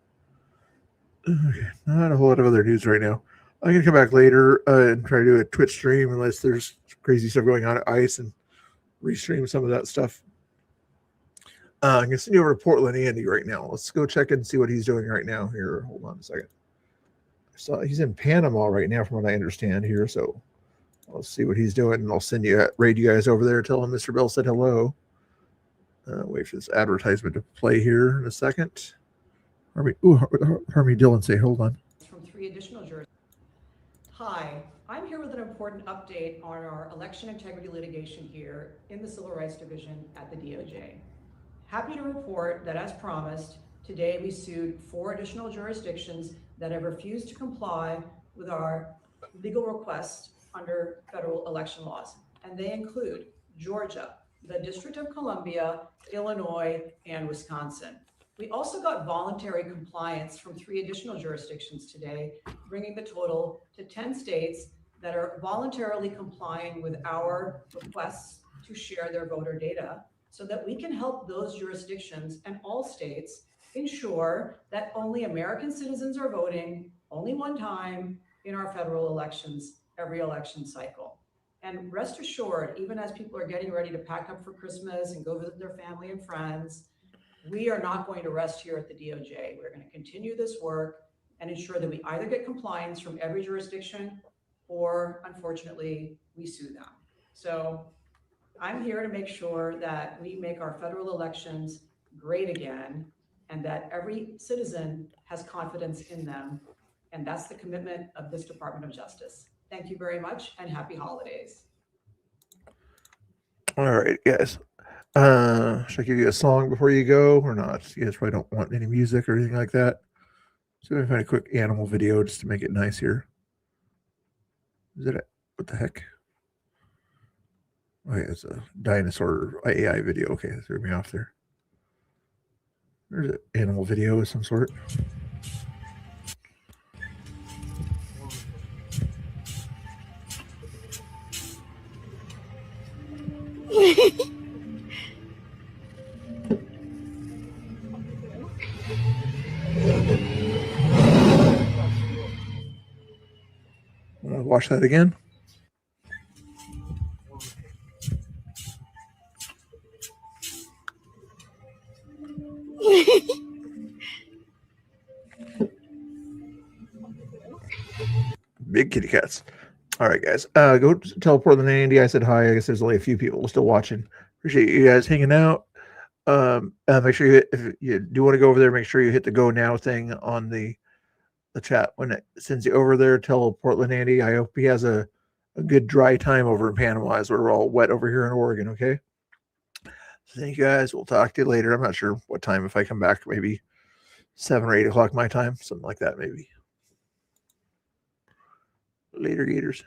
Okay, not a whole lot of other news right now. I'm gonna come back later and try to do a Twitch stream unless there's crazy stuff going on at ICE and restream some of that stuff. I'm gonna send you over to Portland Andy right now. Let's go check and see what he's doing right now here. Hold on a second. So he's in Panama right now, from what I understand here. So I'll see what he's doing, and I'll send you guys over there. Tell him Mr. Bell said hello. Wait for this advertisement to play here in a second. Harvey Dillon say, hold on. From 3 additional jurisdictions. Hi, I'm here with an important update on our election integrity litigation here in the Civil Rights Division at the DOJ. Happy to report that, as promised, today we sued 4 additional jurisdictions that have refused to comply with our legal requests under federal election laws. And they include Georgia, the District of Columbia, Illinois, and Wisconsin. We also got voluntary compliance from 3 additional jurisdictions today, bringing the total to 10 states that are voluntarily complying with our requests to share their voter data, so that we can help those jurisdictions and all states ensure that only American citizens are voting only one time in our federal elections, every election cycle. And rest assured, even as people are getting ready to pack up for Christmas and go visit their family and friends, we are not going to rest here at the DOJ. We're going to continue this work and ensure that we either get compliance from every jurisdiction or, unfortunately, we sue them. So I'm here to make sure that we make our federal elections great again and that every citizen has confidence in them. And that's the commitment of this Department of Justice. Thank you very much and happy holidays. All right, guys. Should I give you a song before you go or not? You guys probably don't want any music or anything like that. So I'm going to find a quick animal video just to make it nice here. Is it what the heck? Oh, yeah, it's a dinosaur AI video. Okay, that threw me off there. There's an animal video of some sort. Watch that again. Big kitty cats. All right, guys. Go tell Portland and Andy I said hi. I guess there's only a few people still watching. Appreciate you guys hanging out. Make sure if you do want to go over there, make sure you hit the go now thing on the chat when it sends you over there. Tell Portland Andy I hope he has a good dry time over in Panama as we're all wet over here in Oregon. Okay. So thank you guys. We'll talk to you later. I'm not sure what time. If I come back, maybe 7 or 8 o'clock my time, something like that, maybe. Later, Gators.